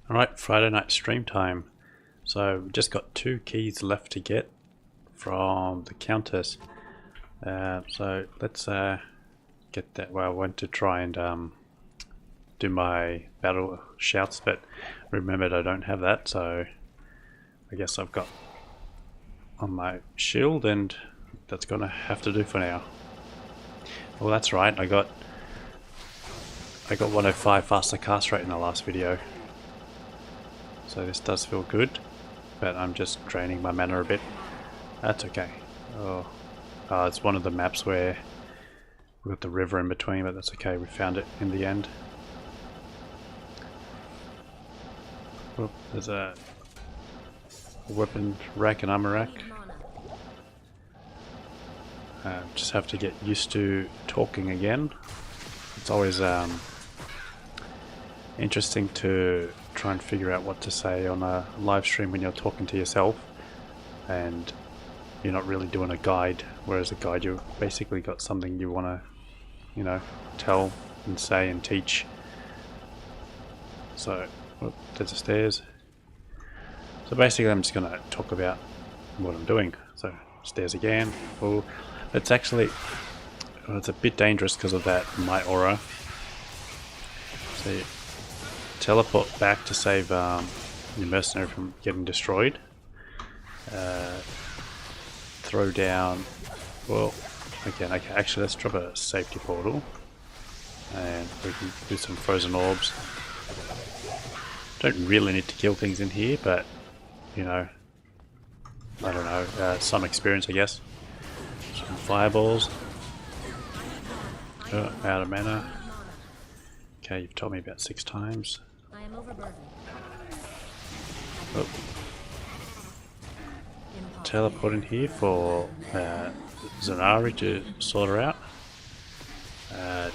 Alright, Friday night stream time. So we just got 2 keys left to get from the Countess. So let's get that. Well, I went to try and do my battle shouts, but remembered I don't have that, so I guess I've got on my shield, and that's gonna have to do for now. Well, that's right, I got 105 faster cast rate in the last video. So this does feel good, but I'm just draining my mana a bit. That's okay. Oh, it's one of the maps where we've got the river in between, but that's okay, we found it in the end. Oh, there's a weapon rack and armor rack. Just have to get used to talking again. It's always interesting to try and figure out what to say on a live stream when you're talking to yourself and you're not really doing a guide, whereas a guide, you've basically got something you want to, tell and say and teach. So, there's the stairs. So basically I'm just going to talk about what I'm doing. So, stairs again. Oh, it's actually, it's a bit dangerous because of that might aura. So you teleport back to save your mercenary from getting destroyed. Throw down, well, again, okay, actually let's drop a safety portal and we can do some frozen orbs. Don't really need to kill things in here, but I don't know, some experience I guess. Some fireballs. Oh, out of mana. Okay, you've told me about 6 times. I am overburdened. Oh. Teleport in here for Zanari to sort her out.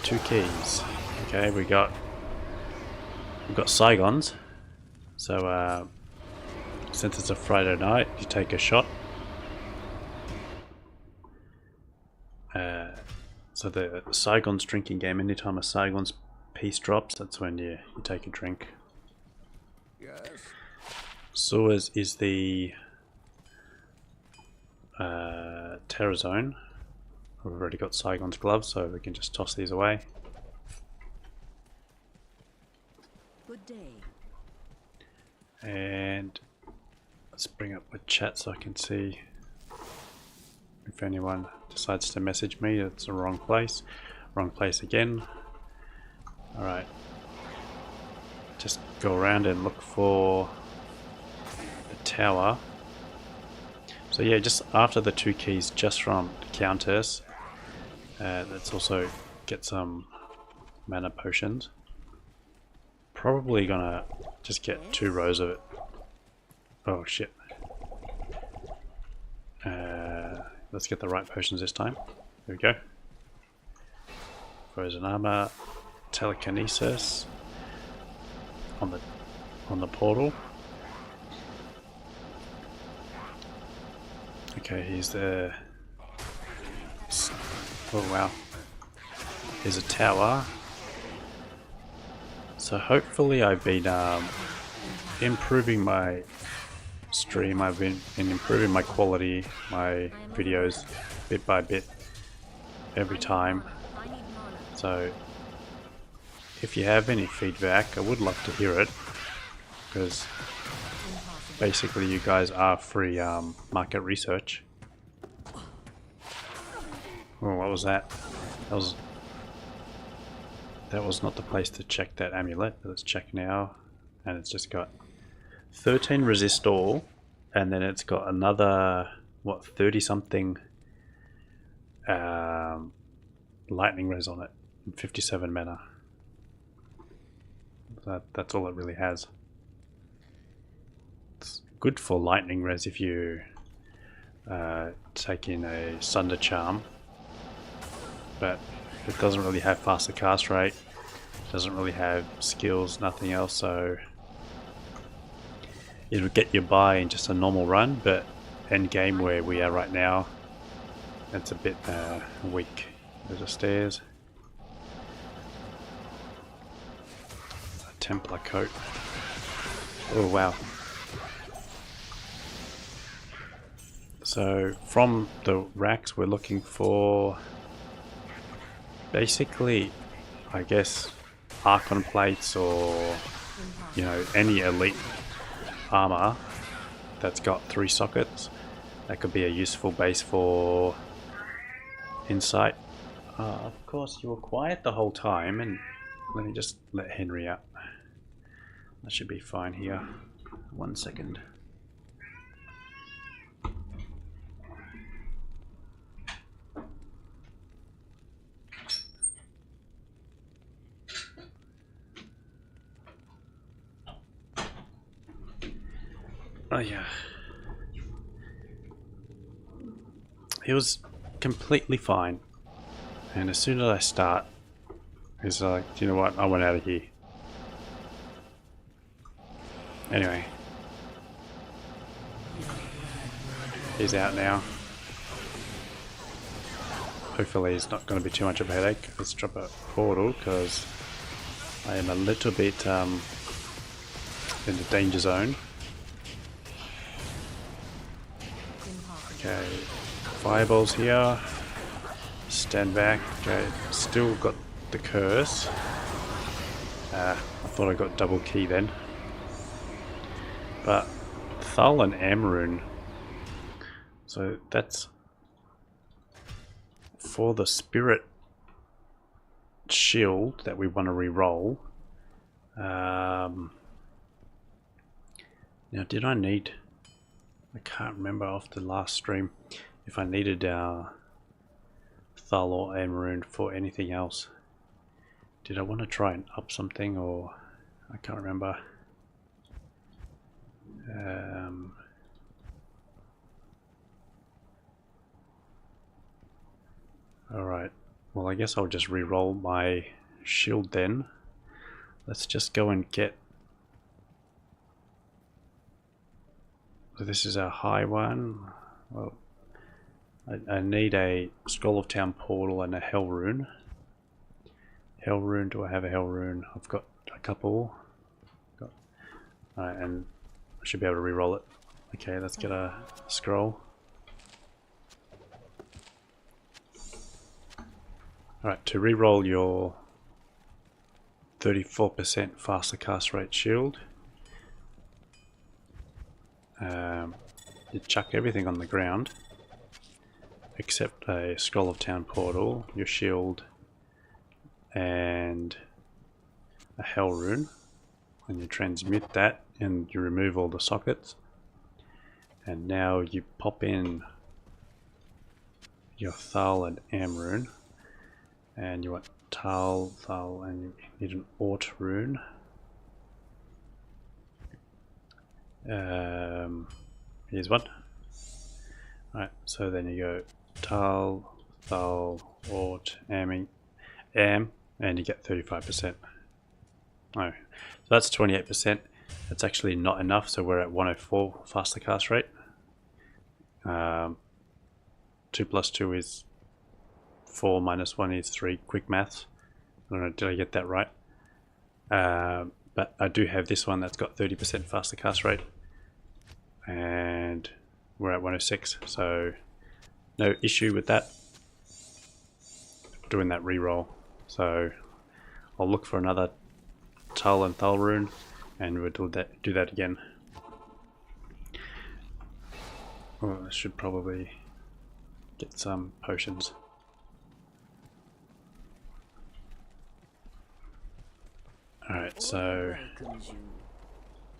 2 keys. Okay, we've got Saigons. So since it's a Friday night, you take a shot. So the Saigon's drinking game, anytime a Saigon's piece drops, that's when you take a drink. Yes. Sewers is the Terror Zone. We've already got Saigon's gloves, so we can just toss these away. Good day. And let's bring up my chat so I can see if anyone decides to message me. It's the wrong place. Wrong place again. Alright. Just go around and look for the tower. So yeah, just after the 2 keys just from the Countess, let's also get some mana potions. Probably gonna just get 2 rows of it. Oh shit. Let's get the right potions this time. There we go. Frozen armor, telekinesis on the portal. Okay, here's the. Oh wow. Here's a tower. So hopefully I've been improving my stream. I've been improving my quality, my videos bit by bit every time. So if you have any feedback, I would love to hear it, because basically you guys are free market research. Oh, what was that? That was not the place to check that amulet, but let's check now. And it's just got 13 resist all, and then it's got another, what, 30 something lightning res on it, and 57 mana. That's all it really has. It's good for lightning res if you take in a Sunder Charm, but it doesn't really have faster cast rate, doesn't really have skills, nothing else, so it would get you by in just a normal run, but Endgame, where we are right now, it's a bit weak. There's the stairs. A Templar coat. Oh wow. So from the racks we're looking for basically, I guess, Archon plates or, you know, any elite armor that's got 3 sockets. That could be a useful base for insight. Of course, you were quiet the whole time, and let me just let Henry out. That should be fine here. 1 second. Oh yeah. He was completely fine. And as soon as I start, he's like, you know what, I want out of here. Anyway. He's out now. Hopefully it's not going to be too much of a headache. Let's drop a portal because I am a little bit in the danger zone. Okay, fireballs here. Stand back. Okay, still got the curse. I thought I got double key then. But Thal and Amrune. So that's for the spirit shield that we want to re-roll. Now, did I need... I can't remember off the last stream if I needed Thal or Amrune for anything else. Did I want to try and up something, or I can't remember. Alright, well I guess I'll just re-roll my shield then. Let's just go and get... So this is a high one. Well, I need a Scroll of Town portal and a Hell Rune. Hell Rune, do I have a Hell Rune? I've got a couple. And I should be able to re-roll it. Okay, let's get a scroll. Alright, to re-roll your 34% faster cast rate shield, you chuck everything on the ground except a Scroll of Town portal, your shield, and a Hell Rune, and you transmute that and you remove all the sockets, and now you pop in your Thal and Amrune, and you want Thal, and you need an Aut rune. Here's one. Alright, so then you go Thal, Aut, Am, and you get 35%. Oh, so that's 28%. That's actually not enough, so we're at 104 faster cast rate. 2 plus 2 is 4 minus 1 is 3. Quick maths. I don't know, did I get that right? But I do have this one that's got 30% faster cast rate. And we're at 106, so no issue with that. Doing that re-roll. So I'll look for another Thal and Thal rune, and we'll do that again. Oh, I should probably get some potions. Alright, so...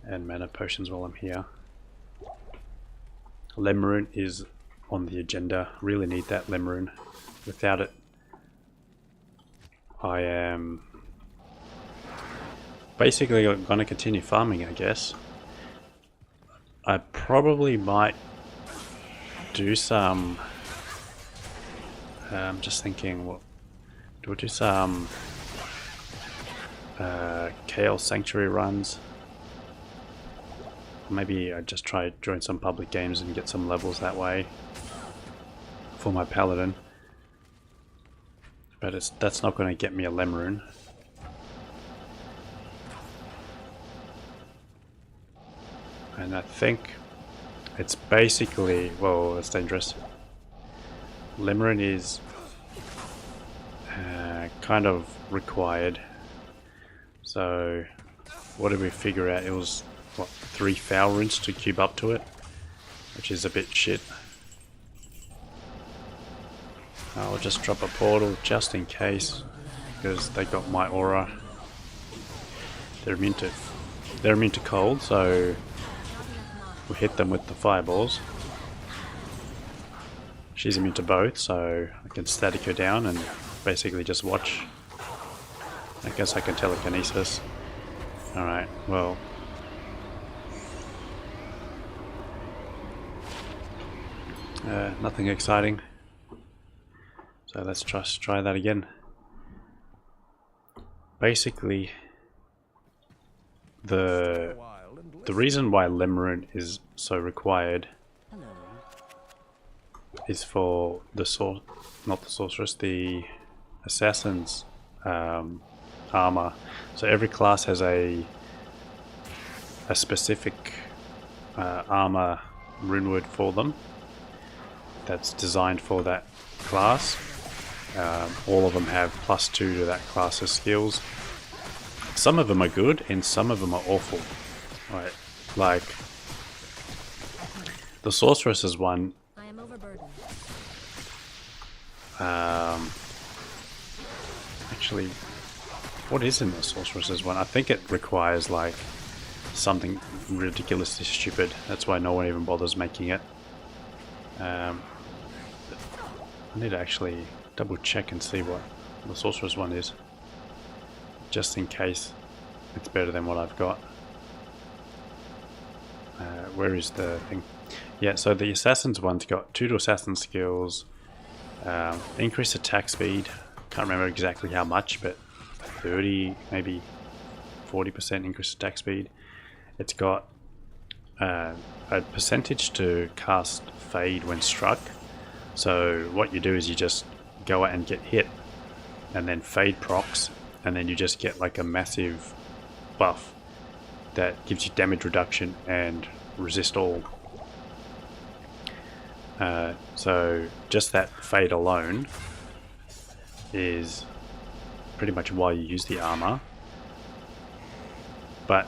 and mana potions while I'm here. Lemrune is on the agenda. Really need that Lemrune. Without it, I am basically going to continue farming, I guess. I probably might do some... I'm just thinking, what do I do? Some Chaos Sanctuary runs. Maybe I just try join some public games and get some levels that way for my Paladin. But that's not going to get me a Lemrune. And I think it's basically, well, it's dangerous. Limerent is kind of required. So what did we figure out? It was, what, 3 foul runes to cube up to it, which is a bit shit. I'll just drop a portal just in case, because they got my aura. They're immune to cold, so we hit them with the fireballs. She's immune to both, so I can static her down and basically just watch. I guess I can telekinesis. Alright, well. Nothing exciting. So let's just try that again. Basically, the reason why Limerent is so required Hello. is for the not the sorceress, the assassin's armor. So every class has a specific armor rune word for them that's designed for that class. All of them have +2 to that class's skills. Some of them are good and some of them are awful. Right, like the sorceress's one. I am overburdened. Actually, what is in the sorceress's one? I think it requires like something ridiculously stupid. That's why no one even bothers making it. I need to actually double check and see what the sorcerer's one is, just in case it's better than what I've got. Where is the thing? Yeah, so the assassin's one's got 2 to assassin skills, increased attack speed. Can't remember exactly how much, but 30, maybe 40% increased attack speed. It's got a percentage to cast Fade when struck. So what you do is you just go out and get hit, and then Fade procs, and then you just get like a massive buff that gives you damage reduction and resist all. So just that Fade alone is pretty much why you use the armor. But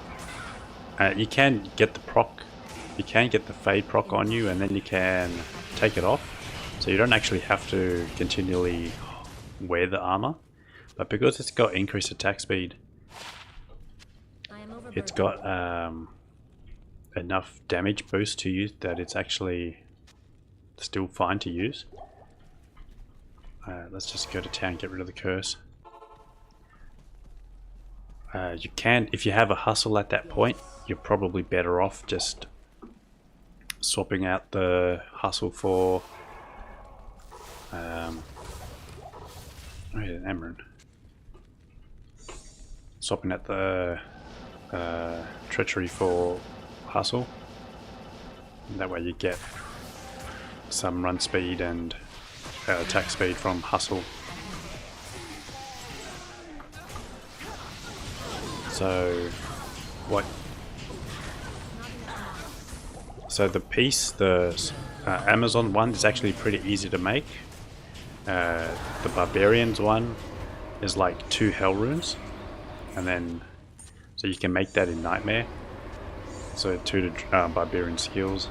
you can get the proc, you can get the Fade proc on you, and then you can take it off. So you don't actually have to continually wear the armor. But because it's got increased attack speed, it's got enough damage boost to use that it's actually still fine to use. Let's just go to town and get rid of the curse. You can, if you have a hustle at that point, you're probably better off just swapping out the hustle for an emerald. Swapping out the treachery for hustle. That way you get some run speed and attack speed from hustle. So what? So the piece, the Amazon one is actually pretty easy to make. The Barbarians one is like 2 Hell runes, and then so you can make that in Nightmare. So 2 to Barbarian skills.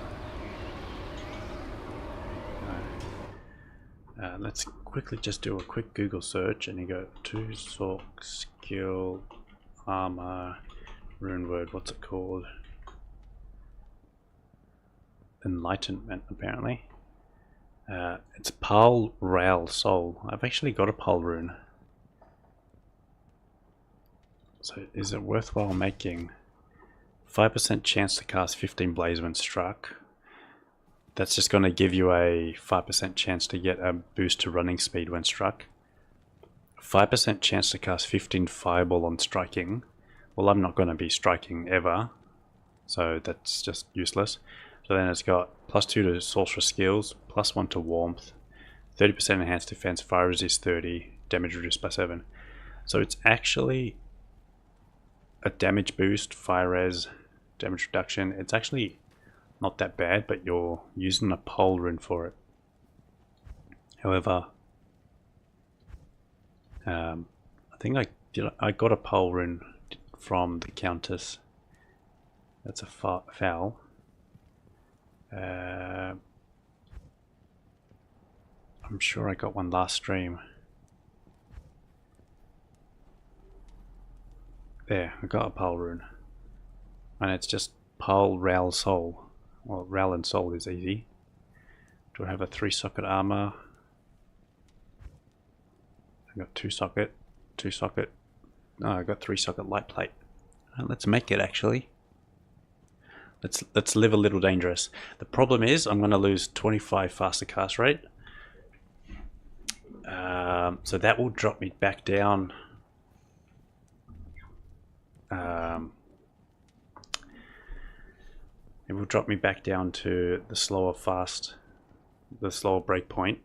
Let's quickly just do a quick Google search, and you go to Sorc skill armor rune word. What's it called? Enlightenment, apparently. It's Pal Rail Soul. I've actually got a Pal rune. So is it worthwhile making? 5% chance to cast 15 blaze when struck. That's just going to give you a 5% chance to get a boost to running speed when struck. 5% chance to cast 15 fireball on striking. Well, I'm not going to be striking ever, so that's just useless. So then it's got +2 to sorcerer skills, +1 to warmth, 30% enhanced defense, fire resist 30, damage reduced by 7. So it's actually a damage boost, fire res, damage reduction. It's actually not that bad, but you're using a pole rune for it. However, I think I got a pole rune from the Countess. That's a foul. I'm sure I got one last stream. There, I got a pole rune. And it's just pole, Ral, soul. Well, Ral and soul is easy. Do I have a 3-socket armor? I got 2-socket, 2-socket. No, I got 3-socket light plate. Let's make it actually. Let's live a little dangerous. The problem is I'm going to lose 25 faster cast rate. So that will drop me back down. It will drop me back down to the slower break point.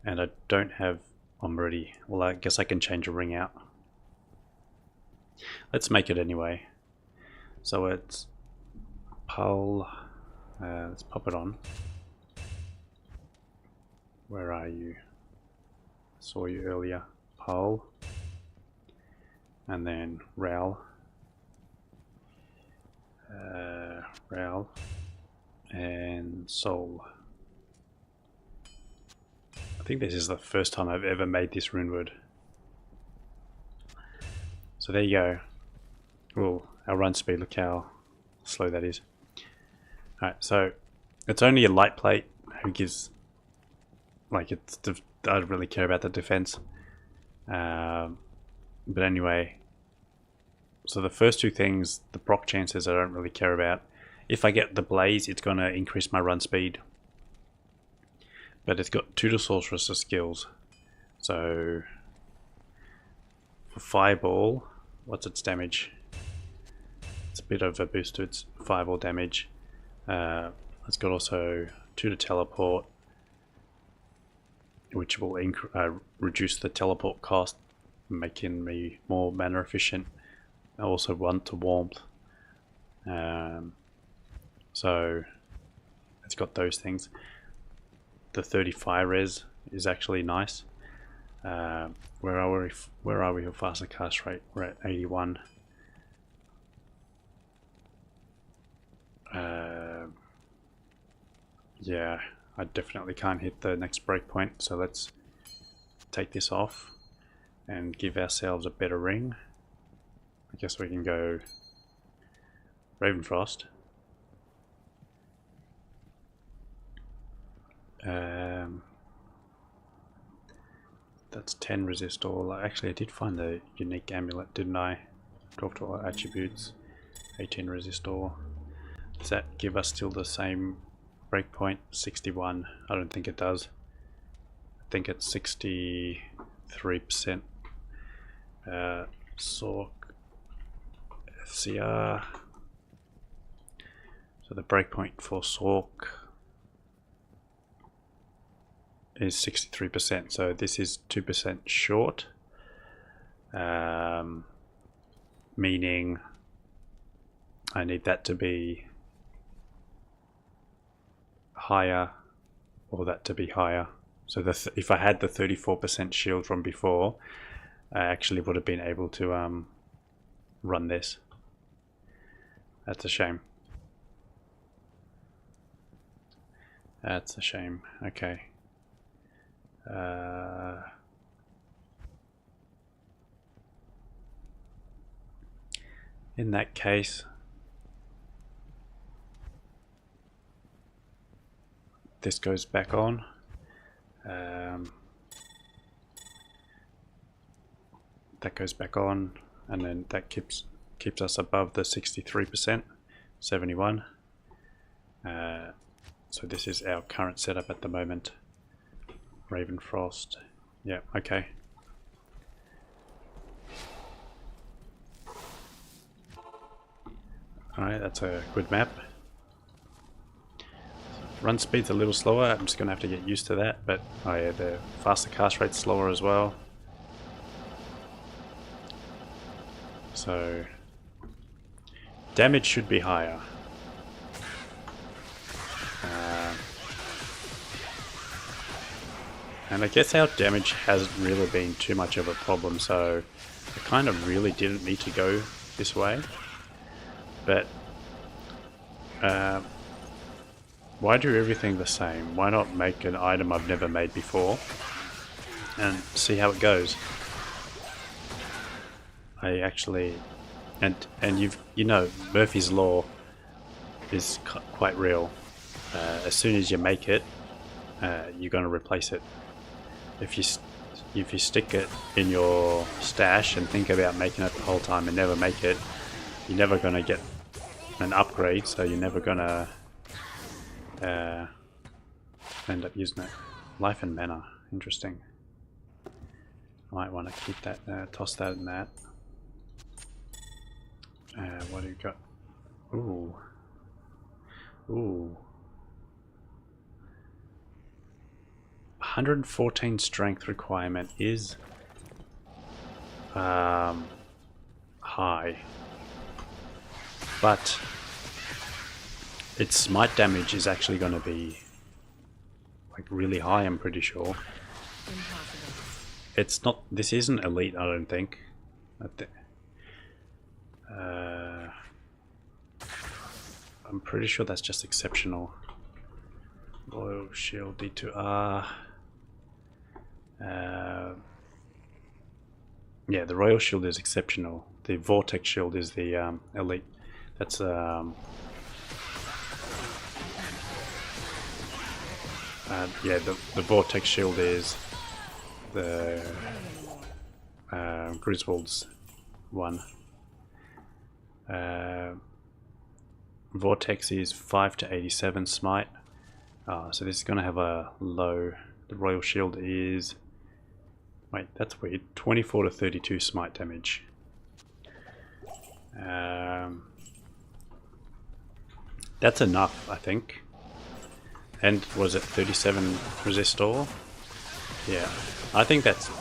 And I don't have, I'm ready. Well, I guess I can change a ring out. Let's make it anyway. So it's pole. Let's pop it on. Where are you? I saw you earlier. Pole. And then Ral. Ral. And soul. I think this is the first time I've ever made this runeword. So there you go. Oh, our run speed, look how slow that is. Alright, so it's only a light plate who gives, like, I don't really care about the defense. But anyway, so the first two things, the proc chances I don't really care about. If I get the blaze, it's going to increase my run speed. But it's got 2 to Sorceress skills. So for Fireball, what's its damage? It's a bit of a boost to its Fireball damage. It's got also 2 to Teleport, which will reduce the teleport cost, making me more mana efficient. I also 1 to Warmth. So it's got those things. The 30 fire res is actually nice. Where are we for faster cast rate? We're at 81. Yeah, I definitely can't hit the next breakpoint, so let's take this off and give ourselves a better ring. I guess we can go Ravenfrost. That's 10 resist all. Actually, I did find the unique amulet, didn't I? 12 to all attributes, 18 resist all. Does that give us still the same breakpoint? 61. I don't think it does. I think it's 63%. Sork FCR. So the breakpoint for Sork is 63%, so this is 2% short, meaning I need that to be higher or that to be higher. So if I had the 34% shield from before, I actually would have been able to run this. That's a shame. That's a shame. Okay. In that case, this goes back on. That goes back on, and then that keeps us above the 63%, 71. So this is our current setup at the moment. Ravenfrost. Yeah, okay. Alright, that's a good map. Run speed's a little slower, I'm just going to have to get used to that, but oh yeah, the faster cast rate's slower as well. So damage should be higher. And I guess our damage hasn't really been too much of a problem, so I kind of really didn't need to go this way. But why do everything the same? Why not make an item I've never made before and see how it goes? I actually, and you know, Murphy's Law is quite real. As soon as you make it, you're going to replace it. If you stick it in your stash and think about making it the whole time and never make it, you're never going to get an upgrade, so you're never going to end up using it. Life and mana, interesting. I might want to keep that, toss that in that. What do you got? Ooh. Ooh. 114 strength requirement is high, but its smite damage is actually going to be like really high, I'm pretty sure. Impossible. It's not, this isn't elite, I don't think. I'm pretty sure that's just exceptional. Royal Shield, D2R. Yeah, the Royal Shield is exceptional. The Vortex Shield is the elite. That's yeah, the Vortex Shield is the Griswold's one. Vortex is 5 to 87 smite. So this is going to have a low. The Royal Shield is, wait, that's weird, 24 to 32 smite damage. That's enough, I think. And was it 37 resistor? Yeah, I think that's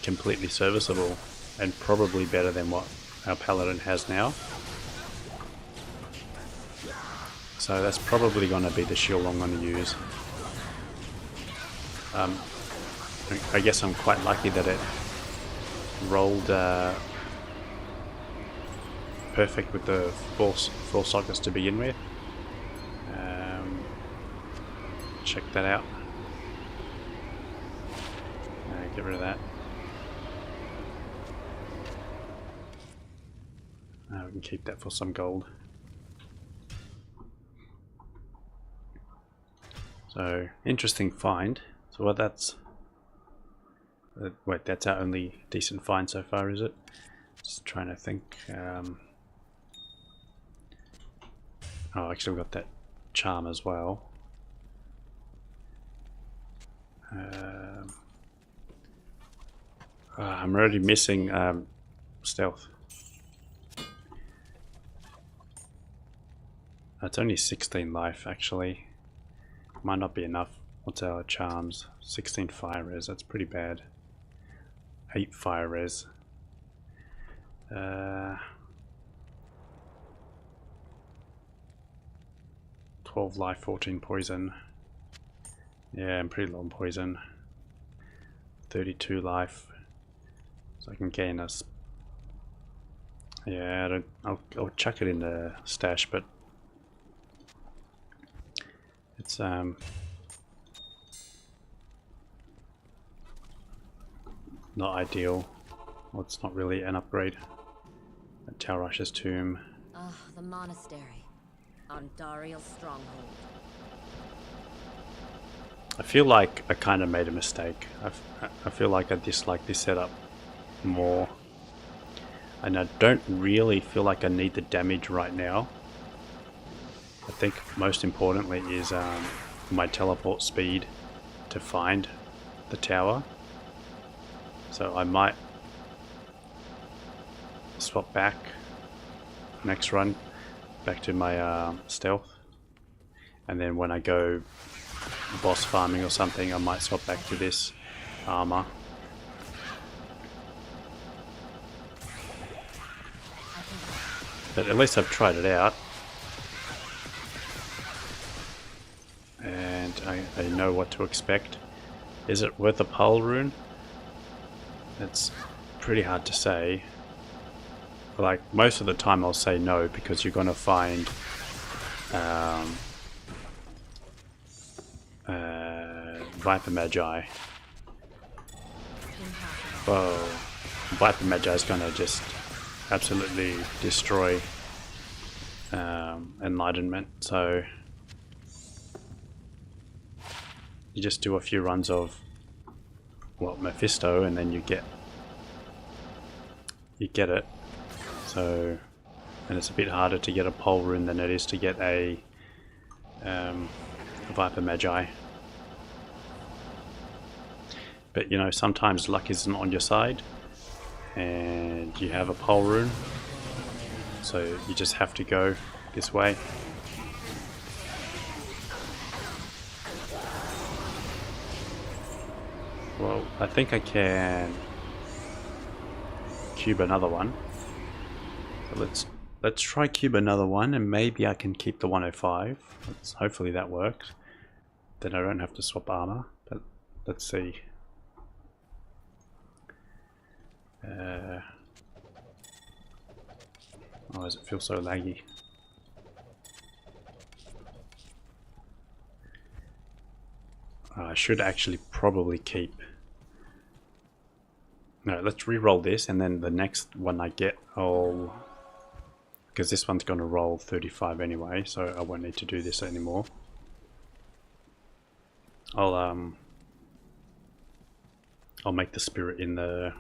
completely serviceable and probably better than what our Paladin has now. So that's probably going to be the shield I'm going to use. I guess I'm quite lucky that it rolled perfect with the four sockets to begin with. Check that out. Get rid of that. We can keep that for some gold. So, interesting find. So what that's... wait, that's our only decent find so far, is it? Just trying to think. Oh, actually we've got that charm as well. I'm already missing stealth. That's only 16 life, actually. Might not be enough. What's our charms? 16 fire res, that's pretty bad. 8 fire res. 12 life, 14 poison. Yeah, I'm pretty low on poison. 32 life. So I can gain us. Yeah, I don't. I'll chuck it in the stash, but it's not ideal. Well, it's not really an upgrade. At Talrash's tomb. Ah, the monastery. On Dariel's stronghold. I feel like I kind of made a mistake. I feel like I dislike this setup more. And I don't really feel like I need the damage right now. I think most importantly is my teleport speed to find the tower. So I might swap back next run back to my stealth, and then when I go boss farming or something I might swap back to this armor. But at least I've tried it out. And I know what to expect. Is it worth a pole rune? It's pretty hard to say. Like, most of the time I'll say no, because you're going to find Viper Magi. Whoa. Viper Magi is going to just absolutely destroy Enlightenment, so you just do a few runs of Mephisto and then you get it. So, and it's a bit harder to get a pole rune than it is to get a Viper Magi. But you know, sometimes luck isn't on your side and you have a pole rune, so you just have to go this way. Well, I think I can cube another one. So let's try cube another one, and maybe I can keep the 105. Hopefully that works. Then I don't have to swap armor, but let's see. Oh, does it feel so laggy? I should actually probably keep. No, let's re-roll this, and then the next one I get, because this one's going to roll 35 anyway, so I won't need to do this anymore. I'll make the spirit in the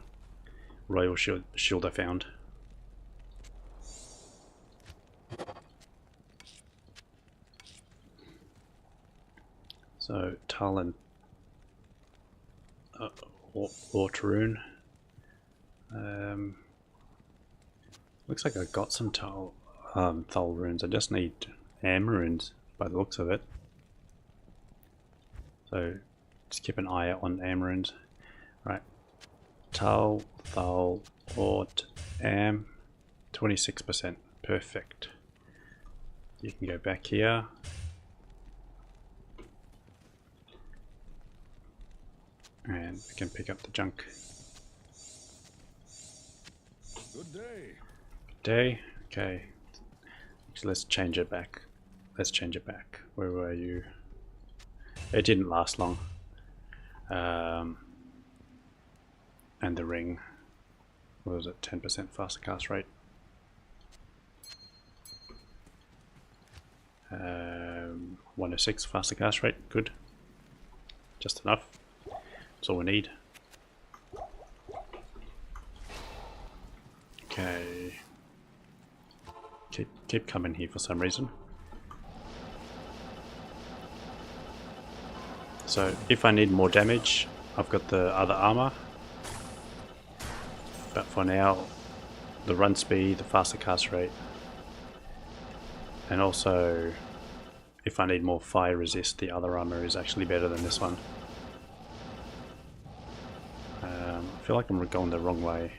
royal shield I found. So Talon, Autorune. Looks like I got some Thal runes. I just need Am runes by the looks of it. So just keep an eye out on Am runes. Right. Thal, Aut, Am, 26%. Perfect. You can go back here. And we can pick up the junk. Good day. Good day. Okay. So let's change it back. Let's change it back. Where were you? It didn't last long. And the ring. What was it? 10% faster cast rate. 106 faster cast rate. Good. Just enough. That's all we need. Okay. Keep coming here for some reason. So if I need more damage, I've got the other armor. But for now, the run speed, the faster cast rate, and also if I need more fire resist, the other armor is actually better than this one. I feel like I'm going the wrong way.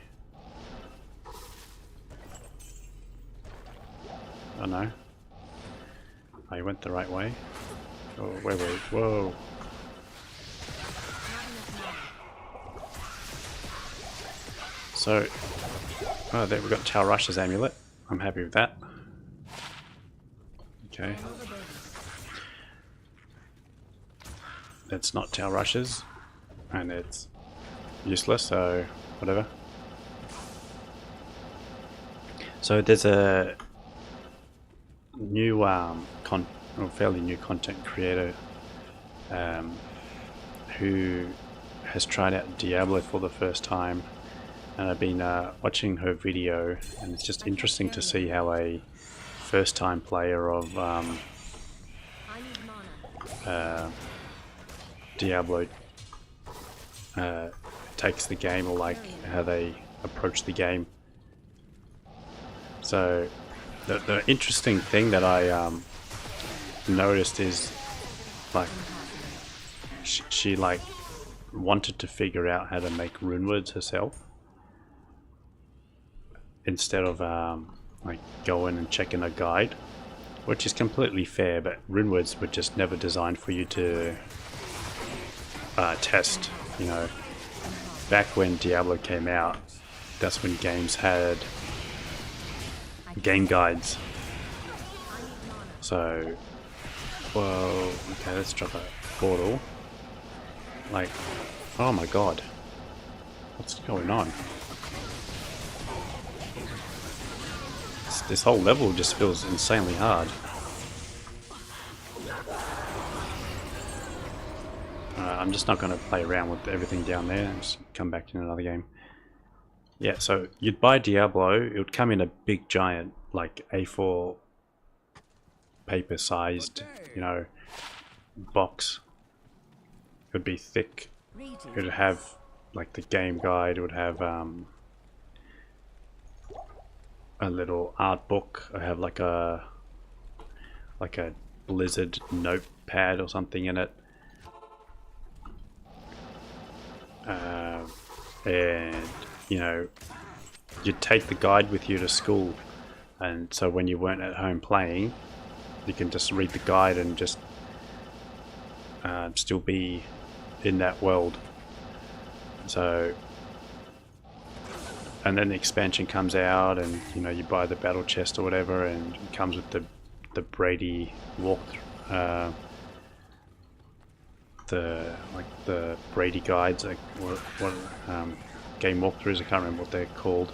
Oh no. I went the right way. Oh, wait. Whoa. So, oh, there we've got Tal Rush's amulet. I'm happy with that. Okay. It's not Tal Rush's, and it's useless, so whatever. So there's a new, fairly new content creator who has tried out Diablo for the first time, and I've been watching her video, and it's just interesting to see how a first-time player of Diablo takes the game, or like how they approach the game. So the interesting thing that I noticed is like she like wanted to figure out how to make rune words herself instead of like go in and check in a guide, which is completely fair, but runewords were just never designed for you to test. You know, back when Diablo came out, that's when games had game guides. So, well, okay, let's drop a portal. Like, oh my god, what's going on? This whole level just feels insanely hard. I'm just not going to play around with everything down there and just come back to another game. Yeah, so you'd buy Diablo, it would come in a big giant, like A4 paper sized, you know, box. It would be thick. It would have like the game guide, it would have a little art book. I have like a Blizzard notepad or something in it. And you know, you'd take the guide with you to school, and so when you weren't at home playing, you can just read the guide and just still be in that world. So, and then the expansion comes out, and you know, you buy the battle chest or whatever, and it comes with the Brady walkthrough. The Brady guides, like what game walkthroughs, I can't remember what they're called.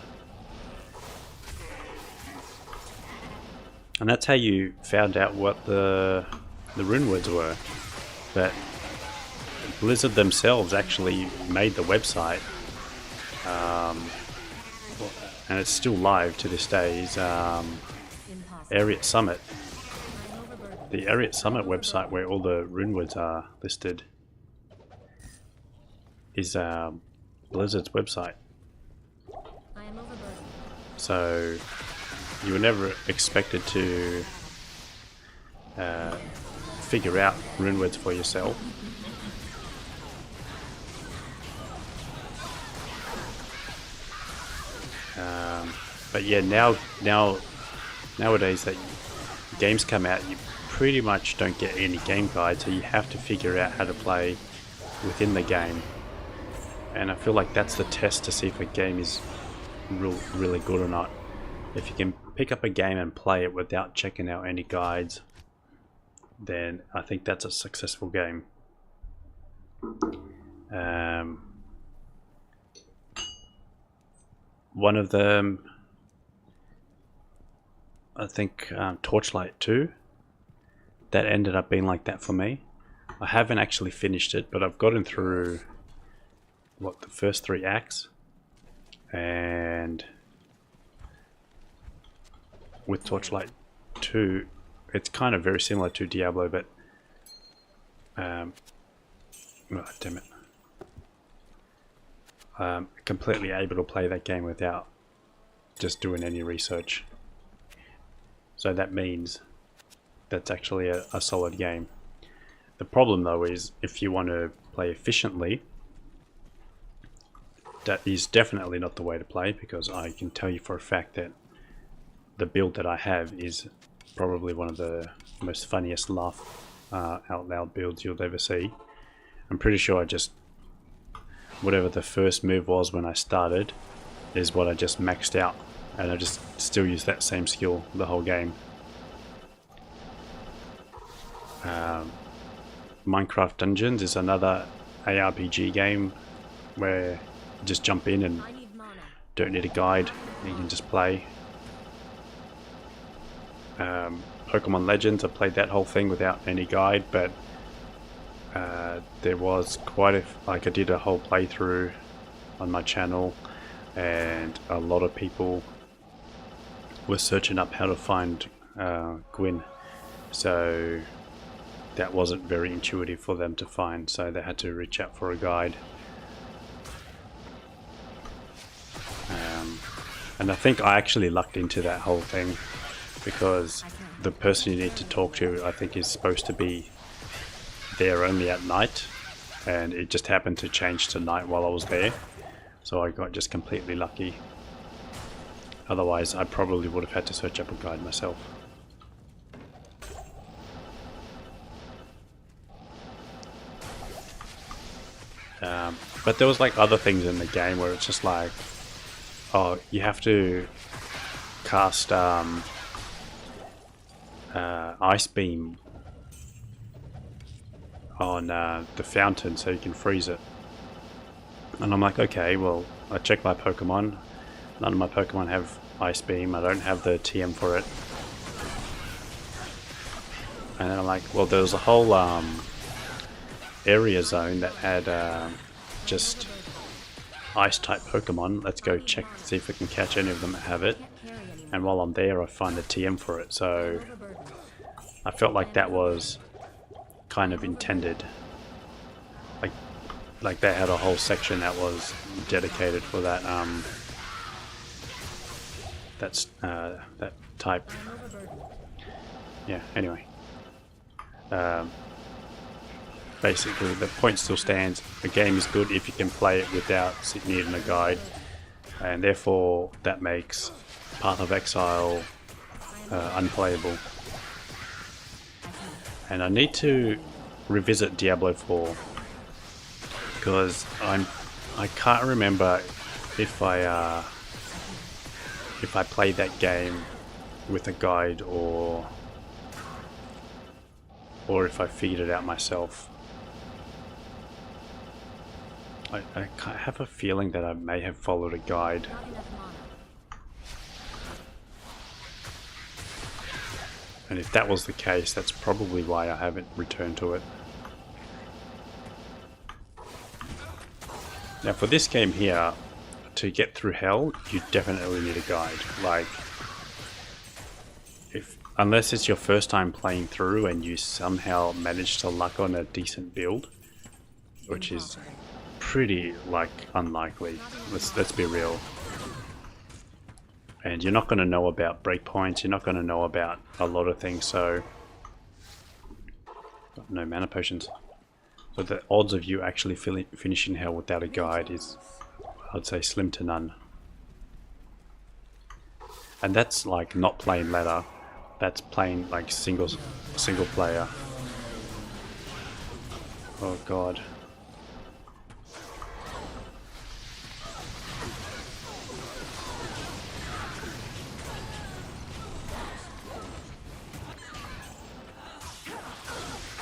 And that's how you found out what the runewords were. But Blizzard themselves actually made the website, and it's still live to this day. Is Ariat Summit. The Ariat Summit website, where all the runewords are listed, is Blizzard's website. So you were never expected to figure out runewords for yourself. But yeah, nowadays that games come out, you pretty much don't get any game guide, so you have to figure out how to play within the game. And I feel like that's the test to see if a game is really good or not. If you can pick up a game and play it without checking out any guides, then I think that's a successful game. One of them, I think, Torchlight 2, that ended up being like that for me. I haven't actually finished it, but I've gotten through the first 3 acts, and with Torchlight 2, it's kind of very similar to Diablo, but oh, damn it. Completely able to play that game without just doing any research. So that means that's actually a solid game. The problem though is, if you want to play efficiently, that is definitely not the way to play, because I can tell you for a fact that the build that I have is probably one of the most funniest laugh out loud builds you'll ever see. I'm pretty sure whatever the first move was when I started is what I just maxed out, and I just still use that same skill the whole game. Minecraft Dungeons is another ARPG game where you just jump in and don't need a guide, you can just play. Pokemon Legends, I played that whole thing without any guide, but there was I did a whole playthrough on my channel, and a lot of people were searching up how to find Gwyn, so that wasn't very intuitive for them to find, so they had to reach out for a guide. And I think I actually lucked into that whole thing, because the person you need to talk to, I think, is supposed to be there only at night, and it just happened to change to night while I was there, so I got just completely lucky. Otherwise, I probably would have had to search up a guide myself. But there was like other things in the game where it's just like, oh, you have to cast ice beam on the fountain so you can freeze it. And I'm like, okay, well, I check my Pokemon. None of my Pokemon have ice beam. I don't have the TM for it. And then I'm like, well, there was a whole area zone that had just ice type Pokemon. Let's go check, see if we can catch any of them that have it. And while I'm there, I find the TM for it. So I felt like that was kind of intended. Like they had a whole section that was dedicated for that that type. Yeah. Anyway. Basically, the point still stands. The game is good if you can play it without needing a guide, and therefore that makes Path of Exile unplayable. And I need to revisit Diablo 4 because I can't remember if I played that game with a guide or if I figured it out myself. I have a feeling that I may have followed a guide. And if that was the case, that's probably why I haven't returned to it. Now for this game here, to get through hell, you definitely need a guide. Like, unless it's your first time playing through and you somehow manage to luck on a decent build, which is pretty unlikely. Let's be real. And you're not going to know about breakpoints. You're not going to know about a lot of things. So no mana potions. So the odds of you actually finishing hell without a guide is, I'd say, slim to none. And that's like not playing ladder. That's playing like single player. Oh god.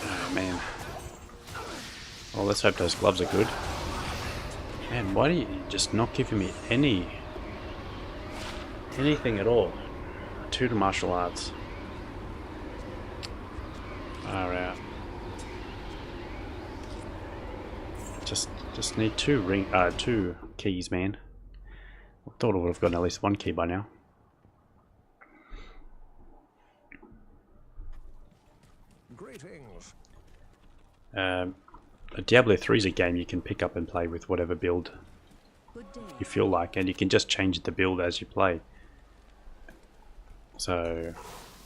Oh man. Well, let's hope those gloves are good. Man, why are you just not giving me anything at all? 2 to martial arts. Alright. Just need 2 keys, man. I thought I would have gotten at least 1 key by now. Greetings. Diablo 3 is a game you can pick up and play with whatever build you feel like, and you can just change the build as you play. So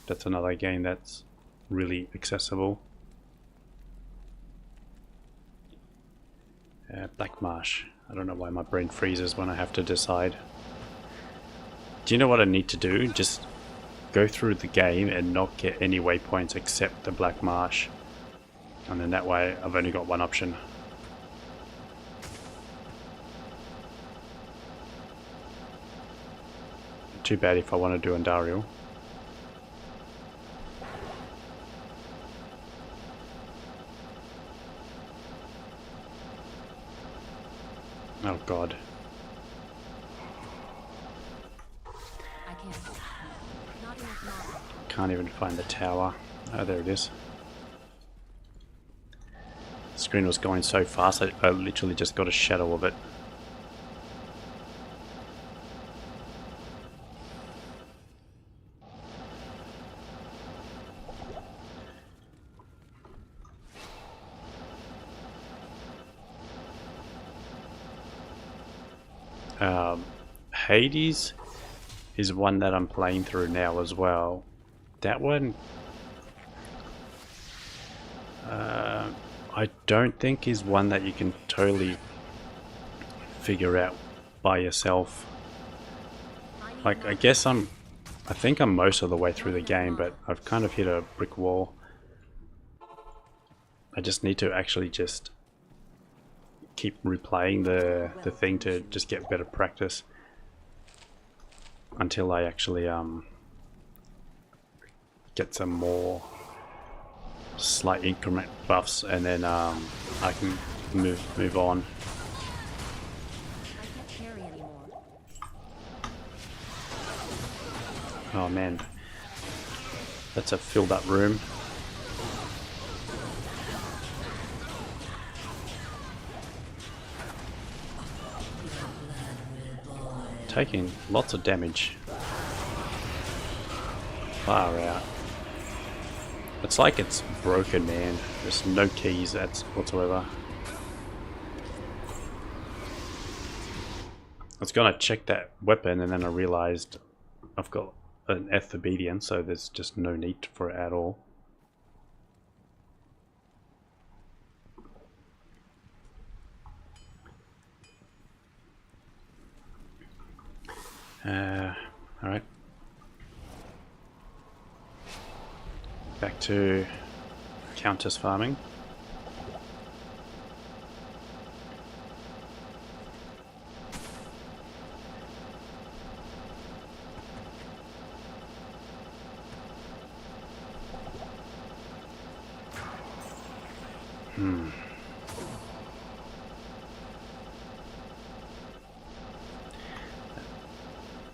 that's another game that's really accessible. Black Marsh. I don't know why my brain freezes when I have to decide. Do you know what I need to do? Just go through the game and not get any waypoints except the Black Marsh. And then that way I've only got one option. Too bad if I want to do Andariel. Oh god. Can't even find the tower. Oh, there it is. The screen was going so fast, I literally just got a shadow of it. Hades is one that I'm playing through now as well. That one I don't think is one that you can totally figure out by yourself. Like, I think I'm most of the way through the game, but I've kind of hit a brick wall. I just need to actually just keep replaying the thing to just get better practice until I actually get some more slight increment buffs, and then I can move on. I can't carry anymore. Oh man, that's a filled up room. Taking lots of damage. Far out. It's like it's broken, man. There's no keys whatsoever. I was gonna check that weapon and then I realized I've got an F obedience, so there's just no need for it at all. Alright. Back to Countess farming.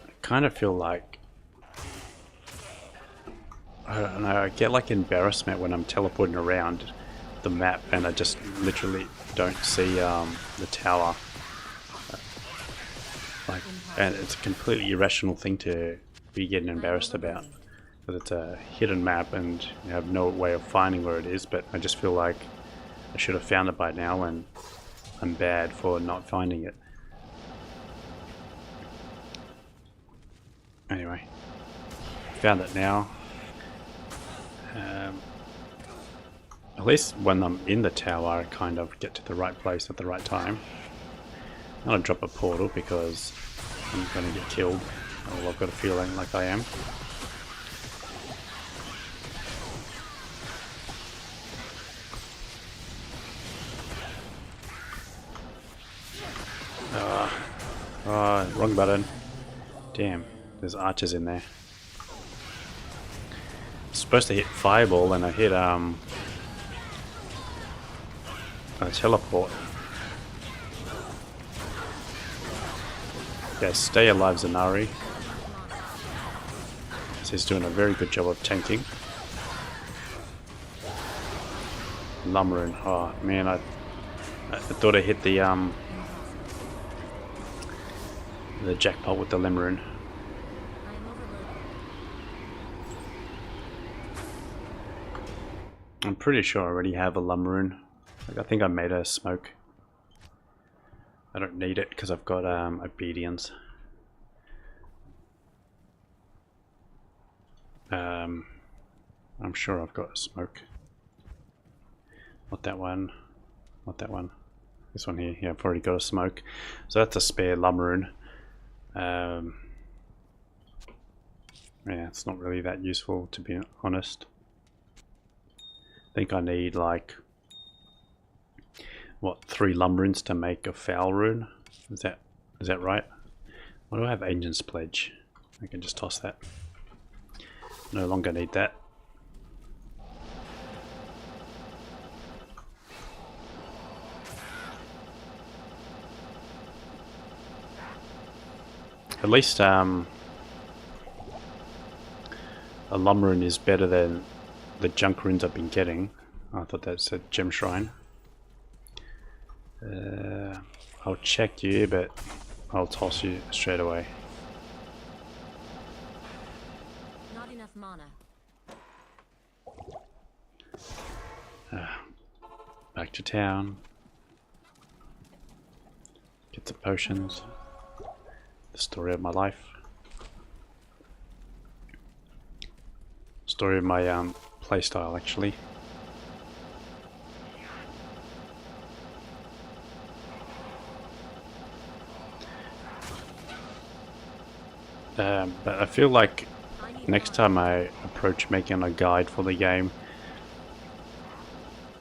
I kind of feel like, I don't know, I get like embarrassment when I'm teleporting around the map and I just literally don't see the tower. Like, and it's a completely irrational thing to be getting embarrassed about, because it's a hidden map and you have no way of finding where it is, but I just feel like I should have found it by now and I'm bad for not finding it. Anyway, found it now. At least when I'm in the tower, I kind of get to the right place at the right time. I'm gonna drop a portal because I'm gonna get killed. Well, I've got a feeling like I am. Wrong button. Damn, there's archers in there. I'm supposed to hit fireball and I hit a teleport. Yeah, stay alive, Zanari. So he's doing a very good job of tanking. Lumberin. Oh man, I thought I hit the jackpot with the Limmerin. I'm pretty sure I already have a Lummerin. Like, I think I made a smoke. I don't need it because I've got obedience. I'm sure I've got a smoke. Not that one. Not that one. This one here. Yeah, I've already got a smoke. So that's a spare Lummerin. Yeah, it's not really that useful, to be honest. I think I need like, what, 3 Lumberins to make a foul rune? Is that right? Why do I have Ancient's Pledge? I can just toss that. No longer need that. At least a Lumberin is better than the junk runes I've been getting. I thought that said Gem Shrine. I'll check you, but I'll toss you straight away. Not enough mana. Back to town. Get the potions. The story of my life. Story of my playstyle, actually. But I feel like next time I approach making a guide for the game,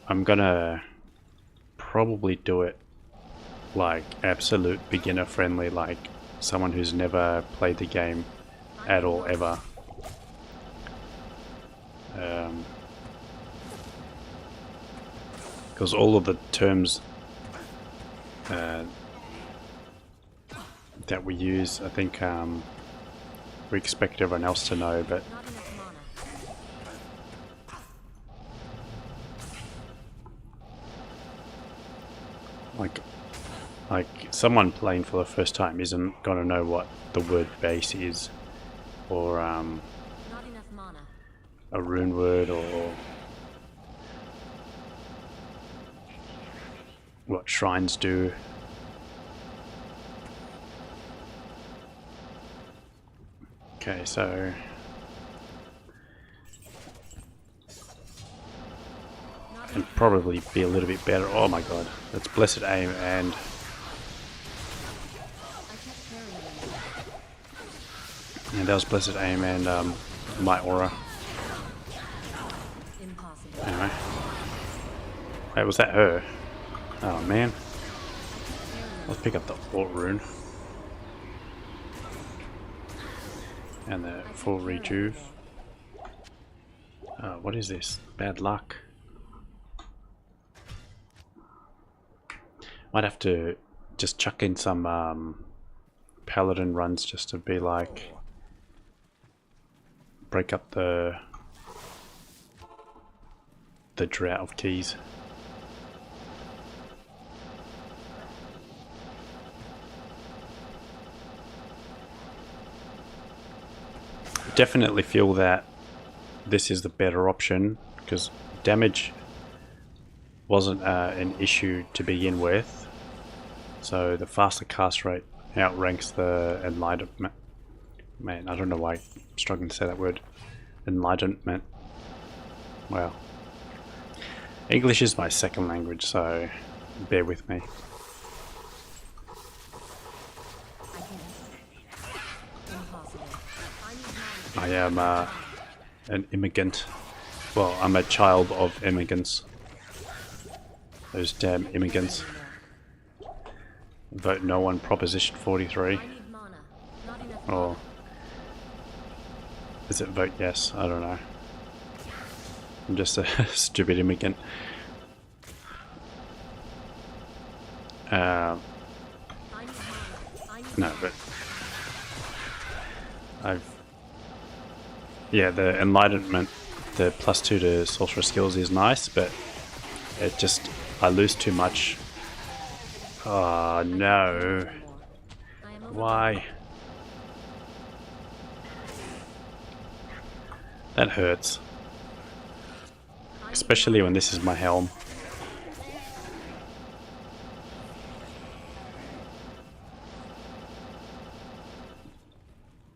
I'm gonna probably do it like absolute beginner friendly, like someone who's never played the game at all ever. Because all of the terms that we use, I think we expect everyone else to know, but like someone playing for the first time isn't gonna know what the word base is, or a rune word, or what shrines do. Okay, so can probably be a little bit better. Oh my god, that's blessed aim and that was blessed aim and my aura. Anyway, wait, was that her? Oh man, let's pick up the alt rune and the full rejuve. What is this? Bad luck. Might have to just chuck in some paladin runs just to be like break up the drought of keys. Definitely feel that this is the better option because damage wasn't an issue to begin with, so the faster cast rate outranks the enlightenment. Man, I don't know why I'm struggling to say that word. Enlightenment. Well, English is my second language, so bear with me. I am an immigrant. Well, I'm a child of immigrants. Those damn immigrants. Vote no on Proposition 43. Or is it vote yes? I don't know. I'm just a stupid immigrant. No, but yeah, the enlightenment, the +2 to sorcerer skills is nice, but it just, I lose too much. Oh no. Why? That hurts. Especially when this is my helm.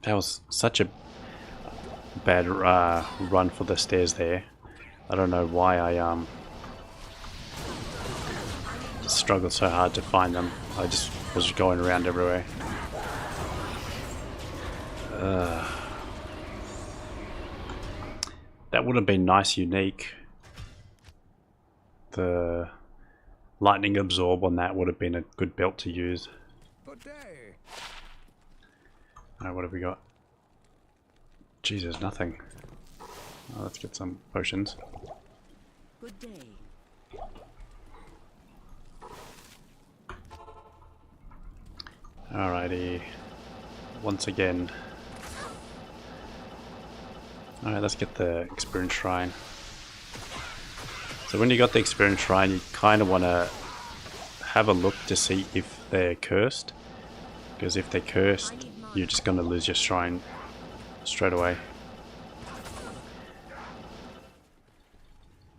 That was such a bad run for the stairs there. I don't know why I struggled so hard to find them. I just was going around everywhere. That would have been nice unique. The lightning absorb on that would have been a good belt to use. Alright, what have we got? Jesus, nothing. Oh, let's get some potions. Good day. Alrighty. Once again. Alright, let's get the experience shrine. So when you got the experience shrine, you kind of want to have a look to see if they're cursed. Because if they're cursed, you're just going to lose your shrine straight away.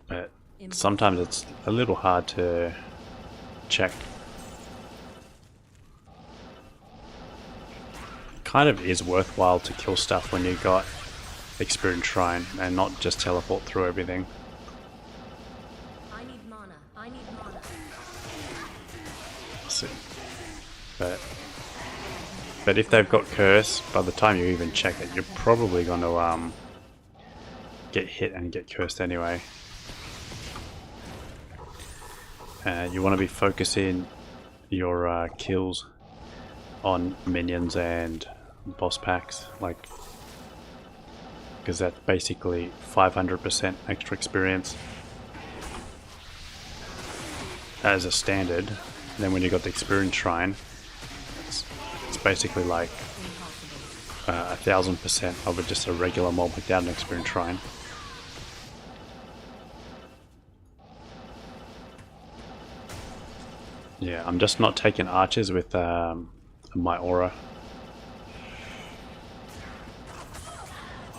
But sometimes it's a little hard to check. Kind of is worthwhile to kill stuff when you got experience shrine and not just teleport through everything. I need mana. I need mana. See. But But if they've got curse, by the time you even check it, you're probably going to get hit and get cursed anyway. You want to be focusing your kills on minions and boss packs, like, because that's basically 500% extra experience as a standard. And then when you got the experience shrine, it's basically like 1000% of just a regular mob without an experience shrine. Yeah, I'm just not taking archers with my aura.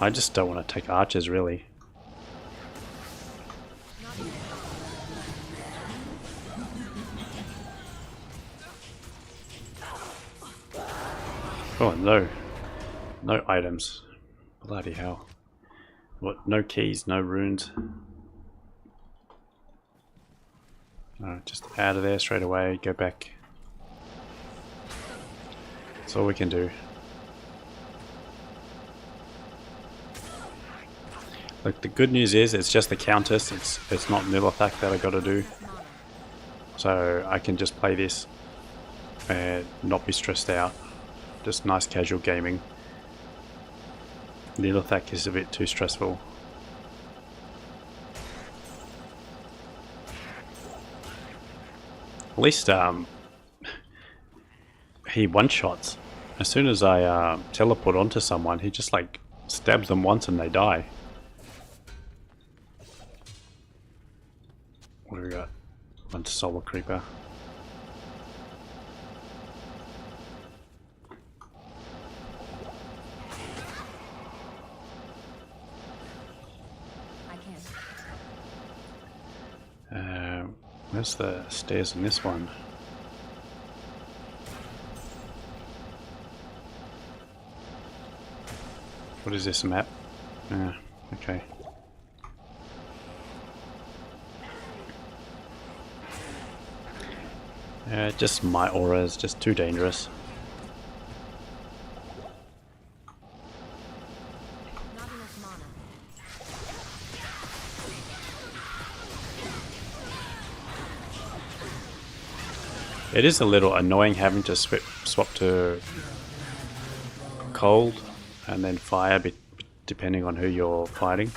I just don't want to take archers, really. Oh no. No items. Bloody hell. What? No keys, no runes. Alright, just out of there straight away, go back. That's all we can do. Look, the good news is it's just the Countess, it's not Nilithak that I gotta do. So I can just play this and not be stressed out. Just nice casual gaming. Nilithak is a bit too stressful. At least he one-shots. As soon as I teleport onto someone, he just like stabs them once and they die. What do we got? One solar creeper. Where's the stairs in this one? What is this map? Okay. Just my aura is just too dangerous. Not enough mana. It is a little annoying having to swap to cold and then fire depending on who you're fighting.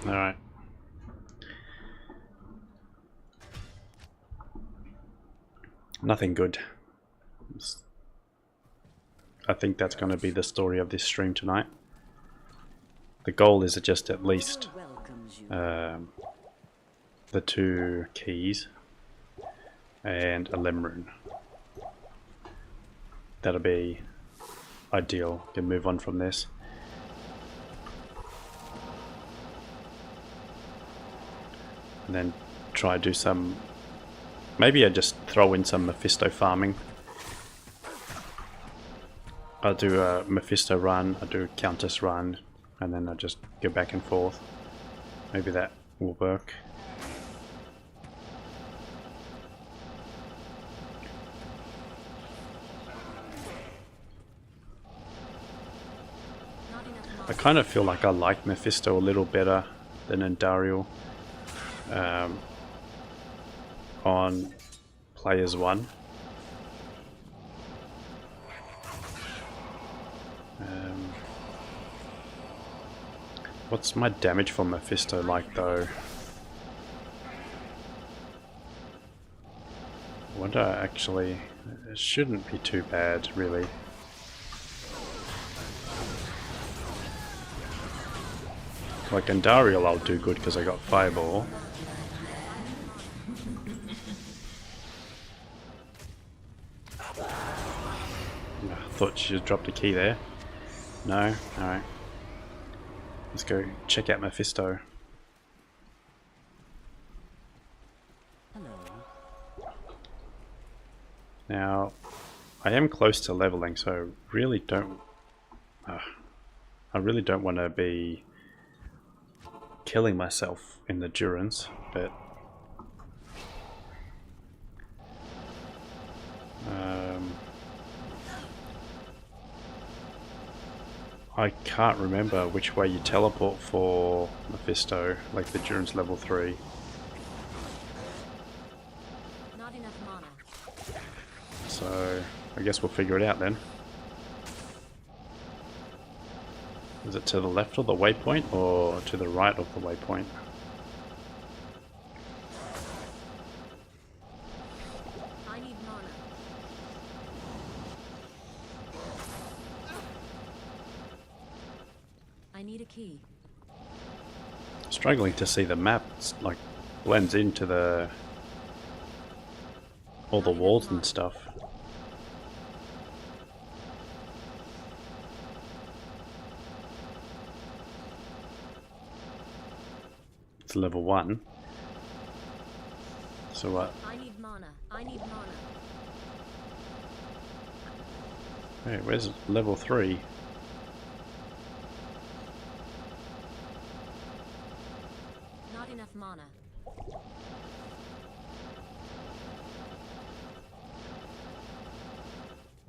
Alright. Nothing good. I think that's going to be the story of this stream tonight. The goal is just at least the 2 keys and a lemon. That'll be ideal. Can move on from this. And then try to do some... Maybe I just throw in some Mephisto farming. I'll do a Mephisto run, I'll do a Countess run, and then I'll just go back and forth. Maybe that will work. I kind of feel like I like Mephisto a little better than Endariel on Players 1. What's my damage for Mephisto like though? What do I actually... It shouldn't be too bad really. Like Endariel I'll do good because I got Fireball. I thought she just dropped a key there. No? Alright. Let's go check out Mephisto. Hello. Now, I am close to leveling, so really don't... I really don't want to be killing myself in the endurance, but I can't remember which way you teleport for Mephisto, like the endurance level 3. Not enough mana. So I guess we'll figure it out then. Is it to the left of the waypoint or to the right of the waypoint? I need mana. I need a key. Struggling to see the map. It's like blends into the all the walls and stuff. It's level 1. So what? I need mana. I need mana. Wait, where's level 3? Not enough mana.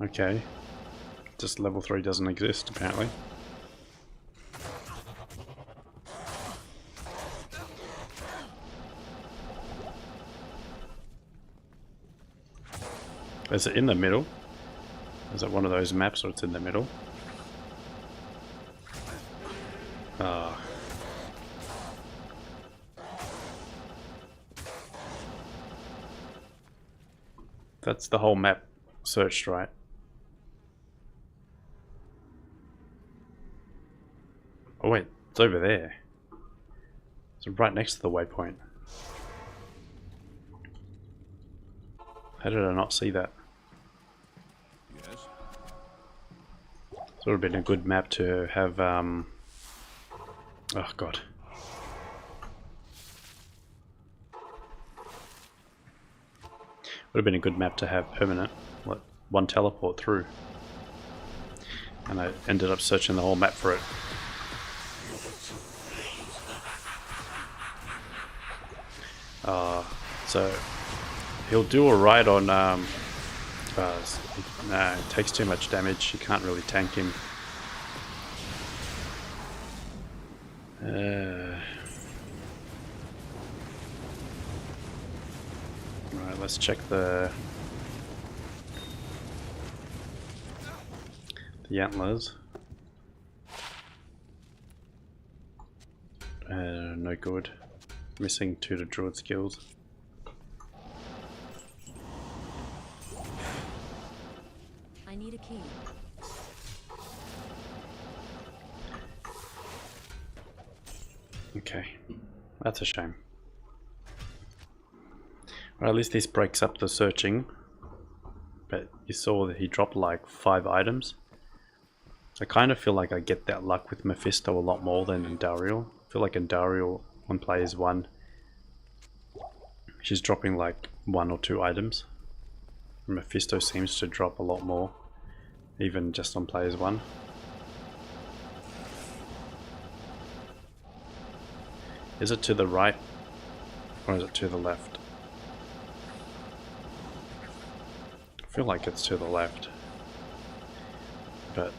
Okay. Just level 3 doesn't exist apparently. Is it in the middle? Is it one of those maps or it's in the middle? Ah. That's the whole map searched, right? Oh wait, it's over there. It's right next to the waypoint. How did I not see that? Yes. It would have been a good map to have, oh god. Would have been a good map to have permanent, what, one teleport through. And I ended up searching the whole map for it. So he'll do alright on, nah, it takes too much damage, you can't really tank him. Right, let's check the antlers. No good. Missing 2 to druid skills. I need a key. Okay, that's a shame. Well, at least this breaks up the searching. But you saw that he dropped like 5 items. I kind of feel like I get that luck with Mephisto a lot more than in Dariel. I feel like in Dariel, when players 1, she's dropping like 1 or 2 items. Mephisto seems to drop a lot more, even just on players 1. Is it to the right or is it to the left? I feel like it's to the left, but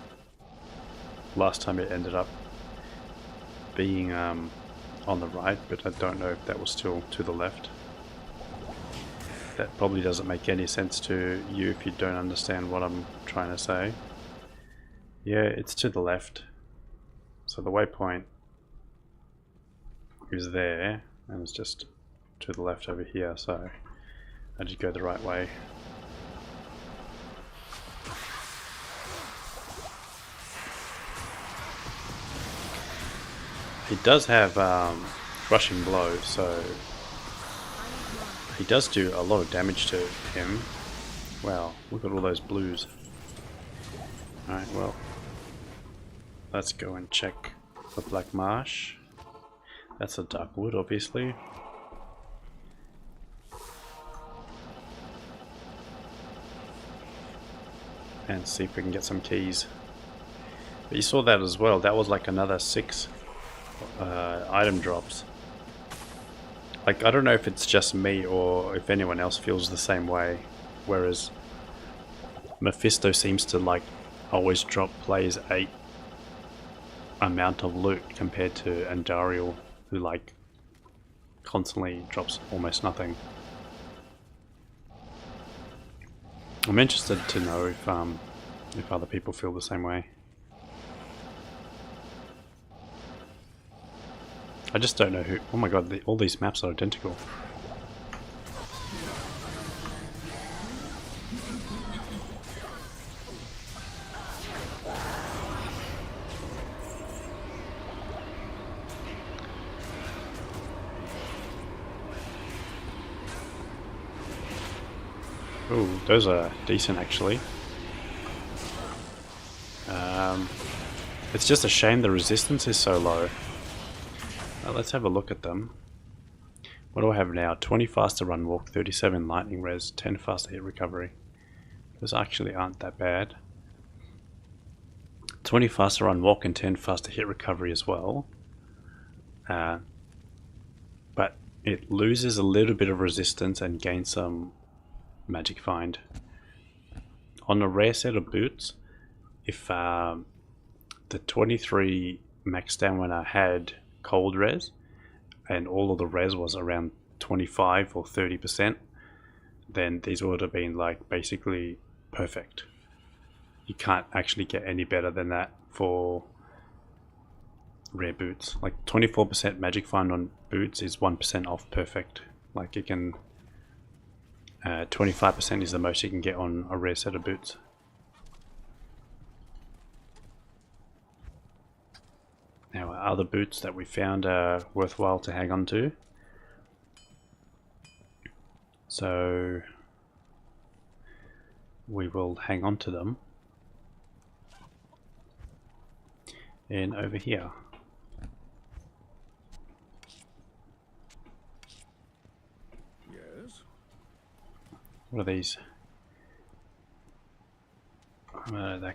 last time it ended up being on the right, but I don't know if that was still to the left. That probably doesn't make any sense to you if you don't understand what I'm trying to say. Yeah, it's to the left. So the waypoint is there, and it's just to the left over here, so I did go the right way. He does have crushing blow, so he does do a lot of damage to him. Wow, look at all those blues. Alright, well, let's go and check the Black Marsh. That's a dark wood, obviously. And see if we can get some keys. But you saw that as well, that was like another 6 item drops. Like, I don't know if it's just me or if anyone else feels the same way, whereas Mephisto seems to like always drop players 8 amount of loot compared to Andariel, who like constantly drops almost nothing. I'm interested to know if other people feel the same way. I just don't know who. Oh my god, all these maps are identical. Ooh, those are decent actually. It's just a shame the resistance is so low. Let's have a look at them. What do I have now? 20 faster run walk, 37 lightning res, 10 faster hit recovery. Those actually aren't that bad. 20 faster run walk and 10 faster hit recovery as well. But it loses a little bit of resistance and gains some magic find. On a rare set of boots, if the 23 max stamina had cold res and all of the res was around 25 or 30%, then these would have been like basically perfect. You can't actually get any better than that for rare boots. Like 24% magic find on boots is 1% off perfect. Like you can 25% is the most you can get on a rare set of boots. Now, other boots that we found are worthwhile to hang on to. So we will hang on to them. And over here. Yes. What are these? That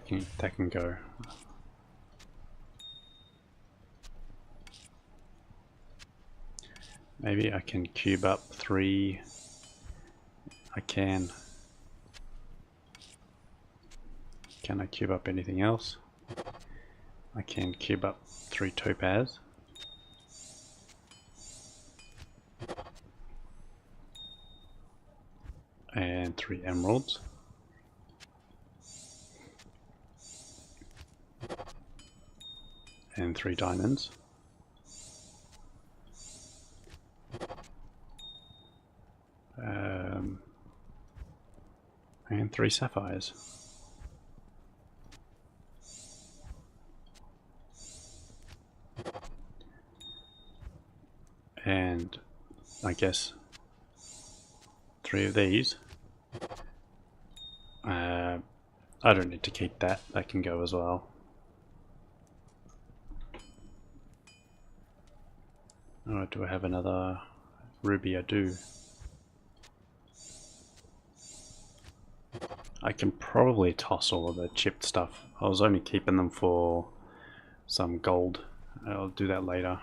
can go. Maybe I can cube up 3. I can. Can I cube up anything else? I can cube up 3 topaz. And 3 emeralds. And 3 diamonds. And 3 sapphires. And I guess 3 of these. I don't need to keep that, that can go as well. Alright, do I have another ruby? I do. I can probably toss all of the chipped stuff. I was only keeping them for some gold. I'll do that later.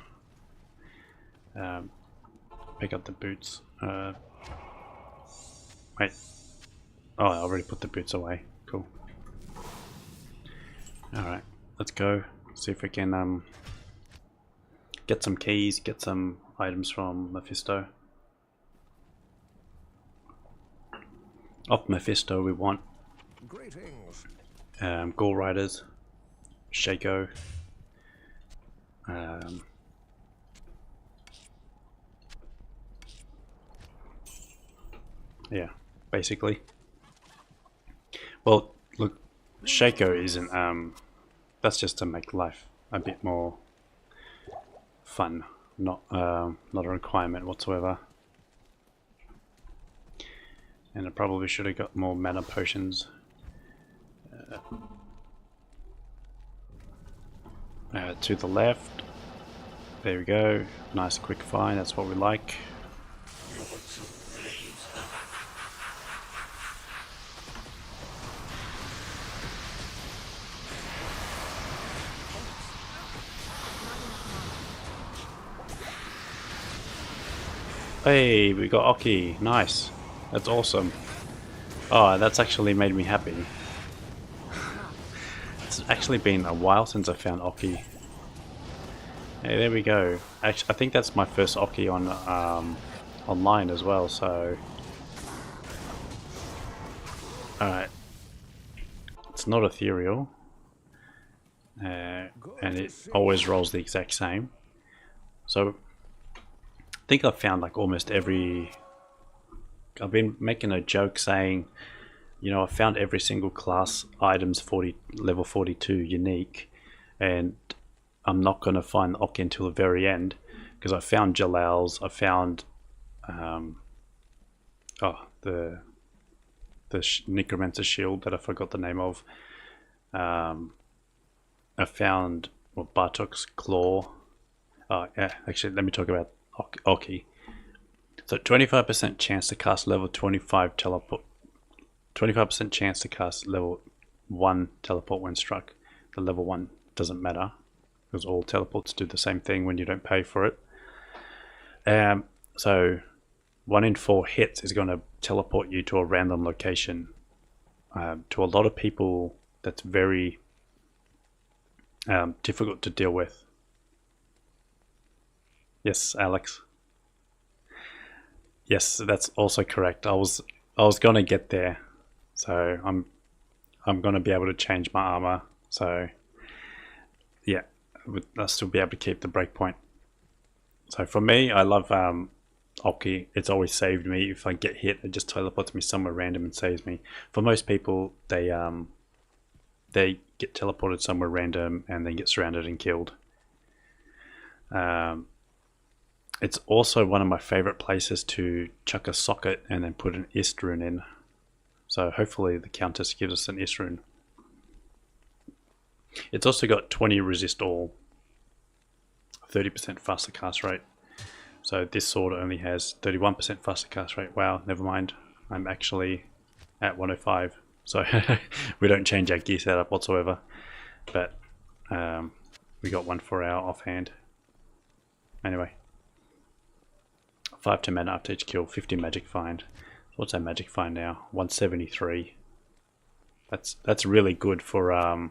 Pick up the boots. Wait. Oh, I already put the boots away. Cool. Alright, let's go. See if we can get some keys, get some items from Mephisto. Off Mephisto we want Greetings. Ghoul Riders, Shaco, yeah, basically. Well, look, Shaco isn't, that's just to make life a bit more fun, not a requirement whatsoever. And I probably should have got more mana potions. To the left. There we go. Nice quick find, that's what we like. Hey, we got Oki. Nice. That's awesome. Oh, that's actually made me happy. It's actually been a while since I found Oki. Hey, there we go. Actually, I think that's my first Oki on online as well, so... Alright. It's not ethereal. And it always rolls the exact same. So, I think I've found like almost every... I've been making a joke saying, you know, I found every single class items level 42 unique, and I'm not going to find Oki until the very end, because I found Jalal's, I found the Necromancer shield that I forgot the name of. I found Bartok's claw. Yeah, actually, let me talk about Oki. So 25% chance to cast level 25 teleport. 25% chance to cast level 1 teleport when struck. The level 1 doesn't matter, because all teleports do the same thing when you don't pay for it. So 1 in 4 hits is going to teleport you to a random location. To a lot of people, that's very difficult to deal with. Yes, Alex. Yes, that's also correct. I was going to get there, so I'm going to be able to change my armor. So yeah, I'll still be able to keep the breakpoint. So for me, I love Oki. It's always saved me. If I get hit, it just teleports me somewhere random and saves me. For most people, they get teleported somewhere random and then get surrounded and killed. It's also one of my favorite places to chuck a socket and then put an Ist rune in. So hopefully the Countess gives us an Ist rune. It's also got 20 resist all, 30% faster cast rate. So this sword only has 31% faster cast rate. Wow, never mind. I'm actually at 105. So we don't change our gear setup whatsoever. But we got one for our offhand. Anyway. 5 to mana after each kill, 50 magic find. What's our magic find now? 173. That's really good for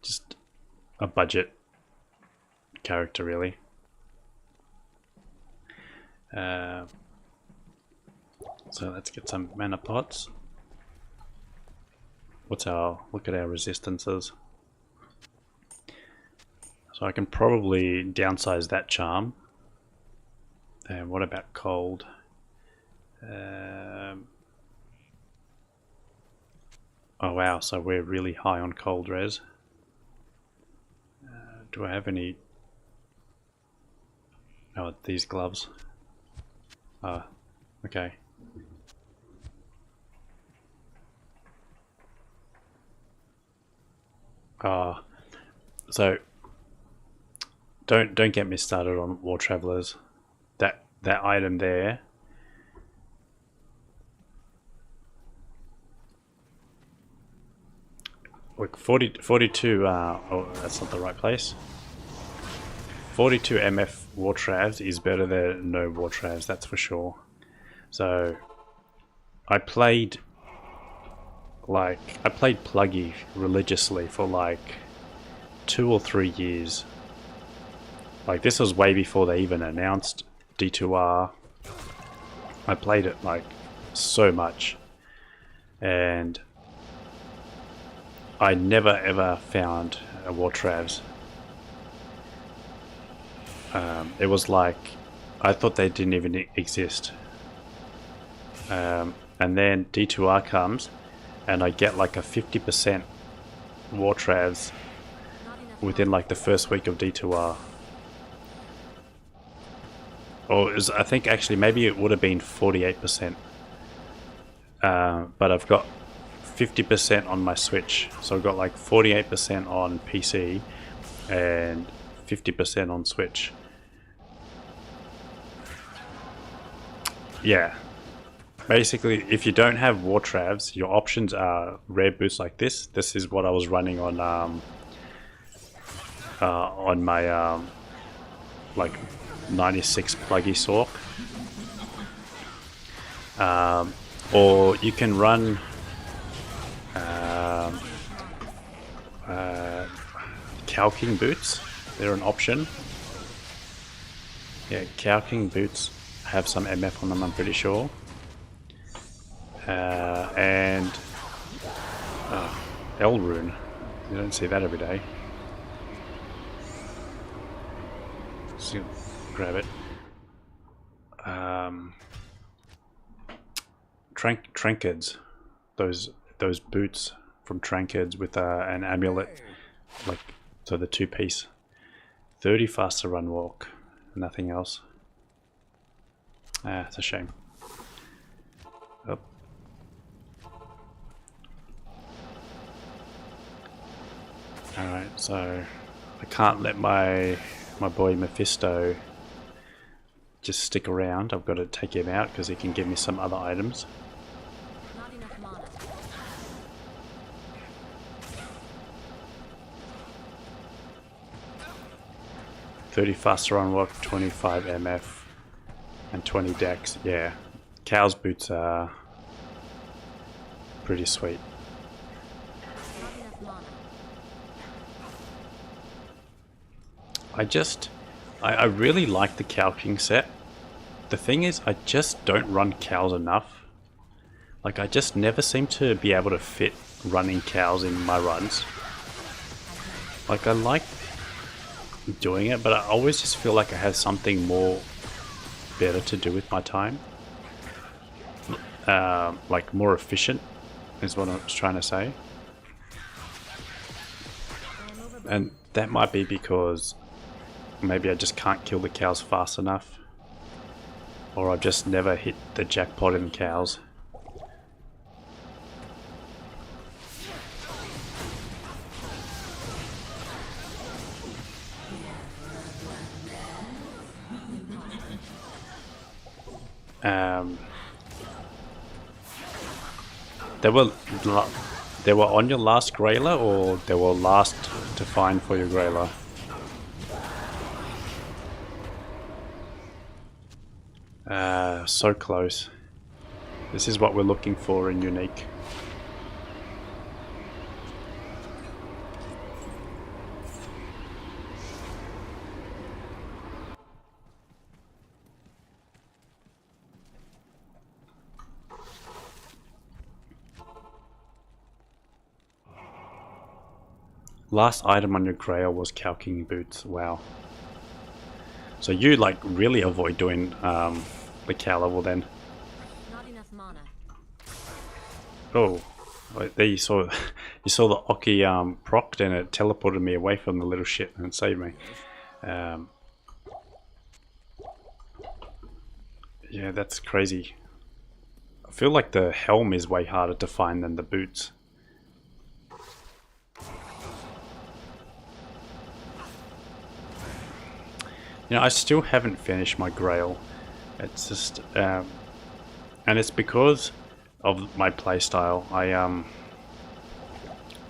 just a budget character, really. So let's get some mana pots. Look at our resistances. So I can probably downsize that charm. And what about cold? Oh wow, so we're really high on cold res. Do I have any? Oh, these gloves. Okay. So don't get me started on War Travelers. That item there. Look, 42, oh, that's not the right place. 42 MF War Travs is better than no War Travs, that's for sure. So, I played Pluggy religiously for like 2 or 3 years. Like, this was way before they even announced D2R. I played it like so much, and I never ever found a War Travs. It was like I thought they didn't even exist. And then D2R comes, and I get like a 50% War Travs within like the first week of D2R. Or I think actually maybe it would have been 48%. But I've got 50% on my Switch. So I've got like 48% on PC and 50% on Switch. Yeah. Basically, if you don't have War Travs, your options are rare boots like this. This is what I was running on my like 96 Pluggy Sork. Or you can run calking boots. They're an option. Yeah, calking boots have some MF on them, I'm pretty sure. And L rune. You don't see that every day. So grab it. Trinkets. Those boots from Trinkets with an amulet, like so the 2-piece. 30 faster run walk. Nothing else. It's a shame. Oh. Alright, so I can't let my boy Mephisto just stick around. I've got to take him out because he can give me some other items. Not enough mana. 30 faster on walk, 25 MF, and 20 dex. Yeah, Cow's boots are pretty sweet. Not enough mana. I really like the Cow King set. The thing is, I just don't run cows enough. Like, I just never seem to be able to fit running cows in my runs. Like, I like doing it, but I always just feel like I have something more better to do with my time. Like, more efficient is what I was trying to say. And that might be because maybe I just can't kill the cows fast enough. Or I've just never hit the jackpot in cows. They were on your last Grailer, or they were last to find for your Grailer? So close. This is what we're looking for in Unique. Last item on your Grail was Cow King boots. Wow. So you like really avoid doing the cow level then. Not enough mana. Oh, there you saw the Oki procced and it teleported me away from the little shit and saved me. Yeah, that's crazy. I feel like the helm is way harder to find than the boots. You know, I still haven't finished my Grail. It's just, and it's because of my playstyle. I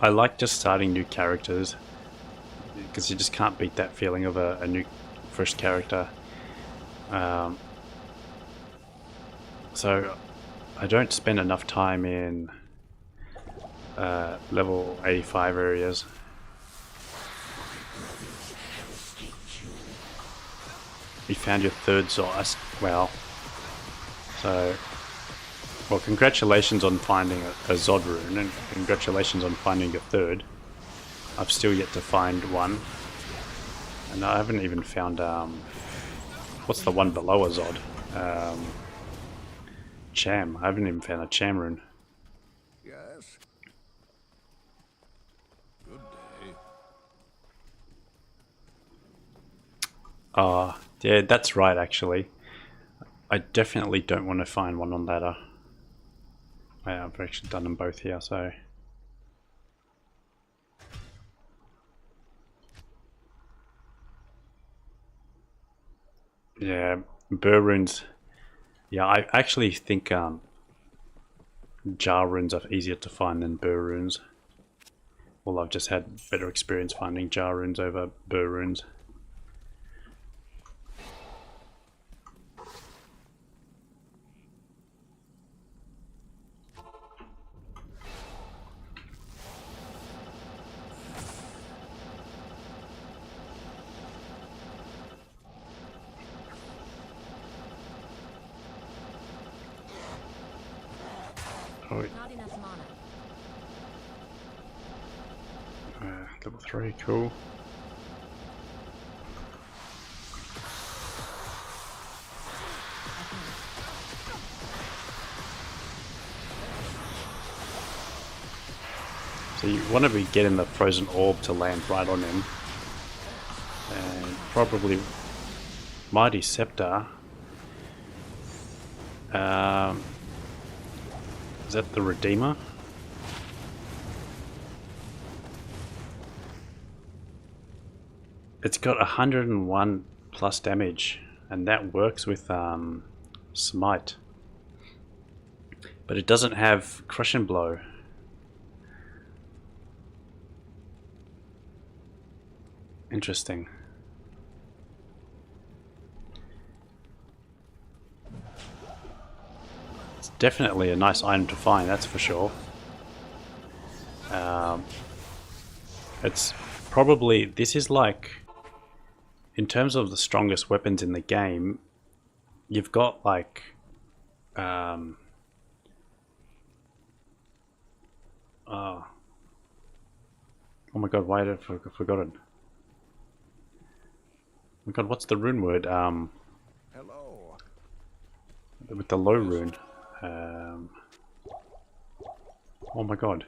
like just starting new characters because you just can't beat that feeling of a new, fresh character. So I don't spend enough time in level 85 areas. You found your third Zod. Wow. So, well, congratulations on finding a Zod rune, and congratulations on finding your third. I've still yet to find one. And I haven't even found, what's the one below a Zod? Cham. I haven't even found a Cham rune. Yes. Good day. Yeah, that's right, actually. I definitely don't want to find one on ladder. I've actually done them both here, so... Yeah, burr runes. Yeah, I actually think jar runes are easier to find than burr runes. Well, I've just had better experience finding jar runes over burr runes. Oh, Not enough mana. level 3, cool. So you want to be getting the frozen orb to land right on him. And probably Mighty Scepter. Is that the Redeemer? It's got 101 plus damage, and that works with Smite. But it doesn't have Crush and Blow. Interesting. It's definitely a nice item to find, that's for sure. It's probably, this is like, in terms of the strongest weapons in the game, you've got like, oh my god, why did I forgotten? Oh my god, what's the rune word? Hello. With the low rune. Oh my god.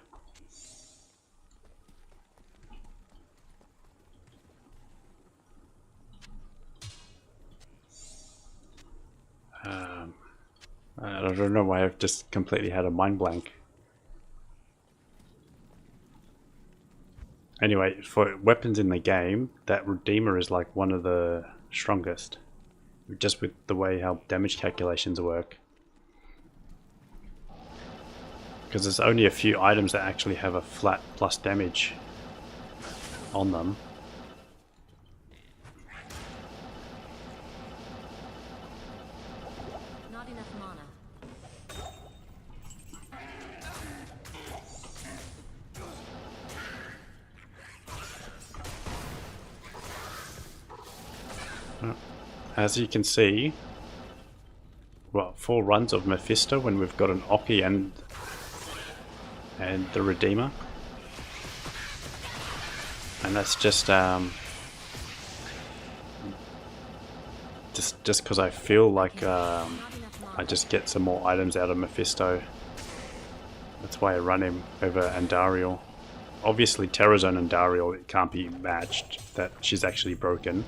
I don't know why I've just completely had a mind blank. Anyway, for weapons in the game, that Redeemer is like one of the strongest. Just with the way how damage calculations work. Because there's only a few items that actually have a flat plus damage on them. Not enough mana. As you can see, well, 4 runs of Mephisto when we've got an Oki and the Redeemer, and that's just because I feel like I just get some more items out of Mephisto. That's why I run him over Andariel. Obviously, Terrazone and Andariel, it can't be matched. That she's actually broken.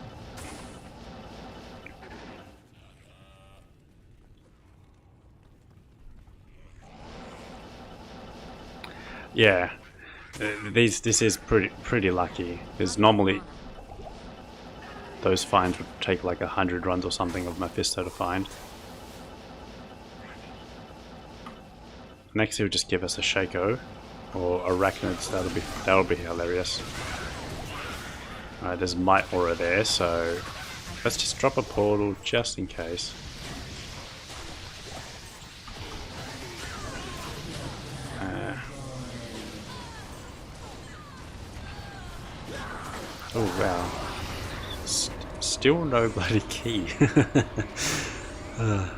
Yeah, this is pretty lucky. Because normally those finds would take like 100 runs or something of Mephisto to find. Next, he'll just give us a Shaco or Arachnids. That'll be hilarious. Alright, there's Might Aura there, so let's just drop a portal just in case. Oh wow. Still no bloody key. I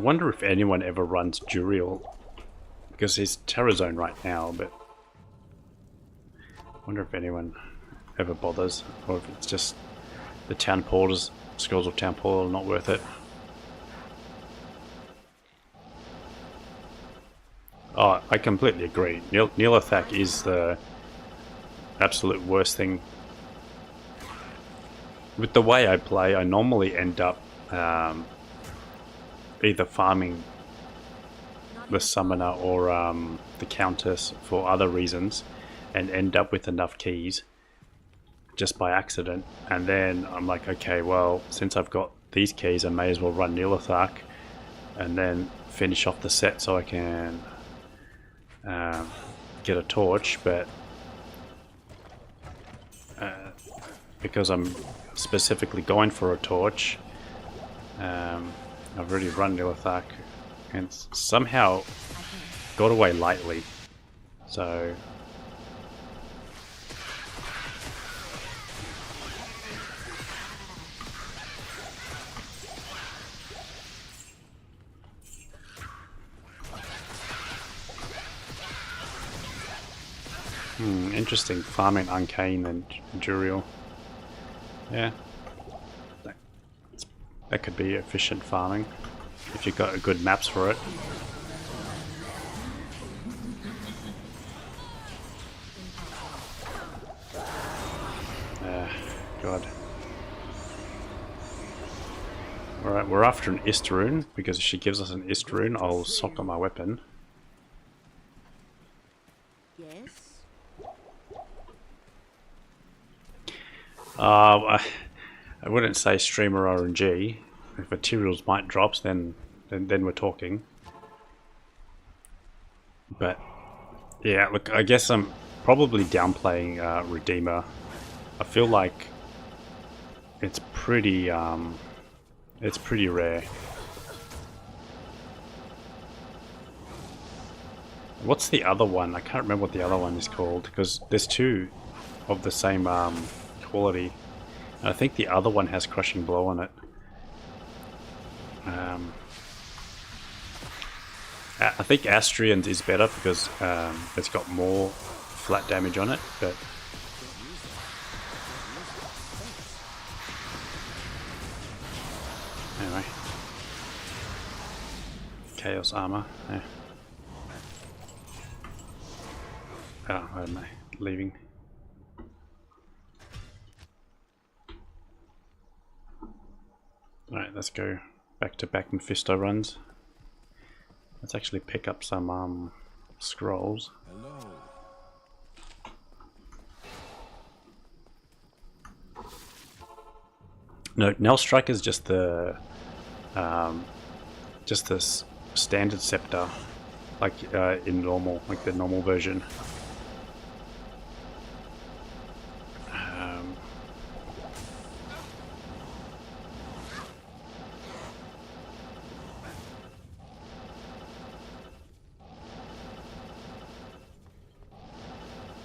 wonder if anyone ever runs Duriel, because he's Terrazone right now, but I wonder if anyone ever bothers, or if it's just the town porters, Scrolls of Town Portal, not worth it. Oh, I completely agree. Neelathak is the absolute worst thing. With the way I play, I normally end up either farming the summoner or the countess for other reasons, and end up with enough keys just by accident. And then I'm like, okay, well, since I've got these keys, I may as well run Neelathak and then finish off the set so I can get a torch. But because I'm specifically going for a torch, I've already run Nilithak and somehow got away lightly. So interesting, farming Uncane and Juriel. Yeah, that could be efficient farming if you've got good maps for it. God. Alright, we're after an Ist rune, because if she gives us an Ist rune, I'll sock on my weapon. Yes? I wouldn't say streamer RNG. If materials might drops, then we're talking. But yeah, look, I guess I'm probably downplaying Redeemer. I feel like it's pretty rare. What's the other one? I can't remember what the other one is called, because there's two of the same quality. And I think the other one has Crushing Blow on it. I think Astrian's is better because it's got more flat damage on it, but anyway. Chaos armor. Yeah. Oh, where am I? Leaving. Alright, let's go back-to-back Mephisto runs. Let's actually pick up some scrolls. Hello. No, Nell Strike is just the standard scepter, like in normal, like the normal version.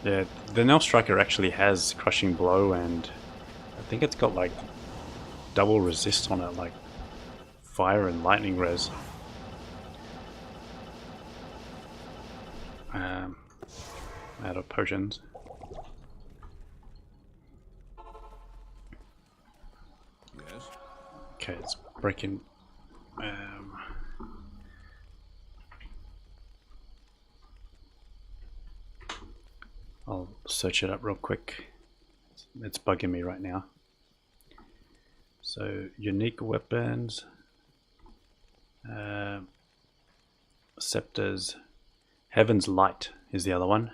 Yeah, the Nell Striker actually has Crushing Blow, and I think it's got like double resist on it, like fire and lightning res. Out of potions. Yes. Okay, it's breaking. I'll search it up real quick. It's bugging me right now. So, unique weapons, scepters, Heaven's Light is the other one.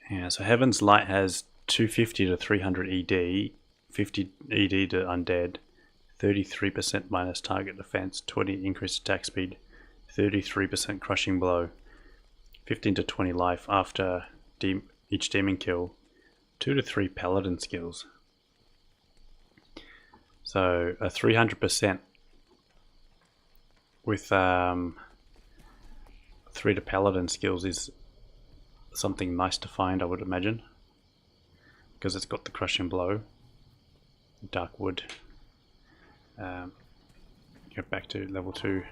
Yeah, so Heaven's Light has 250 to 300 ED, 50 ED to undead, 33% minus target defense, 20 increased attack speed, 33% crushing blow, 15 to 20 life after each demon kill, 2 to 3 paladin skills. So a 300% with 3 to paladin skills is something nice to find, I would imagine, because it's got the crushing blow, dark wood. Go back to level 2.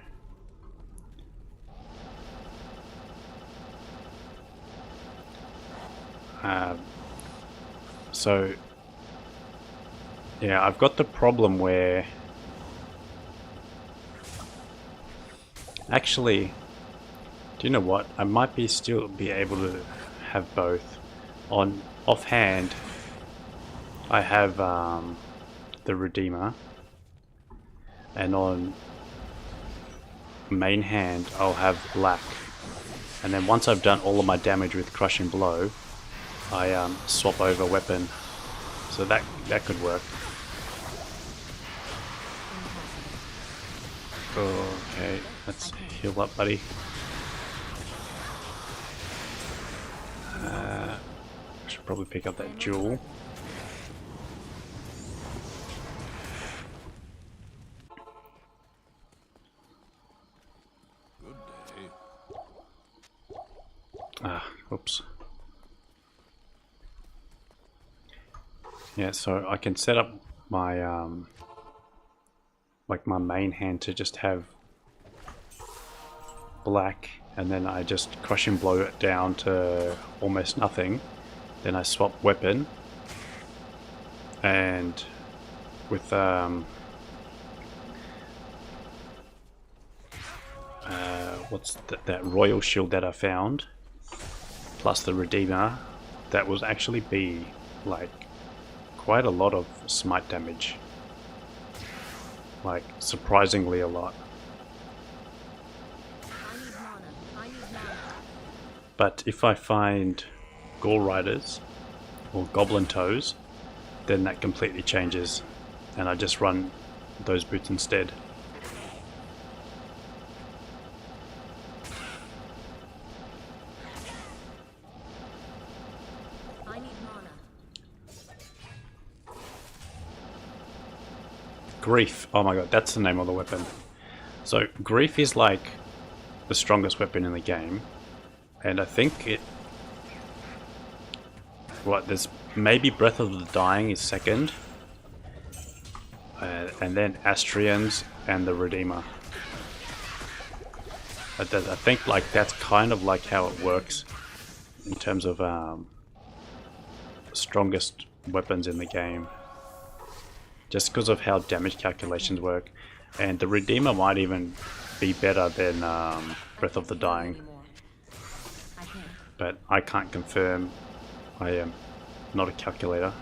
So yeah, I've got the problem where actually, do you know what? I might still be able to have both. On offhand, I have the Redeemer, and on main hand I'll have Black, and then once I've done all of my damage with Crushing Blow, I swap over weapon, so that could work. Okay, let's heal up, buddy. Should probably pick up that jewel. Oops. Yeah, so I can set up my like my main hand to just have black, and then I just crush and blow it down to almost nothing. Then I swap weapon, and with what's that royal shield that I found, plus the Redeemer, that will actually be like quite a lot of smite damage. Like surprisingly a lot. But if I find Gore Riders or Goblin Toes, then that completely changes, and I just run those boots instead. I need mana. Grief. Oh my god, that's the name of the weapon. So Grief is like the strongest weapon in the game, and I think it... What, there's maybe Breath of the Dying is second, and then Astrians and the Redeemer. I think like that's kind of like how it works in terms of strongest weapons in the game, just because of how damage calculations work. And the Redeemer might even be better than Breath of the Dying, but I can't confirm. I am not a calculator.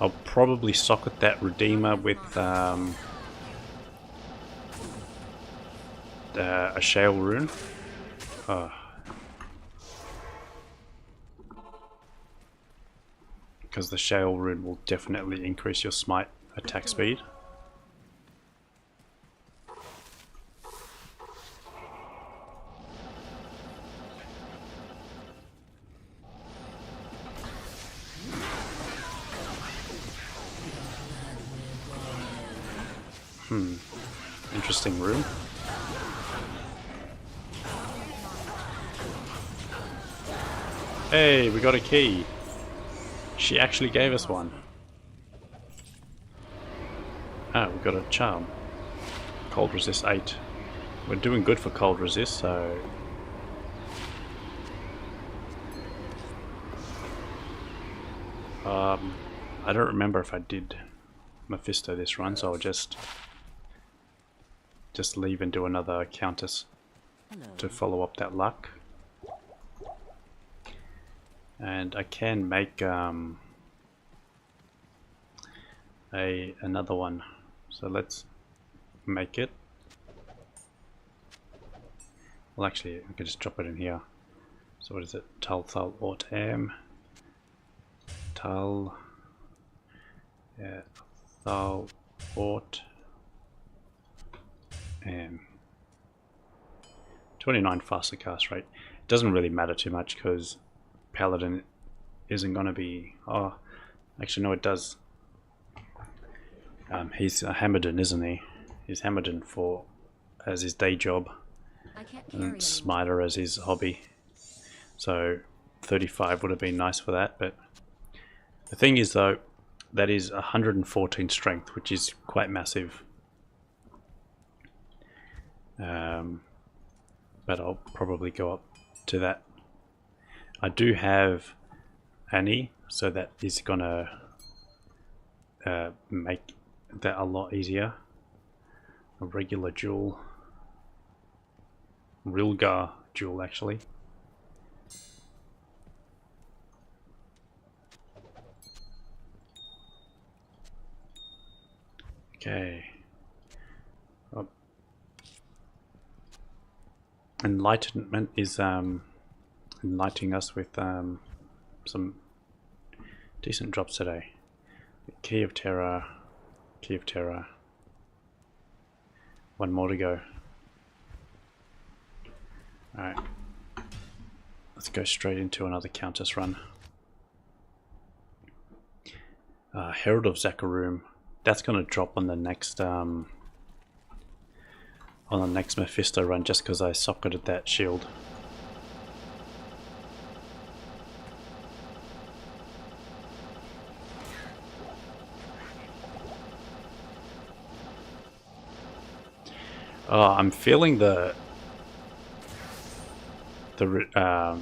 I'll probably socket that Redeemer with a Shale Rune. Because the Shale Rune will definitely increase your smite attack speed. Interesting rune. Hey, we got a key. She actually gave us one. Ah, we got a charm. Cold resist 8. We're doing good for cold resist, so... I don't remember if I did Mephisto this run, so I'll just leave and do another Countess to follow up that luck. And I can make another one, so let's make it. Well, actually I can just drop it in here. So what is it? Tal Thal Ort Am Tal, yeah, Thal Ort Am. 29 faster cast rate. It doesn't really matter too much because Paladin isn't going to be... Oh, actually no, it does. He's a Hammerden, isn't he? He's Hammerden for as his day job, and Smiter as his hobby. So 35 would have been nice for that, but the thing is though, that is 114 strength, which is quite massive. But I'll probably go up to that. I do have Annie, so that is gonna make that a lot easier. A regular jewel, Rilgar jewel actually. Okay. Enlightenment is enlightening us with some decent drops today. Key of Terror, Key of Terror. One more to go. Alright. Let's go straight into another Countess run. Herald of Zakarum. that's gonna drop on the next Mephisto run just because I socketed that shield. Oh, I'm feeling the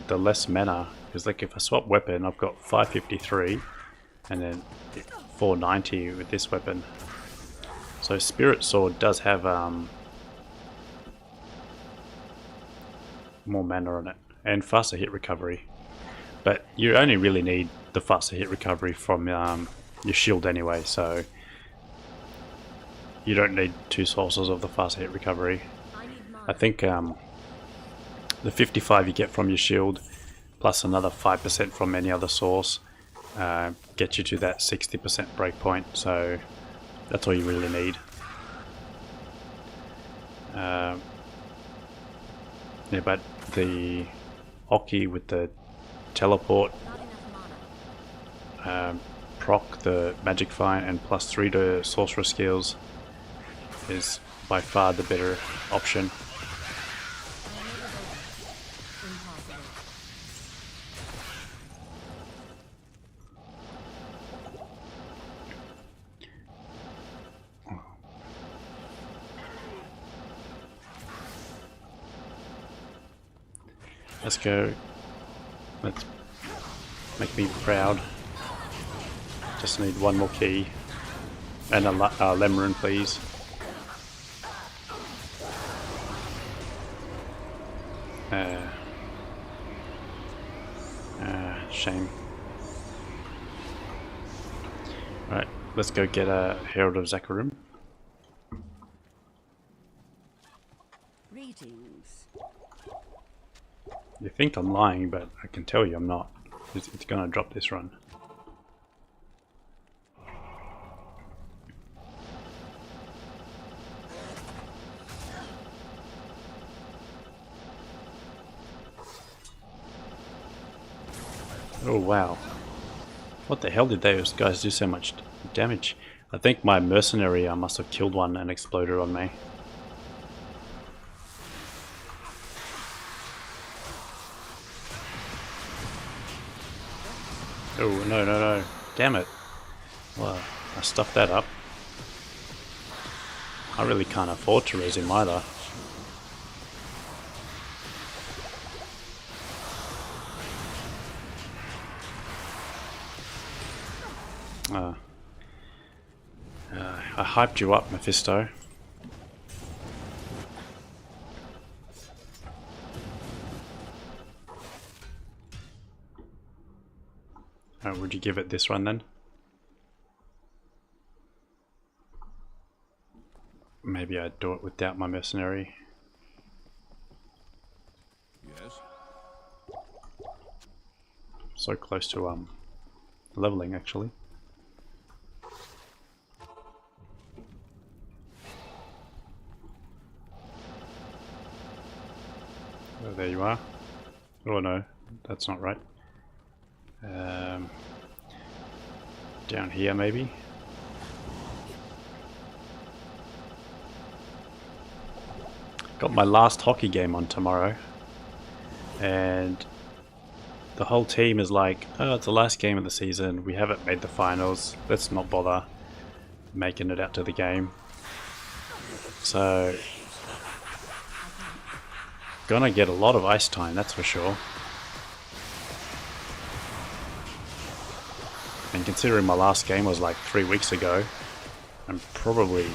less mana, because like if I swap weapon, I've got 553 and then 490 with this weapon. So Spirit Sword does have more mana on it and faster hit recovery, but you only really need the faster hit recovery from your shield anyway, so you don't need two sources of the faster hit recovery. I think the 55 you get from your shield plus another 5% from any other source gets you to that 60% breakpoint, so that's all you really need. Yeah, but the Oki with the teleport, proc the magic fire and +3 to sorcerer skills is by far the better option. Let's go. Let's make me proud. Just need one more key and a Lemon, please. Shame. Right, let's go get a Herald of Zakarum. Greetings. You think I'm lying, but I can tell you I'm not. It's gonna drop this run. Oh wow. What the hell did those guys do so much damage? I think my mercenary must have killed one and exploded on me. Oh no no no. Damn it. Well, I stuffed that up. I really can't afford to res him either. I hyped you up, Mephisto. Would you give it this one then? Maybe I'd do it without my mercenary. Yes. So close to leveling actually. Oh, there you are. Oh no, that's not right. Down here maybe. Got my last hockey game on tomorrow, and the whole team is like, oh, it's the last game of the season, we haven't made the finals, let's not bother making it out to the game. So gonna get a lot of ice time, that's for sure. And considering my last game was like 3 weeks ago, I'm probably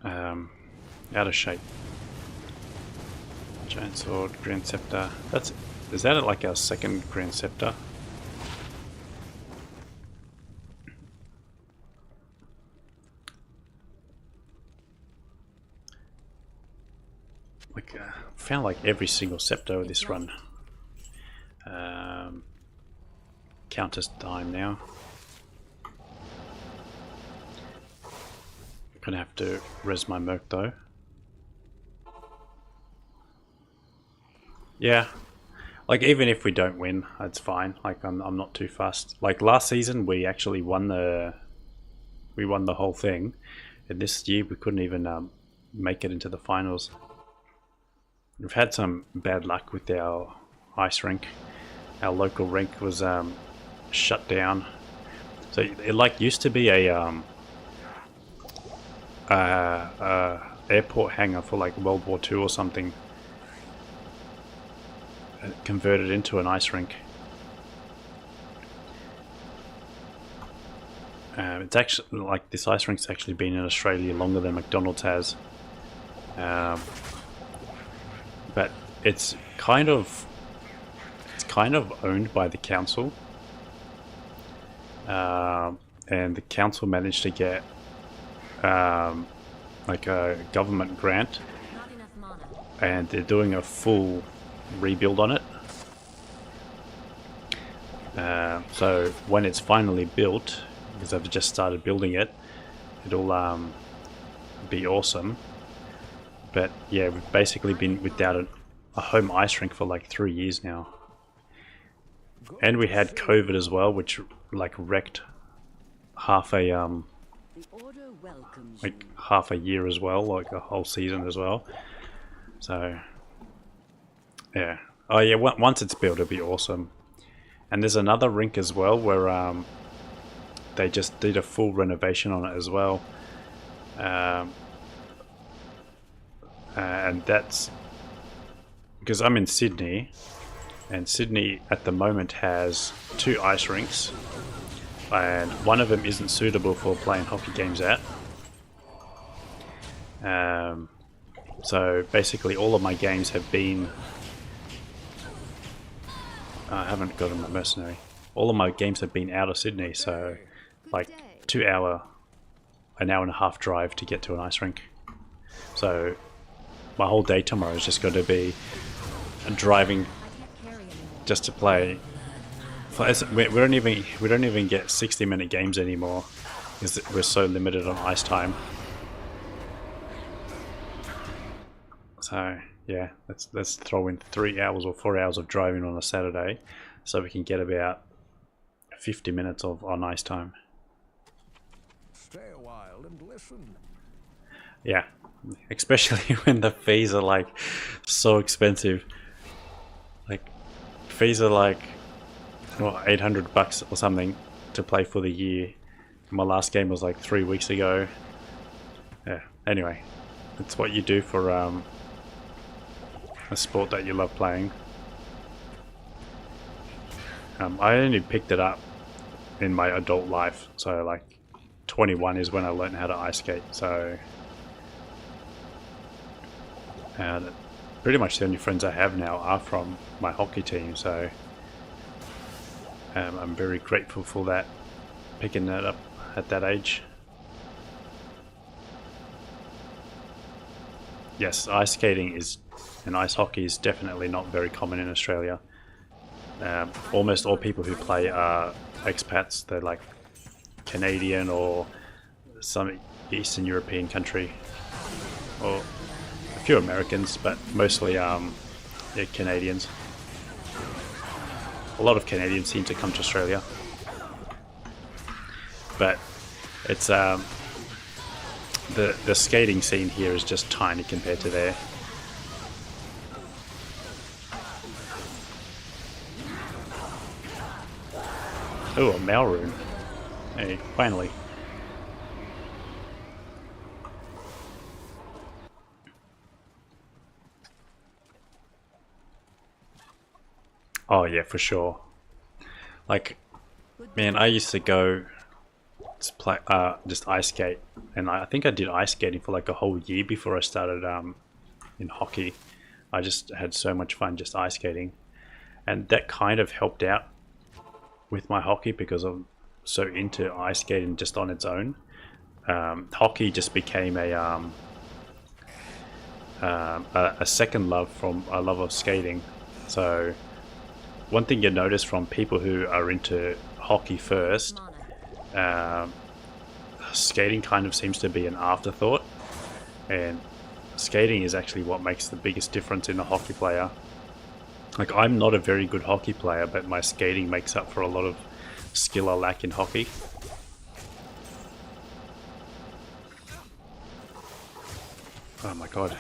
out of shape. Giant sword, Grand Scepter. Is that like our second Grand Scepter? Like found like every single scepter with this run. Countess time now. Gonna have to res my Merc though. Yeah, Like, even if we don't win, it's fine. Like, I'm not too fussed. Like, last season, we actually won the whole thing. And this year, we couldn't even make it into the finals. We've had some bad luck with our ice rink. Our local rink was shut down. So it like used to be a airport hangar for like World War II or something. Converted into an ice rink. It's actually like this ice rink's actually been in Australia longer than McDonald's has, but it's kind of owned by the council, and the council managed to get like a government grant, Not enough mana. and they're doing a full rebuild on it. So when it's finally built, because I've just started building it, it'll be awesome. But yeah, we've basically been without a home ice rink for like 3 years now, and we had COVID as well, which like wrecked half a The order welcomes you. like half a year as well, like a whole season as well. So yeah, oh yeah, once it's built, it'll be awesome. And there's another rink as well where they just did a full renovation on it as well, and that's because I'm in Sydney, and Sydney at the moment has 2 ice rinks, and one of them isn't suitable for playing hockey games at. So basically all of my games have been... I haven't got a mercenary. All of my games have been out of Sydney, so like an hour and a half drive to get to an ice rink. So my whole day tomorrow is just going to be driving just to play. We don't even get 60-minute games anymore because we're so limited on ice time. So yeah, let's throw in 3 hours or 4 hours of driving on a Saturday, so we can get about 50 minutes on ice time. Stay a while and listen. Yeah, especially when the fees are like so expensive. Like fees are like what, $800 or something to play for the year. My last game was like 3 weeks ago. Yeah. Anyway, it's what you do for a sport that you love playing. I only picked it up in my adult life, so like 21 is when I learned how to ice skate. So pretty much the only friends I have now are from my hockey team, so I'm very grateful for that, picking that up at that age. Yes, ice skating and ice hockey is definitely not very common in Australia. Almost all people who play are expats. They're like Canadian or some Eastern European country, or a few Americans, but mostly yeah, Canadians. A lot of Canadians seem to come to Australia, but it's the skating scene here is just tiny compared to there. Oh, a mail room. Hey, finally. Oh yeah, for sure. Like, man, I used to go just play, just ice skate, and I think I did ice skating for like a whole year before I started in hockey. I just had so much fun just ice skating, and that kind of helped out with my hockey because I'm so into ice skating just on its own. Hockey just became a second love from a love of skating. So one thing you notice from people who are into hockey first, skating kind of seems to be an afterthought, and skating is actually what makes the biggest difference in a hockey player. Like, I'm not a very good hockey player, but my skating makes up for a lot of skill I lack in hockey. Oh my god.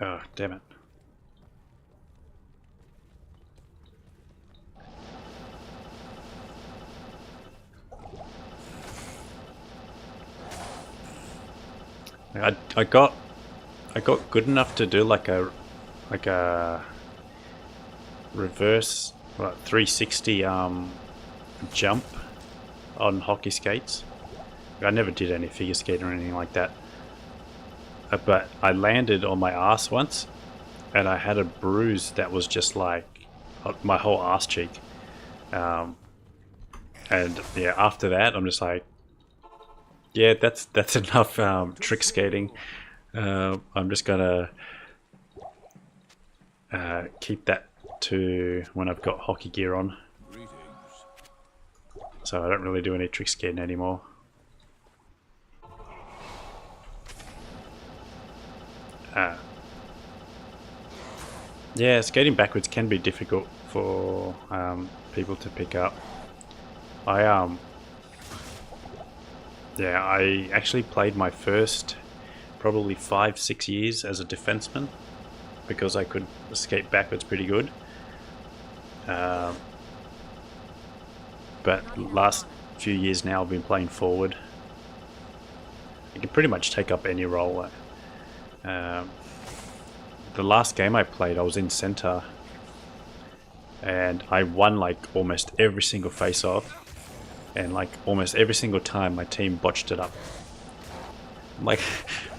Oh, damn it. I got good enough to do like a reverse 360 jump on hockey skates. I never did any figure skating or anything like that. But I landed on my ass once and I had a bruise that was just like my whole ass cheek. And yeah, after that I'm just like, yeah, that's enough trick skating. I'm just gonna keep that to when I've got hockey gear on. So I don't really do any trick skating anymore. Yeah, skating backwards can be difficult for people to pick up. Yeah, I actually played my first probably 5-6 years as a defenseman because I could skate backwards pretty good. But last few years now I've been playing forward. You can pretty much take up any role. The last game I played, I was in center and I won like almost every single face-off, and like almost every single time my team botched it up. I'm like,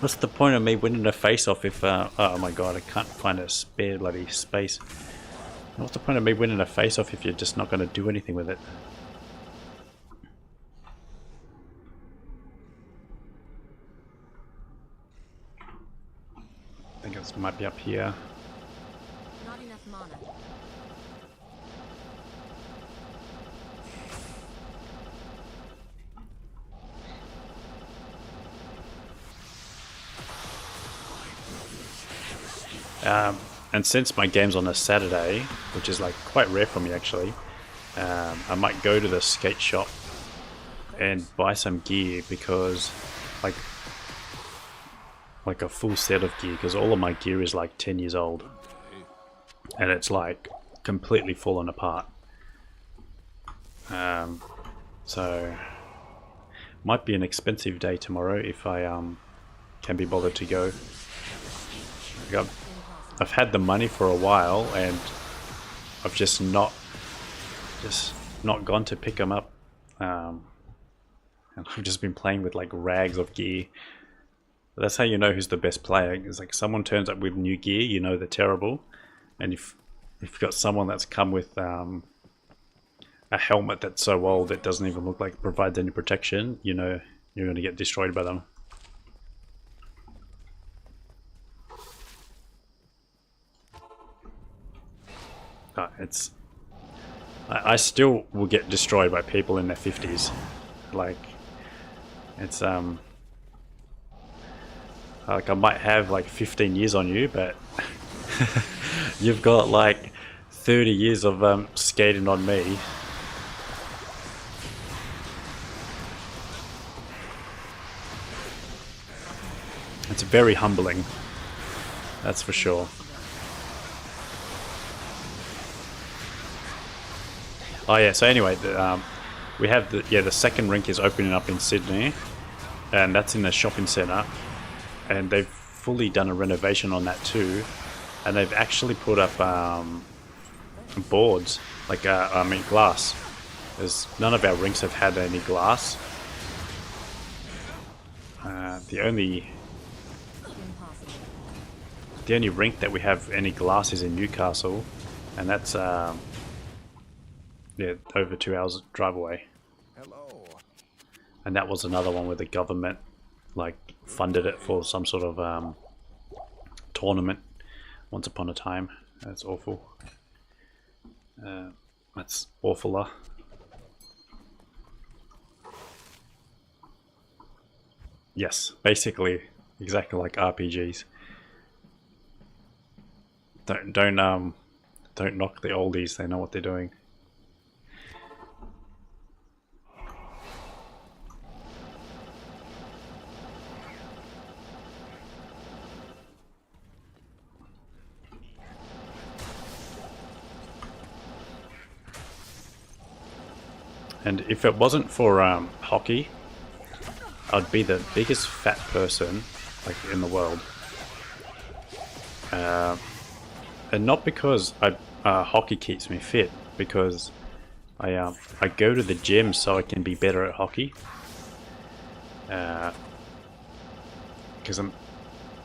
what's the point of me winning a face-off if oh my god, I can't find a spare bloody space. What's the point of me winning a face-off if you're just not going to do anything with it? I think it might be up here. Not enough mana. And since my game's on a Saturday, which is like quite rare for me actually, I might go to the skate shop and buy some gear because like a full set of gear, because all of my gear is like 10 years old and it's like completely fallen apart. So might be an expensive day tomorrow if I can be bothered to go. I've had the money for a while and I've just not gone to pick them up, and I've just been playing with like rags of gear. That's how you know who's the best player. It's like someone turns up with new gear, you know they're terrible, and if you've got someone that's come with a helmet that's so old it doesn't even look like it provides any protection, you know you're going to get destroyed by them. I still will get destroyed by people in their 50s. Like, it's like I might have like 15 years on you, but you've got like 30 years of skating on me. It's very humbling, that's for sure. Oh yeah, so anyway, we have the second rink is opening up in Sydney, and that's in the shopping centre, and they've fully done a renovation on that too, and they've actually put up boards, like I mean glass. None of our rinks have had any glass. The only rink that we have any glass is in Newcastle, and that's yeah, over 2 hours drive away. Hello. And that was another one where the government like funded it for some sort of tournament once upon a time. That's awful. That's awfuler. Yes, basically exactly like RPGs. Don't knock the oldies. They know what they're doing. And if it wasn't for hockey, I'd be the biggest fat person like in the world. And not because hockey keeps me fit, because I go to the gym so I can be better at hockey. Because I'm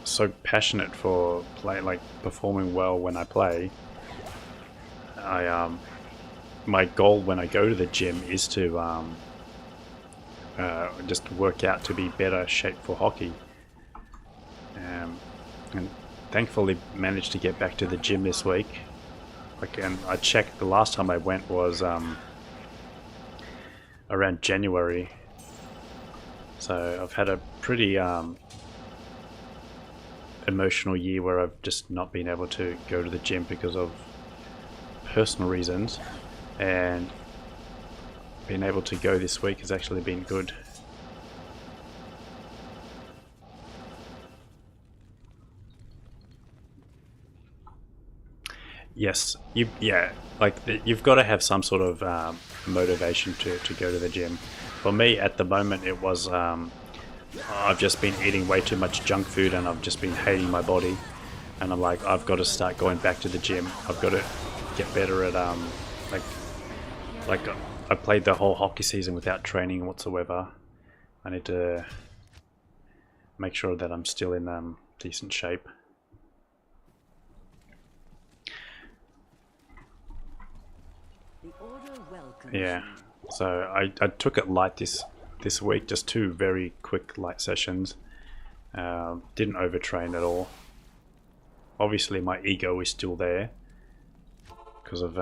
so passionate for performing well when I play. My goal when I go to the gym is to just work out to be better shape for hockey. And thankfully managed to get back to the gym this week. And I checked, the last time I went was around January. So I've had a pretty emotional year where I've just not been able to go to the gym because of personal reasons, and being able to go this week has actually been good. Yes, you've got to have some sort of motivation to go to the gym. For me, at the moment, it was I've just been eating way too much junk food, and I've just been hating my body. And I'm like, I've got to start going back to the gym. I've got to get better at I played the whole hockey season without training whatsoever. I need to make sure that I'm still in decent shape. Yeah, so I took it light this week, just 2 very quick light sessions. Didn't overtrain at all. Obviously my ego is still there because of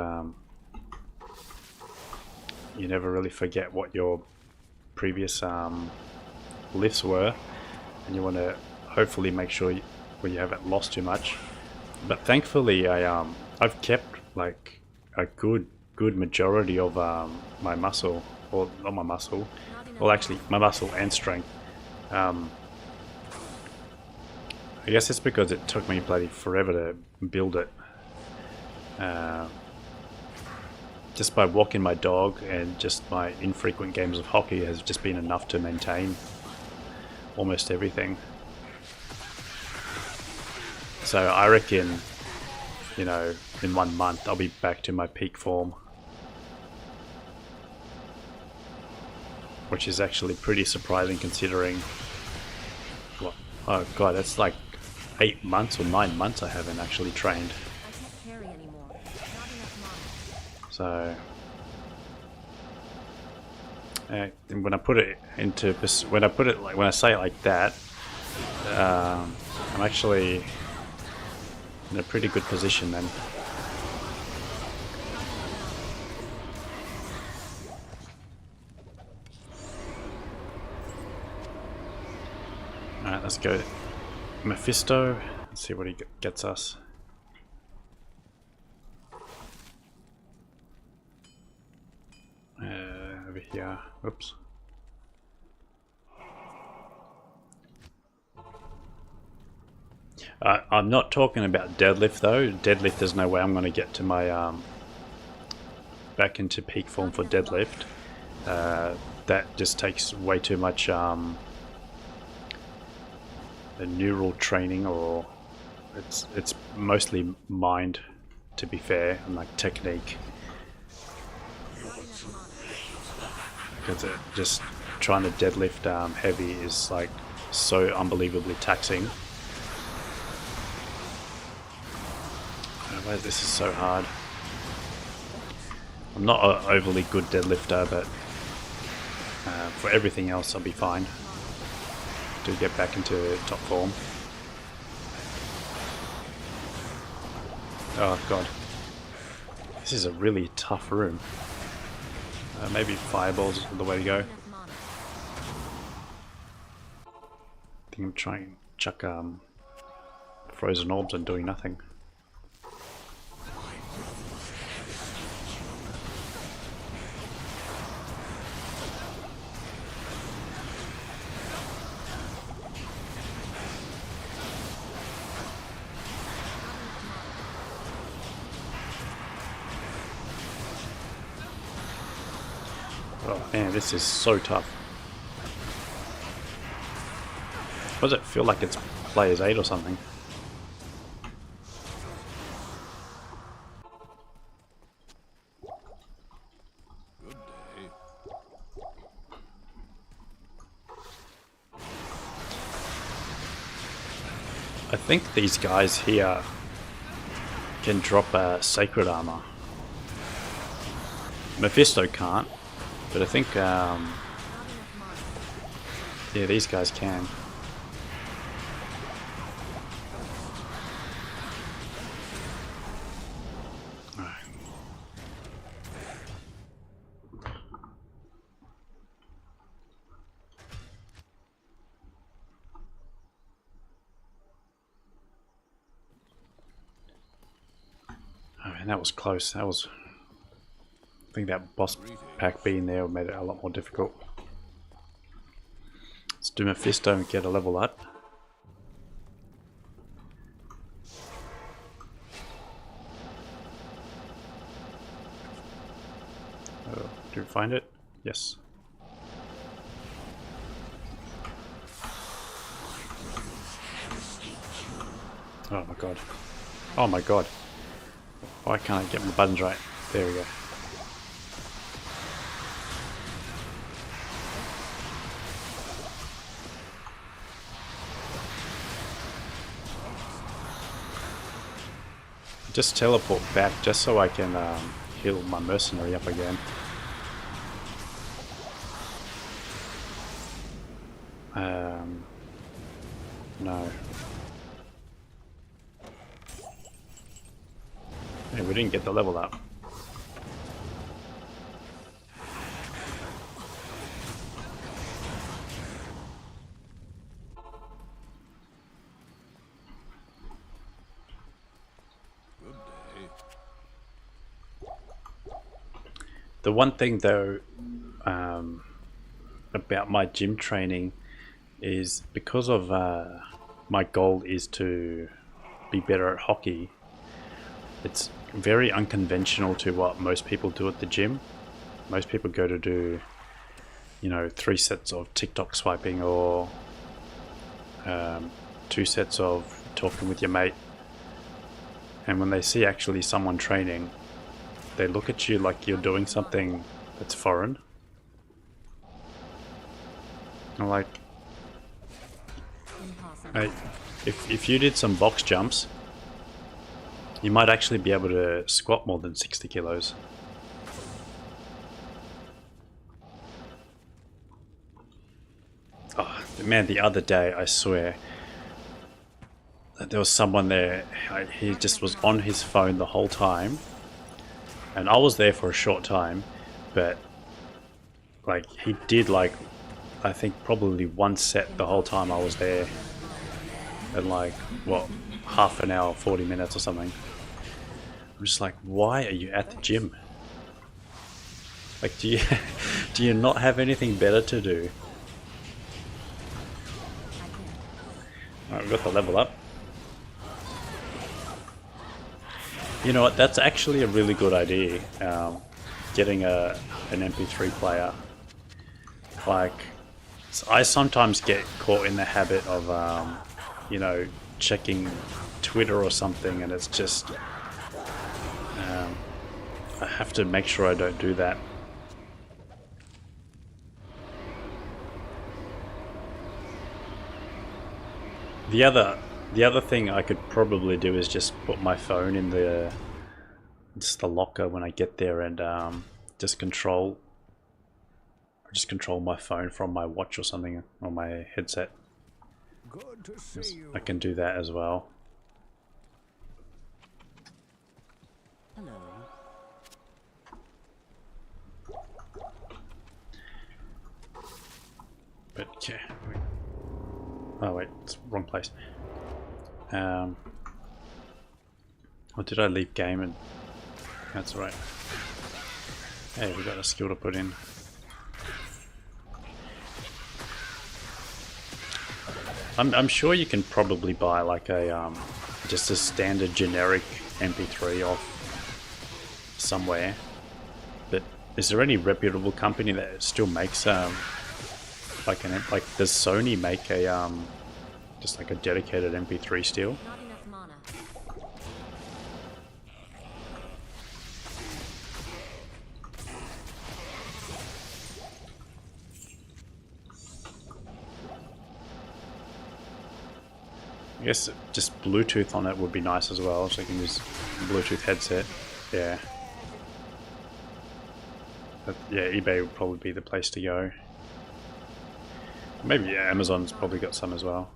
you never really forget what your previous lifts were, and you want to hopefully make sure you haven't lost too much. But thankfully I've kept like a good majority of my muscle, or not my muscle, well actually my muscle and strength. I guess it's because it took me bloody forever to build it. Just by walking my dog and just my infrequent games of hockey has just been enough to maintain almost everything. So I reckon, you know, in 1 month I'll be back to my peak form, which is actually pretty surprising considering, well, oh god, that's like 8 months or 9 months I haven't actually trained. So when I put it into, when I say it like that, I'm actually in a pretty good position then. Alright, let's go Mephisto. Let's see what he gets us. Over here. Oops. I'm not talking about deadlift though. Deadlift, there's no way I'm going to get to my back into peak form for deadlift. That just takes way too much neural training, or it's mostly mind, to be fair, and like technique. Because just trying to deadlift heavy is like so unbelievably taxing. This is so hard. I'm not an overly good deadlifter, but for everything else I'll be fine to get back into top form. Oh god, this is a really tough room. Maybe fireballs are the way to go. think I'm trying to chuck frozen orbs and doing nothing. Oh man, this is so tough. Why does it feel like it's players 8 or something? Good day. I think these guys here can drop sacred armor. Mephisto can't, but I think yeah, these guys can. Oh man, that was close. That was. I think that boss pack being there made it a lot more difficult. Let's do Mephisto and get a level up. Oh, do you find it? Yes. Oh my god. Oh my god. Why can't I get my buttons right? There we go. Just teleport back just so I can heal my mercenary up again. No. Hey, we didn't get the level up. Good day. The one thing though about my gym training is because of my goal is to be better at hockey. It's very unconventional to what most people do at the gym. Most people go to do, you know, 3 sets of TikTok swiping or 2 sets of talking with your mate. And when they see actually someone training, they look at you like you're doing something that's foreign. I'm like, hey, if you did some box jumps, you might actually be able to squat more than 60 kilos. Oh, man, the other day, I swear, there was someone there, he just was on his phone the whole time. And I was there for a short time, but like he did like, I think probably 1 set the whole time I was there. And like, what, half an hour, 40 minutes or something. I'm just like, why are you at the gym? Like, do you not have anything better to do? Alright, we've got the level up. You know what, that's actually a really good idea, getting an MP3 player. Like, I sometimes get caught in the habit of, you know, checking Twitter or something, and it's just, I have to make sure I don't do that. The other thing I could probably do is just put my phone in the locker when I get there and just control my phone from my watch or something, or my headset. Good to see you. I can do that as well. Hello. But yeah, Oh wait, it's wrong place. Or did I leave game and... That's right. Hey, we got a skill to put in. I'm sure you can probably buy like a just a standard generic MP3 off somewhere. But is there any reputable company that still makes like does Sony make a just like a dedicated MP3 still? Not enough mana. I guess just Bluetooth on it would be nice as well, so you can use a Bluetooth headset. Yeah. But yeah, eBay would probably be the place to go. Maybe yeah, Amazon's probably got some as well.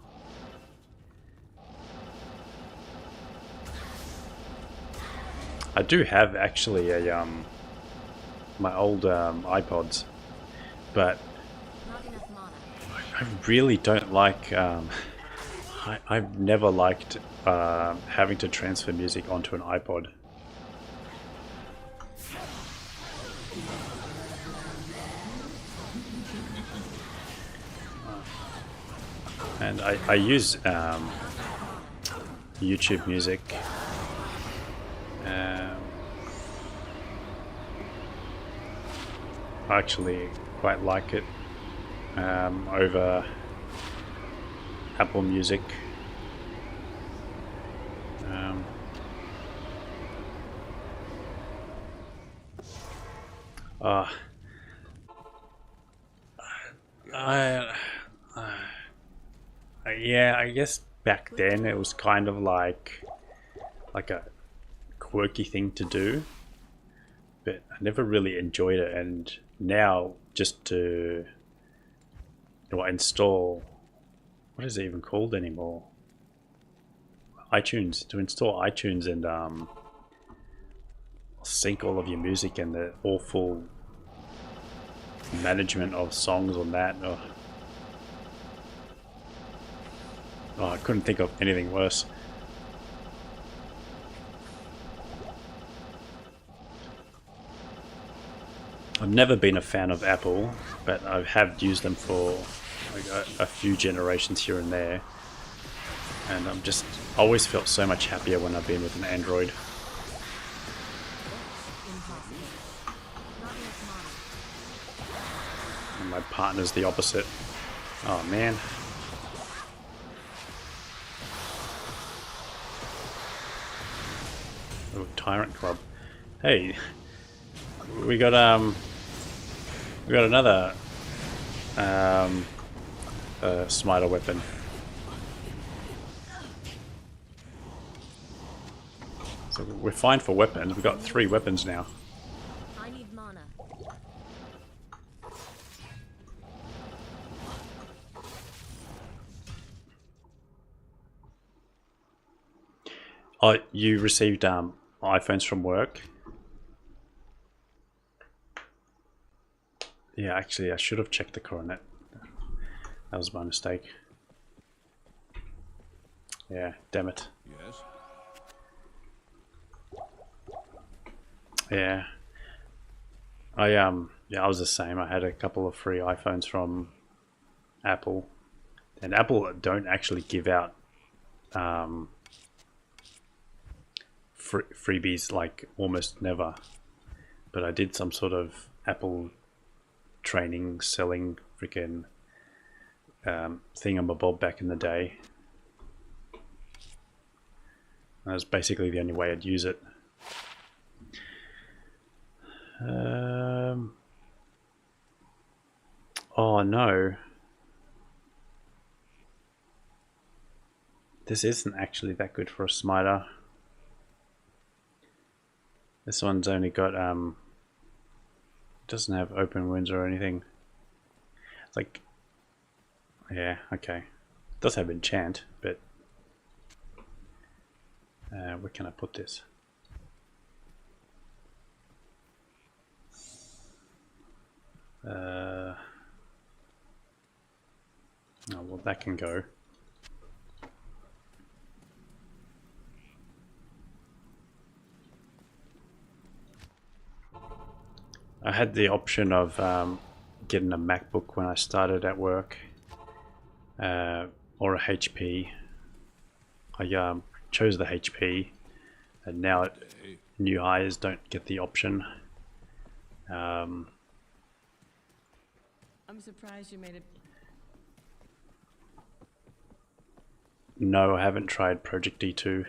I do have actually a my old iPods, but Not enough mana. I really don't like. I've never liked having to transfer music onto an iPod. And I use YouTube Music. I actually quite like it over Apple Music. Yeah, I guess back then it was kind of like a quirky thing to do, but I never really enjoyed it. And now just to install, what is it even called anymore? iTunes, to install iTunes and sync all of your music and the awful management of songs on that. Oh, I couldn't think of anything worse. I've never been a fan of Apple, but I have used them for like a few generations here and there. And I'm just always felt so much happier when I've been with an Android. Impossible. Not enough mana. And my partner's the opposite. Oh man. Oh, Tyrant Club. Hey, we got another smiter weapon. So we're fine for weapons. We've got 3 weapons now. I need mana. Oh, you received iPhones from work? Yeah, actually, I should have checked the coronet. That was my mistake. Yeah, damn it. Yes. Yeah. Yeah, I was the same. I had a couple of free iPhones from Apple. And Apple don't actually give out freebies, like almost never. But I did some sort of Apple training, selling freaking thingamabob back in the day. That was basically the only way I'd use it. Oh no. This isn't actually that good for a smiter. This one's only got doesn't have open wounds or anything. It's like, yeah, okay. It does have enchant, but where can I put this? Oh well, that can go. I had the option of getting a MacBook when I started at work, or a HP. I chose the HP, and now new hires don't get the option. I'm surprised you made it. No, I haven't tried Project D2.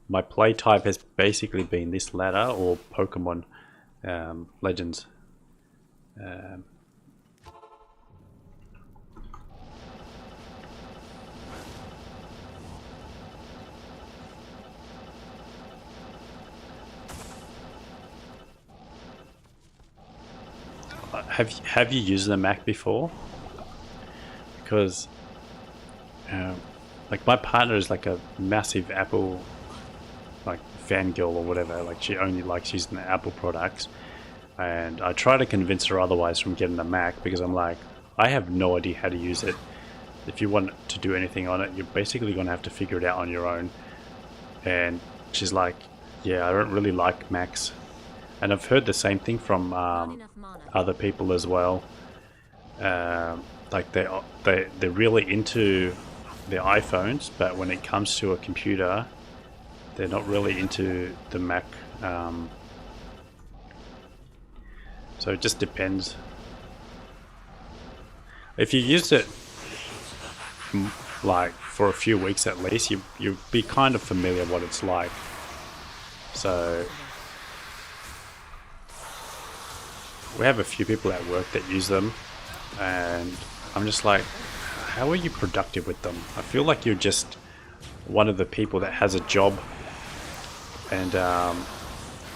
My play type has basically been this ladder or Pokemon Legends. Have you used the Mac before? Because like my partner is like a massive Apple like fangirl or whatever. Like she only likes using the Apple products, and I try to convince her otherwise from getting the Mac, because I'm like, I have no idea how to use it. If you want to do anything on it, you're basically going to have to figure it out on your own. And she's like, yeah, I don't really like Macs. And I've heard the same thing from other people as well. Like they're really into their iPhones, but when it comes to a computer, they're not really into the Mac. So it just depends. If you used it like for a few weeks at least, you'll be kind of familiar what it's like. So we have a few people at work that use them, and I'm just like, how are you productive with them? I feel like you're just one of the people that has a job, and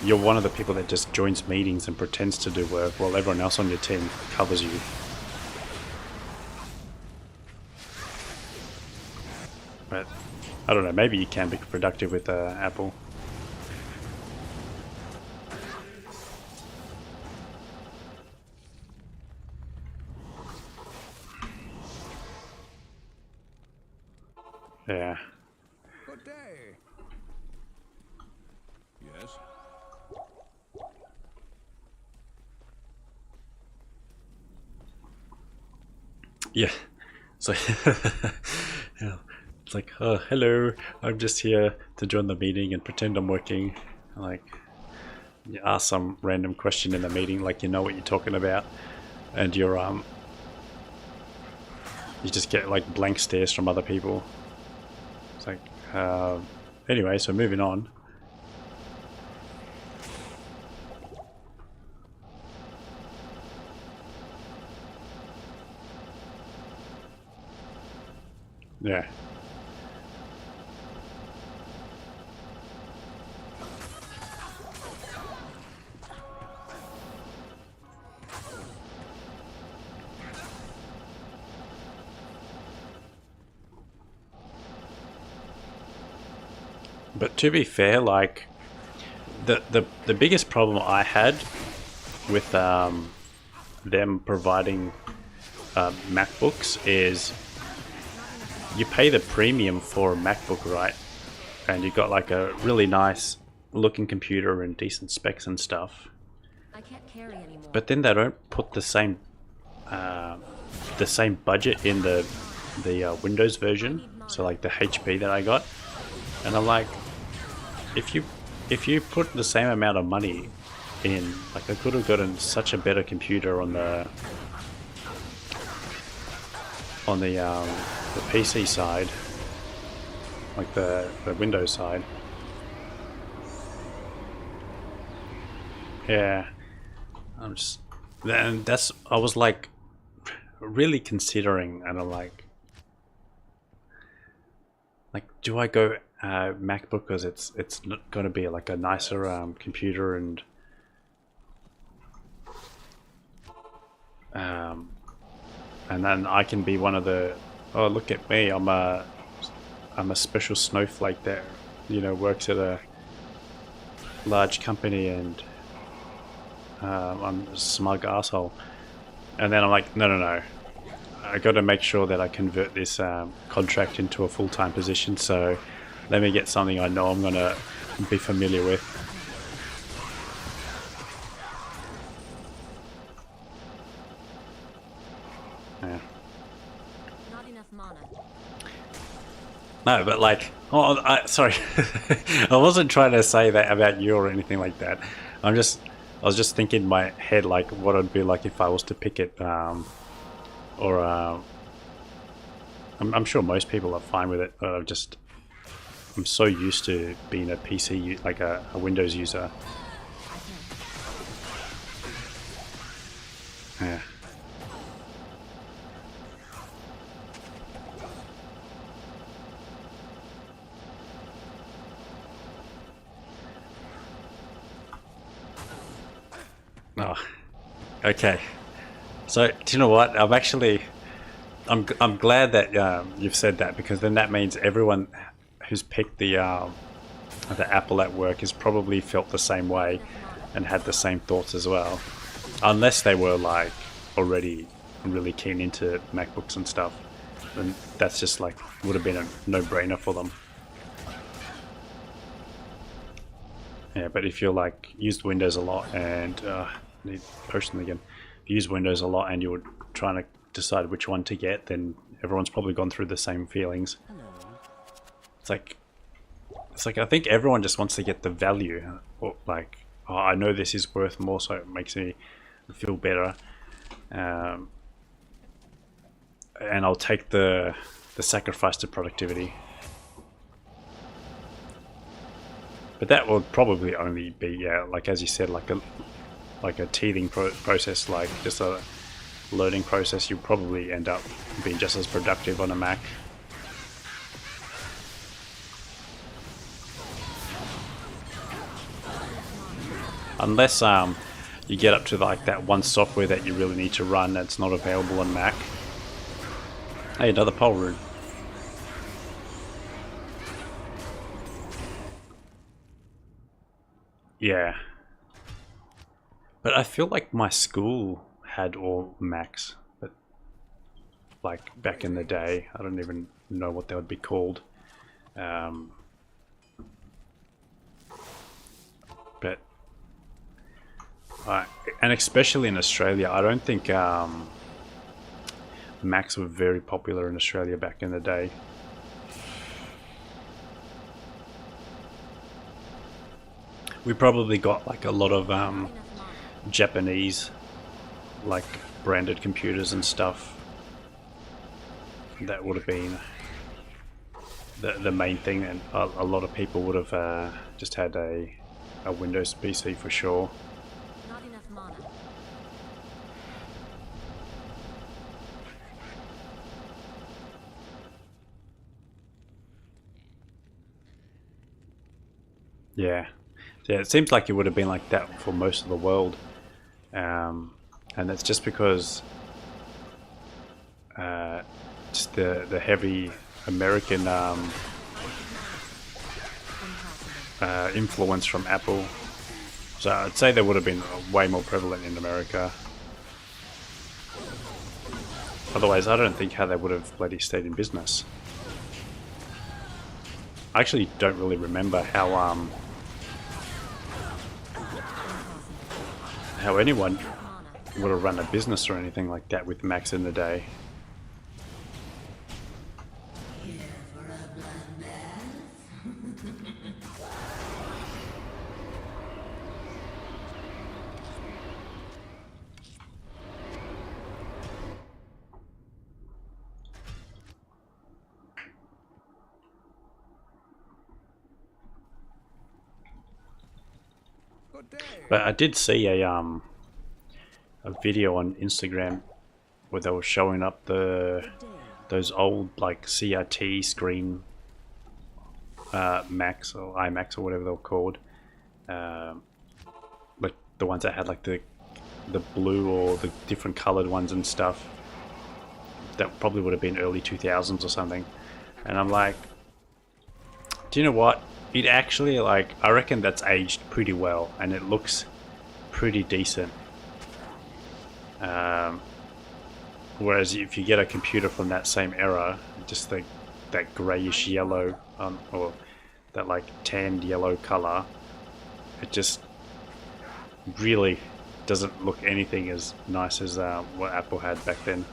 you're one of the people that just joins meetings and pretends to do work while everyone else on your team covers you. But I don't know, maybe you can be productive with Apple. Yeah. Good day. Yes. Yeah. So yeah. It's like, oh, hello, I'm just here to join the meeting and pretend I'm working. Like, you ask some random question in the meeting, like you know what you're talking about, and you're you just get like blank stares from other people. It's like, anyway, so moving on. Yeah. But to be fair, like the biggest problem I had with them providing MacBooks is you pay the premium for a MacBook, right? And you got like a really nice looking computer and decent specs and stuff. I can't carry anymore. But then they don't put the same budget in the Windows version. So like the HP that I got, and I'm like, if you put the same amount of money in, like I could have gotten such a better computer on the PC side, like the Windows side. Yeah, I was like really considering, and I'm like, do I go MacBook because it's not going to be like a nicer computer, and then I can be one of the, oh look at me, I'm a special snowflake that works at a large company, and I'm a smug asshole. And then I'm like, no, I got to make sure that I convert this contract into a full-time position. So Let me get something I know I'm gonna be familiar with. Yeah. Not enough mana. No, but like, sorry, I wasn't trying to say that about you or anything like that. I was just thinking in my head like what it'd be like if I was to pick it, or I'm sure most people are fine with it, but I'm so used to being a PC, like a Windows user. Yeah. Oh, okay. So, do you know what? I'm glad that you've said that, because then that means everyone who's picked the Apple at work has probably felt the same way and had the same thoughts as well, unless they were like already really keen into MacBooks and stuff. Then that's just like would have been a no-brainer for them. Yeah, but if you're like used Windows a lot and need potion again. If you use Windows a lot and you're trying to decide which one to get, then everyone's probably gone through the same feelings. It's like I think everyone just wants to get the value, or like, oh, I know this is worth more, so it makes me feel better, and I'll take the sacrifice to productivity. But that will probably only be, yeah, like as you said, like a teething process, like just a loading process. You'll probably end up being just as productive on a Mac. Unless you get up to like that one software that you really need to run that's not available on Mac. Hey, another pole rune. Yeah. But I feel like my school had all Macs, but like back in the day, I don't even know what they would be called. But and especially in Australia, I don't think Macs were very popular in Australia back in the day. We probably got like a lot of Japanese like branded computers and stuff. That would have been the main thing, and a lot of people would have just had a Windows PC for sure. Not enough mana. Yeah, it seems like it would have been like that for most of the world, and that's just because just the heavy American influence from Apple. So I'd say they would have been way more prevalent in America. Otherwise, I don't think how they would have bloody stayed in business. I actually don't really remember how anyone would have run a business or anything like that with Macs in the day. Good day. But I did see a video on Instagram where they were showing up those old like CRT screen Macs or iMacs or whatever they were called, like the ones that had like the blue or the different colored ones and stuff. That probably would have been early 2000s or something. And I'm like, do you know what? It actually, like, I reckon that's aged pretty well and it looks pretty decent. Whereas if you get a computer from that same era, just that grayish yellow, or that like tanned yellow color. It just really doesn't look anything as nice as what Apple had back then.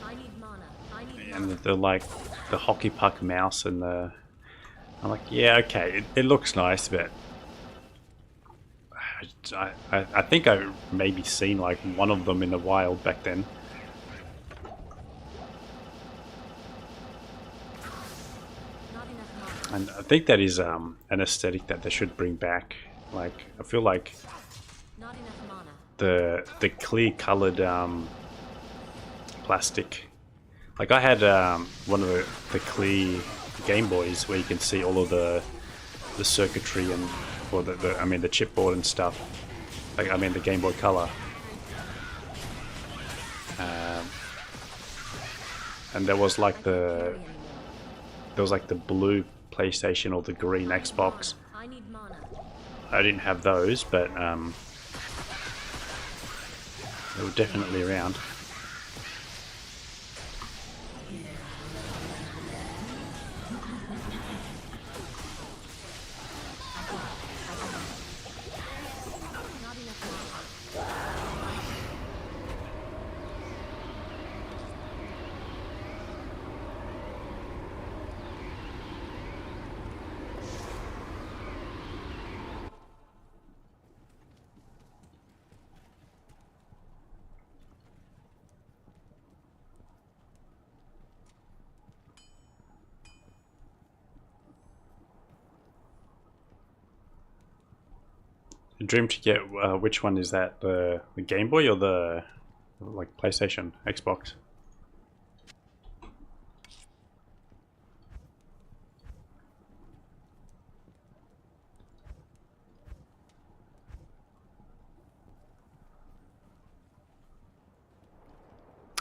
I need mana. I need And mana. the like the hockey puck mouse and the, I'm like, yeah, okay, it looks nice, but I think I maybe seen like one of them in the wild back then. Not enough mana. And I think that is an aesthetic that they should bring back. Like, I feel like Not enough mana. the clear colored plastic. Like I had one of the clear Game Boys where you can see all of the circuitry and, or I mean the chipboard and stuff. Like, I mean the Game Boy Color. And there was like the blue PlayStation or the green Xbox. I need mana. I didn't have those, but they were definitely around. Not enough mana. Dream to get which one is that? The Game Boy or the like PlayStation, Xbox?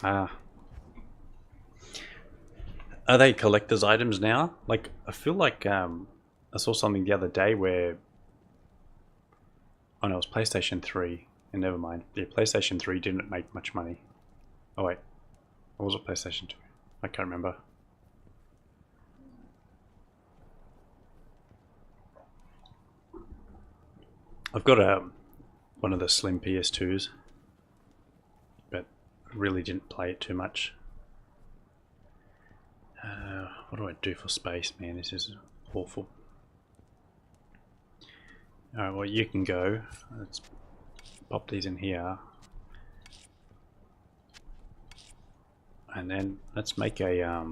Ah. Are they collector's items now? Like, I feel like I saw something the other day where, oh no, it was PlayStation 3. And never mind. Yeah, PlayStation 3 didn't make much money. Oh wait. Or was it PlayStation 2? I can't remember. I've got one of the slim PS2s, but I really didn't play it too much. What do I do for space, man? This is awful. Alright, well, you can go. Let's pop these in here. And then let's make a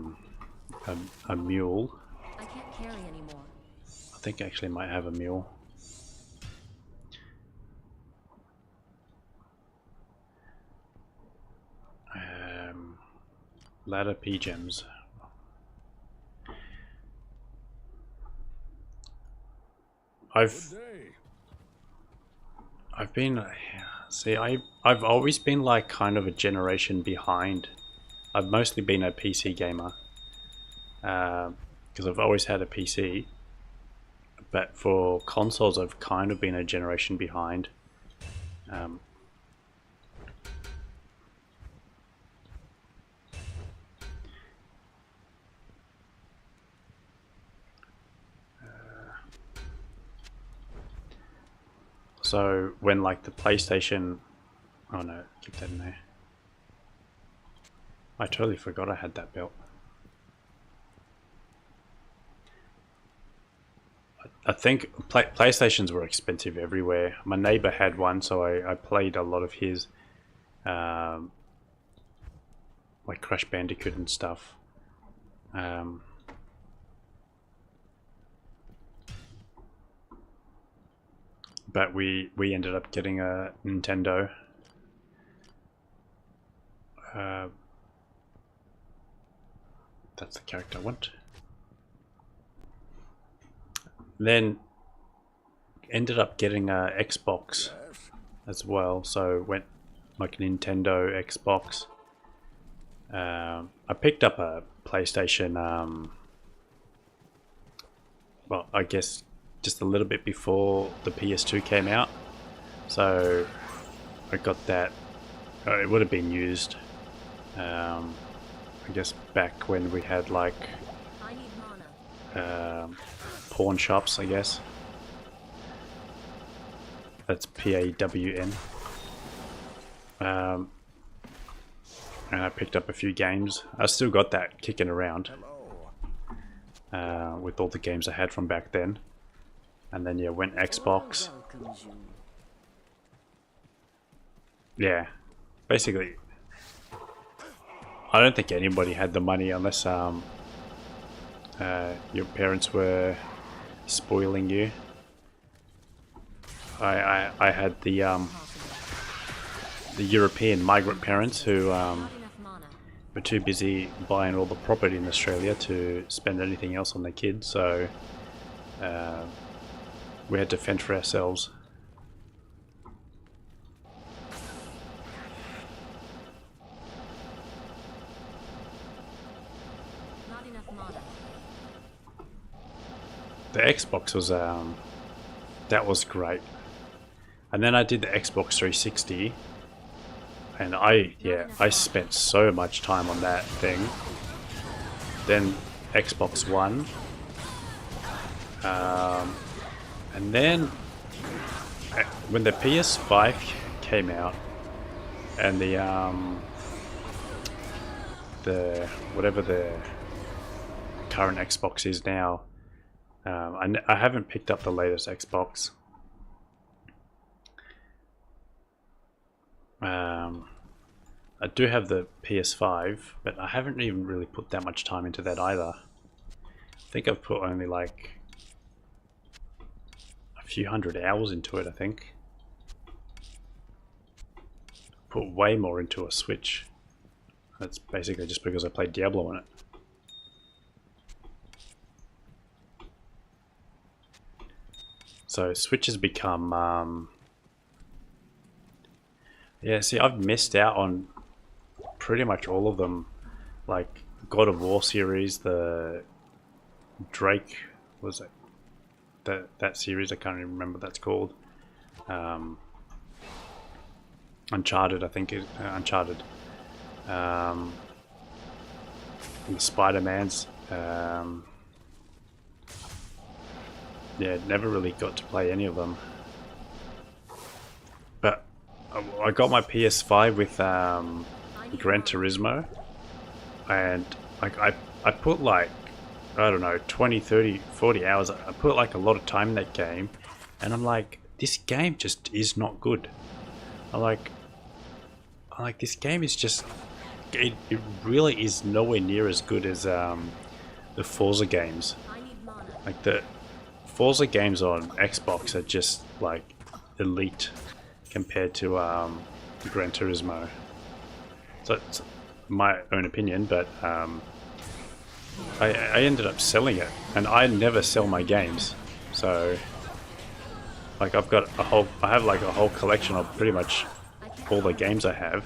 mule. I can't carry anymore. I think I actually might have a mule. Ladder P gems. I've been, see, I've always been like kind of a generation behind. I've mostly been a PC gamer because I've always had a PC, but for consoles I've kind of been a generation behind. So when like the PlayStation, oh no, keep that in there. I totally forgot I had that belt. I think PlayStations were expensive everywhere. My neighbor had one, so I played a lot of his, like Crash Bandicoot and stuff. But we ended up getting a Nintendo. That's the character I want. Then ended up getting a Xbox as well, so went like Nintendo, Xbox. I picked up a PlayStation, well, I guess just a little bit before the PS2 came out, so I got that. It would have been used. I I guess back when we had like I need mana. pawn shops, I guess. That's PAWN. And I picked up a few games. I still got that kicking around with all the games I had from back then. And then yeah, went Xbox. Welcomes you. Yeah, basically, I don't think anybody had the money unless your parents were spoiling you. I had the European migrant parents who Not enough mana. were too busy buying all the property in Australia to spend anything else on their kids, so we had to fend for ourselves. Not enough mana. The Xbox was that was great, and then I did the Xbox 360, and I spent so much time on that thing. Then Xbox One, and then when the PS5 came out, and the whatever the current Xbox is now. I haven't picked up the latest Xbox. I do have the PS5, but I haven't even really put that much time into that either. I think I've put only like a few hundred hours into it, I think. Put way more into a Switch. That's basically just because I played Diablo on it. So Switch has become, yeah, see, I've missed out on pretty much all of them, like God of War series, the Drake, was it? That series, I can't even remember what that's called. Uncharted, I think it, Uncharted. The Spider-Mans. Yeah, never really got to play any of them. But I got my PS5 with Gran Turismo, and I put like, I don't know, 20, 30, 40 hours. I put like a lot of time in that game, and I'm like, this game just is not good. I'm like this game is just, it really is nowhere near as good as the Forza games. I need mana. Like the Forza games on Xbox are just like elite compared to Gran Turismo. So it's my own opinion, but I ended up selling it, and I never sell my games. So like I have like a whole collection of pretty much all the games I have.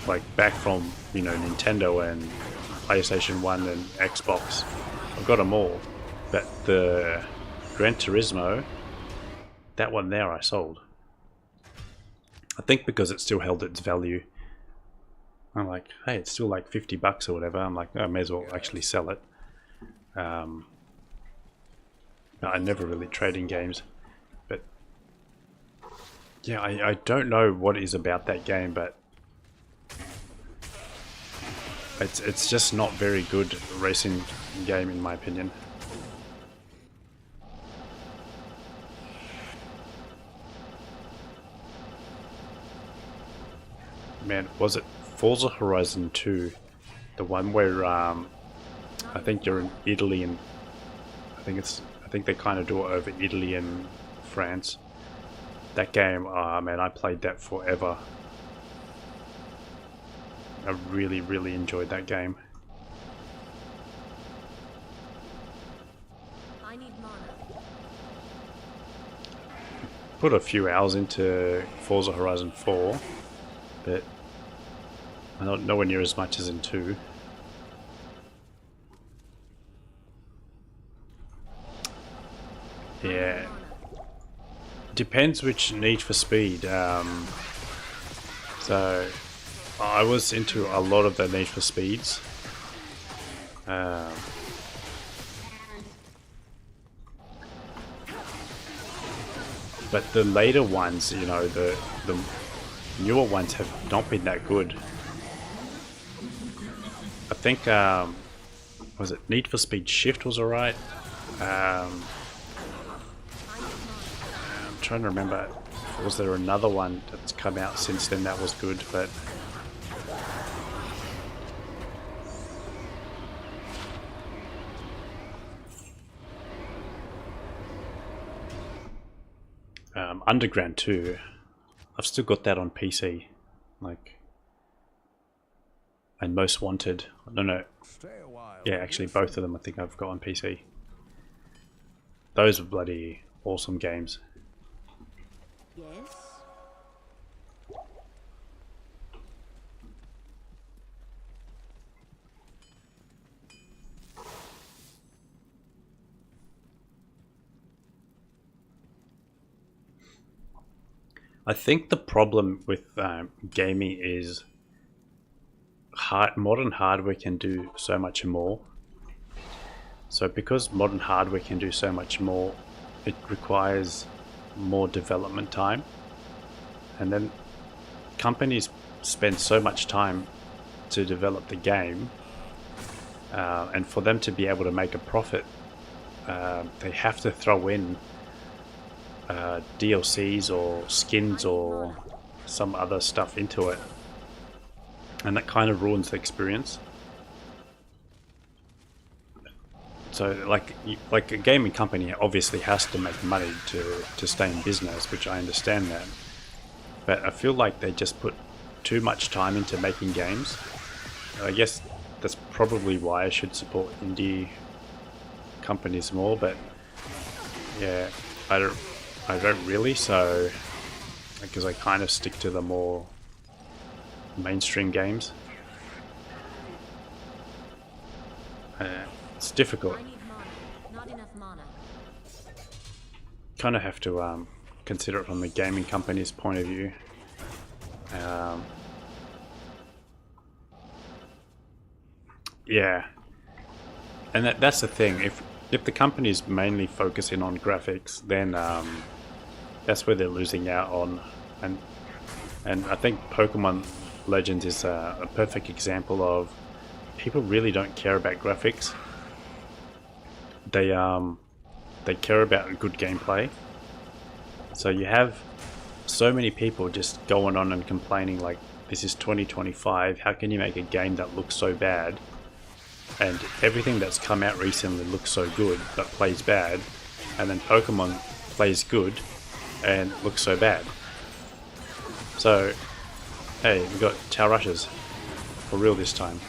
Like back from, you know, Nintendo and PlayStation 1 and Xbox. I've got them all. But the Gran Turismo, that one there I sold. I think because it still held its value. I'm like, hey, it's still like $50 or whatever. I'm like, oh, I may as well actually sell it. I never really trade in games. But yeah, I don't know what it is about that game, but it's just not very good racing game in my opinion. Man, was it Forza Horizon 2? The one where I think you're in Italy, and I think they kind of do it over Italy and France. That game, man, I played that forever. I really, really enjoyed that game. I need mana. Put a few hours into Forza Horizon 4, but not nowhere near as much as in 2. Yeah, depends which Need for Speed. So I was into a lot of the Need for Speeds. But the later ones, you know, the newer ones have not been that good. I think, was it Need for Speed Shift was alright? I'm trying to remember, was there another one that's come out since then that was good, but Underground 2, I've still got that on PC, like, and Most Wanted, no, yeah, actually both of them I think I've got on PC. Those were bloody awesome games. Yes? I think the problem with gaming is modern hardware can do so much more. So because modern hardware can do so much more, it requires more development time. And then companies spend so much time to develop the game, and for them to be able to make a profit, they have to throw in DLCs or skins or some other stuff into it, and that kind of ruins the experience. So like a gaming company obviously has to make money to stay in business, which I understand that, but I feel like they just put too much time into making games. I guess that's probably why I should support indie companies more, but yeah, I don't really, so because I kind of stick to the more mainstream games. It's difficult. I need mana. Not enough mana. Kind of have to consider it from the gaming company's point of view. Yeah, and that's the thing. If the company's mainly focusing on graphics, then that's where they're losing out on. And I think Pokemon Legends is a perfect example of people really don't care about graphics. They care about good gameplay. So you have so many people just going on and complaining like, this is 2025, how can you make a game that looks so bad? And everything that's come out recently looks so good but plays bad, and then Pokemon plays good and looks so bad. So hey, we got Tower Rushes for real this time.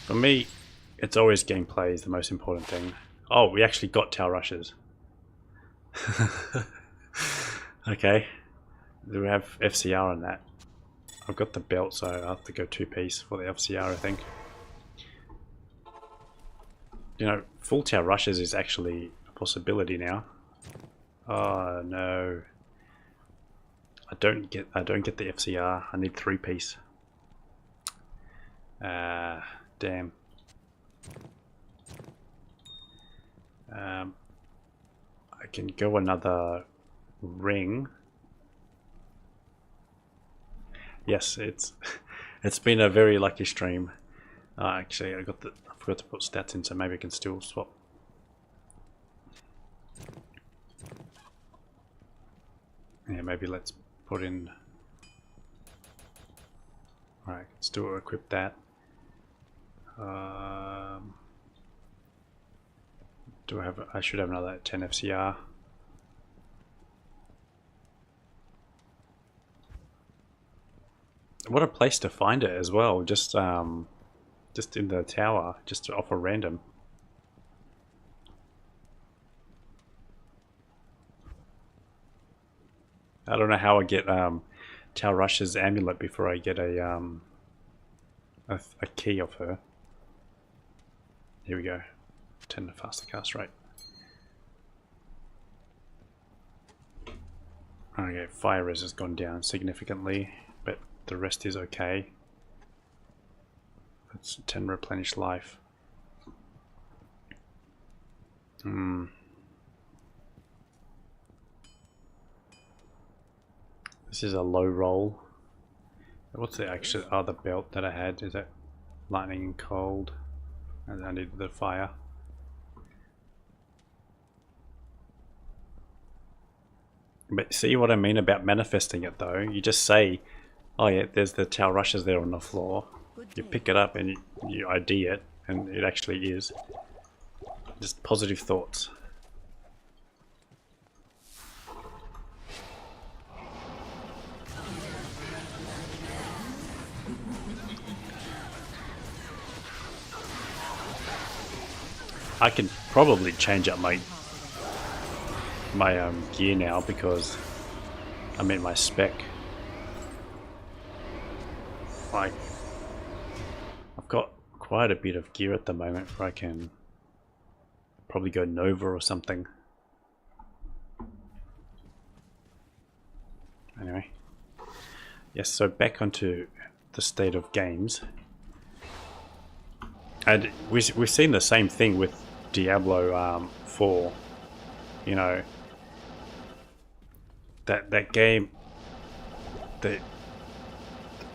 For me, it's always gameplay is the most important thing. Oh, we actually got Tower Rushes. Okay. Do we have FCR on that? I've got the belt, so I'll have to go 2-piece for the FCR, I think. You know, full Tower Rushes is actually a possibility now. Oh no. I don't get the FCR. I need 3-piece. Damn. I can go another ring. Yes, it's been a very lucky stream. Actually, I forgot to put stats in, so maybe I can still swap. Yeah, maybe let's put in. Alright, let's do equip that. Do I have? I should have another 10 FCR. What a place to find it as well. Just in the tower, just off a random. I don't know how I get Tower Rush's amulet before I get a key off her. Here we go. 10 faster cast rate. Okay, fire res has gone down significantly, but the rest is okay. That's 10 replenished life. This is a low roll. What's the actual other belt that I had? Is that lightning and cold? And I need the fire. But see what I mean about manifesting it though? You just say, oh yeah, there's the Tau Rushes there on the floor. You pick it up and you ID it, and it actually is. Just positive thoughts. I can probably change up my gear now because I'm in my spec. Like, I've got quite a bit of gear at the moment where I can probably go Nova or something. Anyway, yes, so back onto the state of games. And we've seen the same thing with Diablo 4. You know, that game,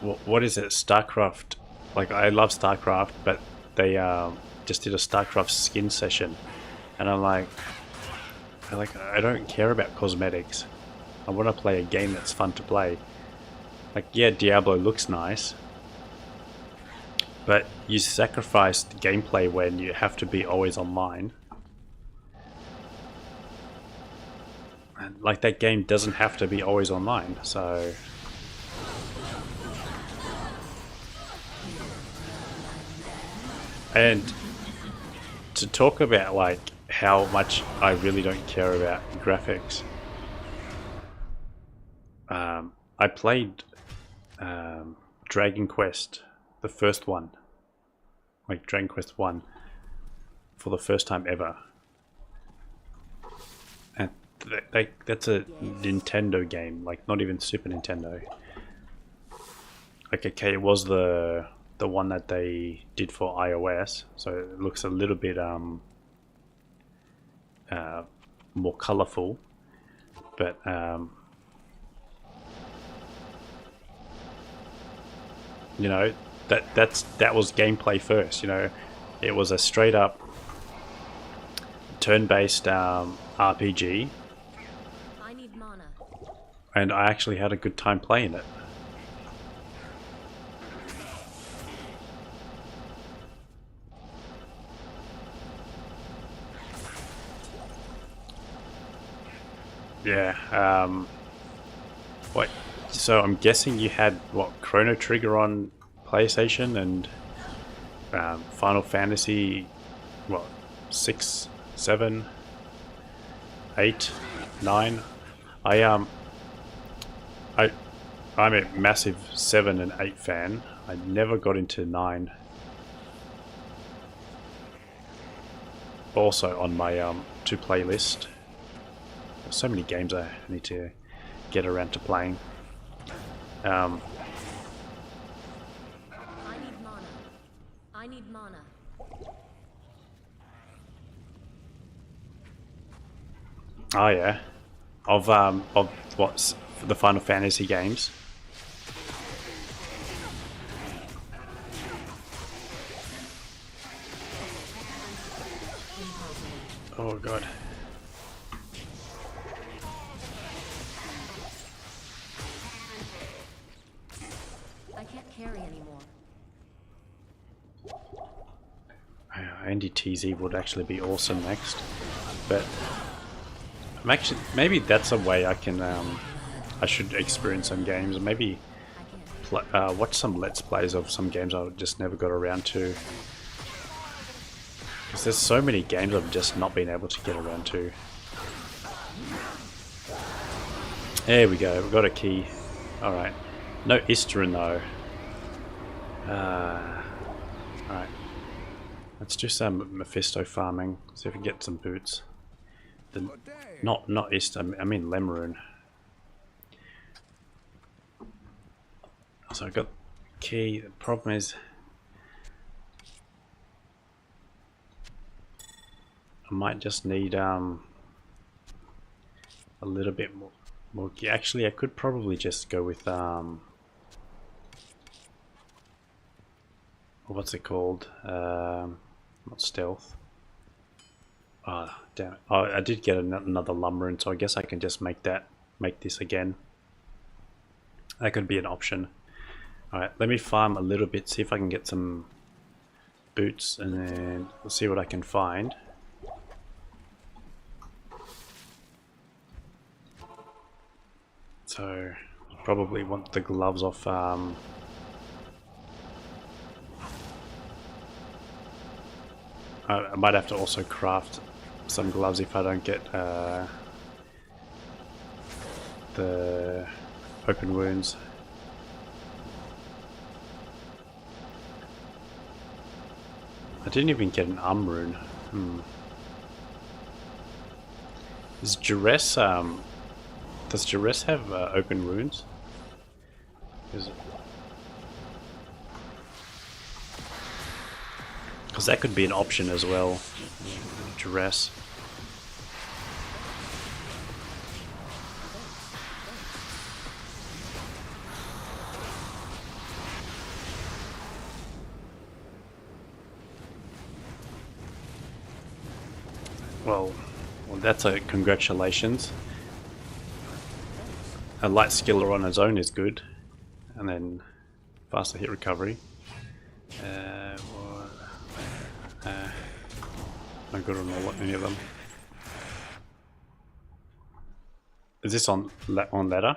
what is it, StarCraft? Like, I love StarCraft, but they just did a StarCraft skin session, and I'm like, I don't care about cosmetics. I want to play a game that's fun to play. Like, yeah, Diablo looks nice, but you sacrifice gameplay when you have to be always online. And like, that game doesn't have to be always online, so... And to talk about like how much I really don't care about graphics, I played Dragon Quest, the first one, like Dragon Quest 1, for the first time ever. And that's a Nintendo game, like not even Super Nintendo. Like, okay, it was the one that they did for iOS, so it looks a little bit more colorful, but you know, that was gameplay first. You know, it was a straight up turn-based RPG, I need mana. and I actually had a good time playing it. Yeah, what? So I'm guessing you had, what, Chrono Trigger on PlayStation and Final Fantasy, what, 6, 7, 8, 9? I'm a massive 7 and 8 fan. I never got into 9. Also on my to play list. There's so many games I need to get around to playing. I need mana. I need mana. Oh yeah, of what's the Final Fantasy games. Oh god. I can't carry anymore. NDTZ would actually be awesome next, but I'm actually, maybe that's a way I can I should experience some games, and maybe watch some Let's Plays of some games I just never got around to, because there's so many games I've just not been able to get around to. There we go, we've got a key. Alright, no Istrin though. Alright, let's do some Mephisto farming, see if we can get some boots. Not Ist, I mean Lemrune. So I got key. The problem is I might just need a little bit more key. Actually, I could probably just go with what's it called? Not stealth. Ah, oh, damn it. Oh, I did get another lumber, so I guess I can just make this again. That could be an option. Alright, let me farm a little bit, see if I can get some boots, and then we'll see what I can find. So, probably want the gloves off. I might have to also craft some gloves if I don't get the open wounds. I didn't even get an arm rune. Is Duress, does Duress have open wounds? Because that could be an option as well. Duress. Well, that's a congratulations. A light skiller on its own is good, and then faster hit recovery. Not good on any of them. Is this on ladder?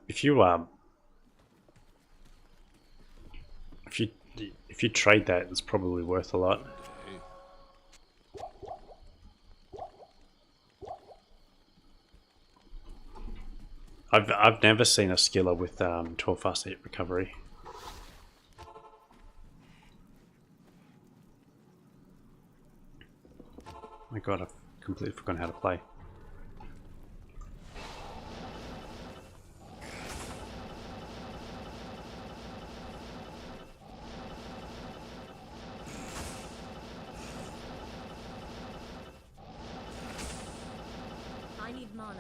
If you trade that, it's probably worth a lot. I've never seen a skiller with 12 fast hit recovery. My god, I've completely forgotten how to play. I need mana.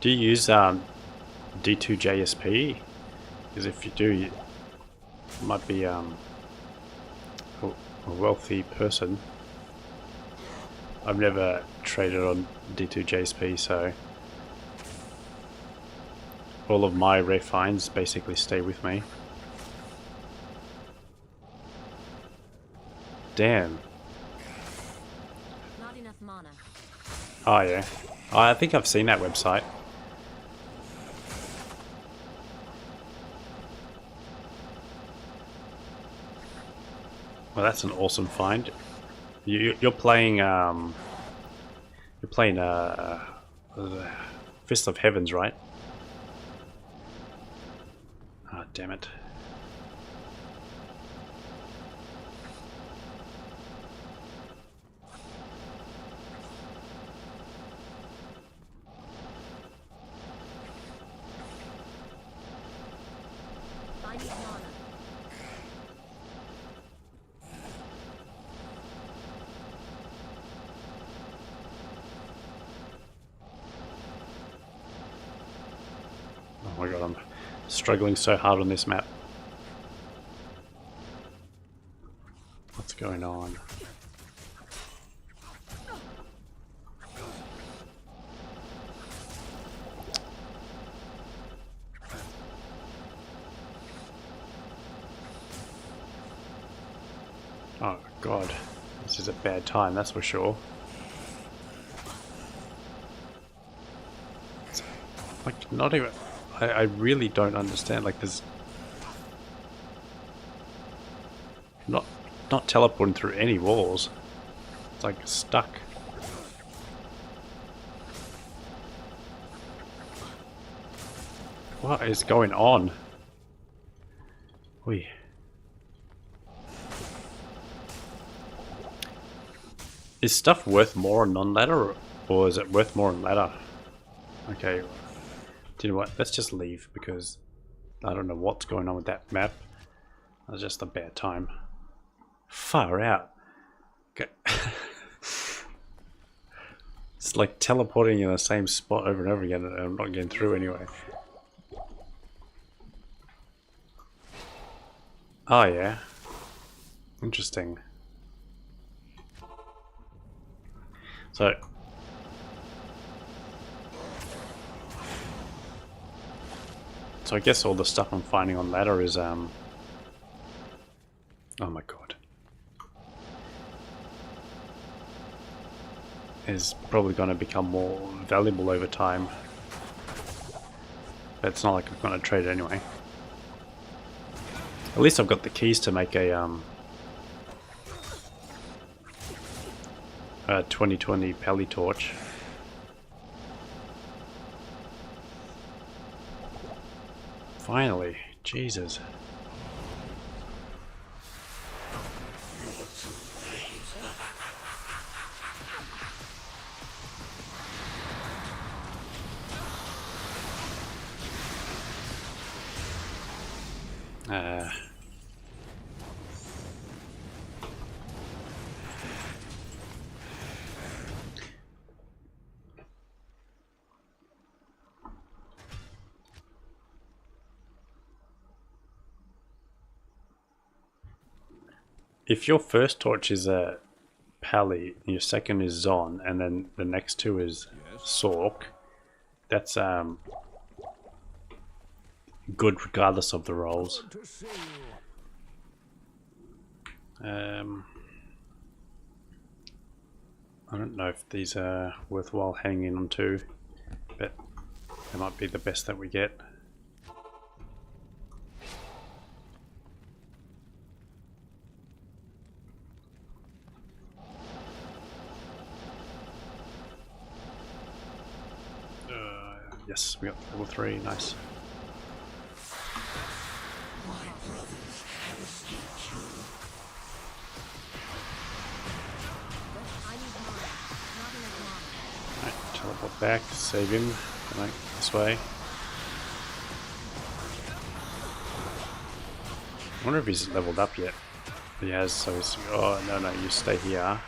Do you use D2 JSP? Because if you do, you might be a wealthy person. I've never traded on D2 JSP, so all of my rare finds basically stay with me. Damn. Not enough mana. Oh yeah. Oh, I think I've seen that website. Well, that's an awesome find. You're playing Fist of Heavens, right? Ah, damn it. I need mana. Oh my god, I'm struggling so hard on this map. What's going on? Oh god, this is a bad time, that's for sure. It's like, not even... I really don't understand, like there's... Not teleporting through any walls. It's like stuck. What is going on? Oi. Is stuff worth more on non-ladder, or is it worth more on ladder? Okay, do you know what? Let's just leave, because I don't know what's going on with that map. It was just a bad time. Far out. Okay. It's like teleporting in the same spot over and over again, and I'm not getting through anyway. Oh yeah. Interesting. So I guess all the stuff I'm finding on ladder is oh my god. Is probably going to become more valuable over time. But it's not like I'm going to trade it anyway. At least I've got the keys to make a 2020 Pally torch. Finally, Jesus. If your first torch is a Pally, your second is Zon, and then the next two is Sork, that's good regardless of the rolls. Good to see you. I don't know if these are worthwhile hanging on to, but they might be the best that we get. Yes, we got level 3, nice. Alright, teleport back, save him, like this way. I wonder if he's leveled up yet. He has, so he's, oh no, you stay here.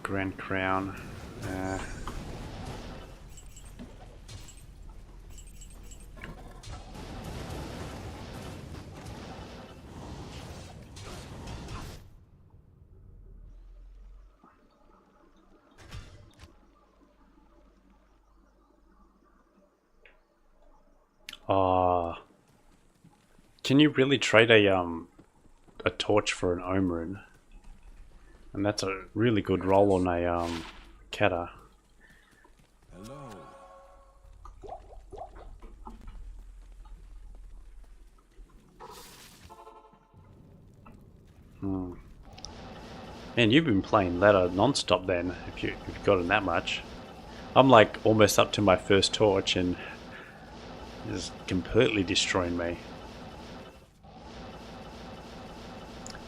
Grand Crown. Can you really trade a torch for an Ohm rune? And that's a really good roll on a Kata. Hello. Man, you've been playing ladder non-stop then, if you've gotten that much. I'm like almost up to my first torch and it's completely destroying me.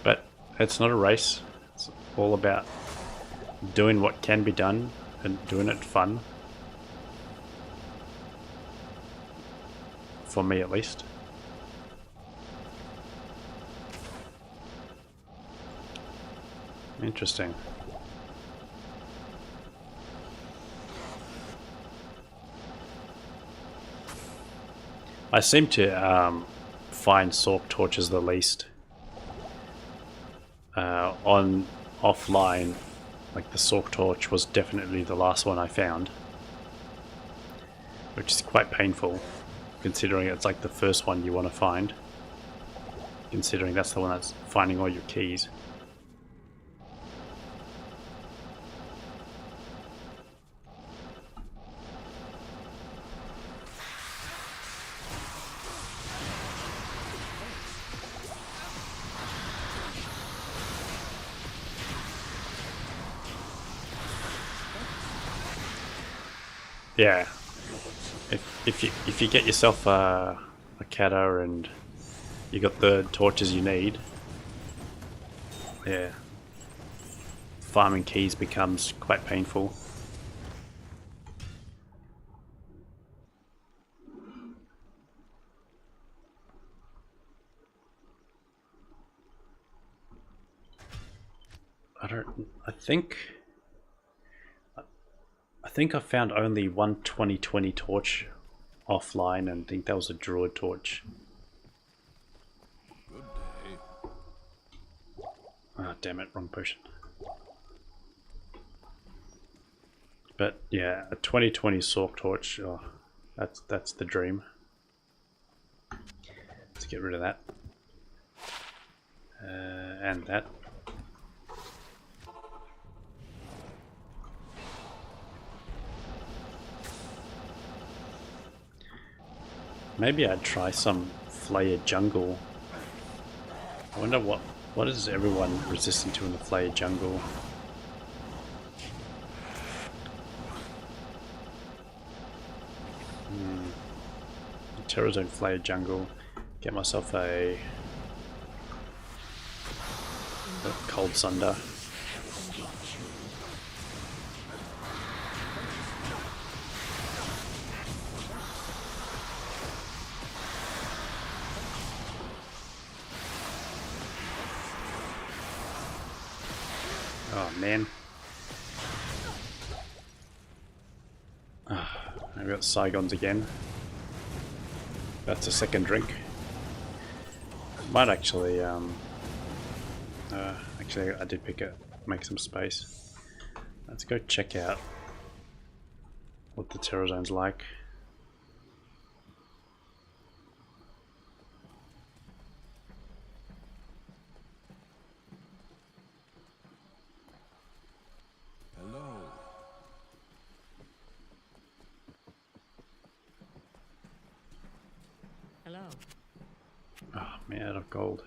But it's not a race. It's all about doing what can be done and doing it fun. For me at least. Interesting. I seem to find Sork torches the least. On offline, like the Sork torch was definitely the last one I found, which is quite painful, considering it's like the first one you want to find. Considering that's the one that's finding all your keys. Yeah. If you get yourself a kata and you got the torches you need, yeah, farming keys becomes quite painful. I think I found only one 2020 torch offline, and I think that was a druid torch. Good day. Ah, damn it, wrong potion. But yeah, a 2020 Sork torch, oh, that's the dream. Let's get rid of that. And that. Maybe I'd try some Flayer jungle. I wonder what is everyone resistant to in the Flayer jungle. Terrazone Flayer jungle. Get myself a Cold Sunder. Oh man. I've got Saigons again. That's a second drink. Might actually, actually I did make some space. Let's go check out what the Terrazone's like. Hello. Hello. Oh, man, out of gold.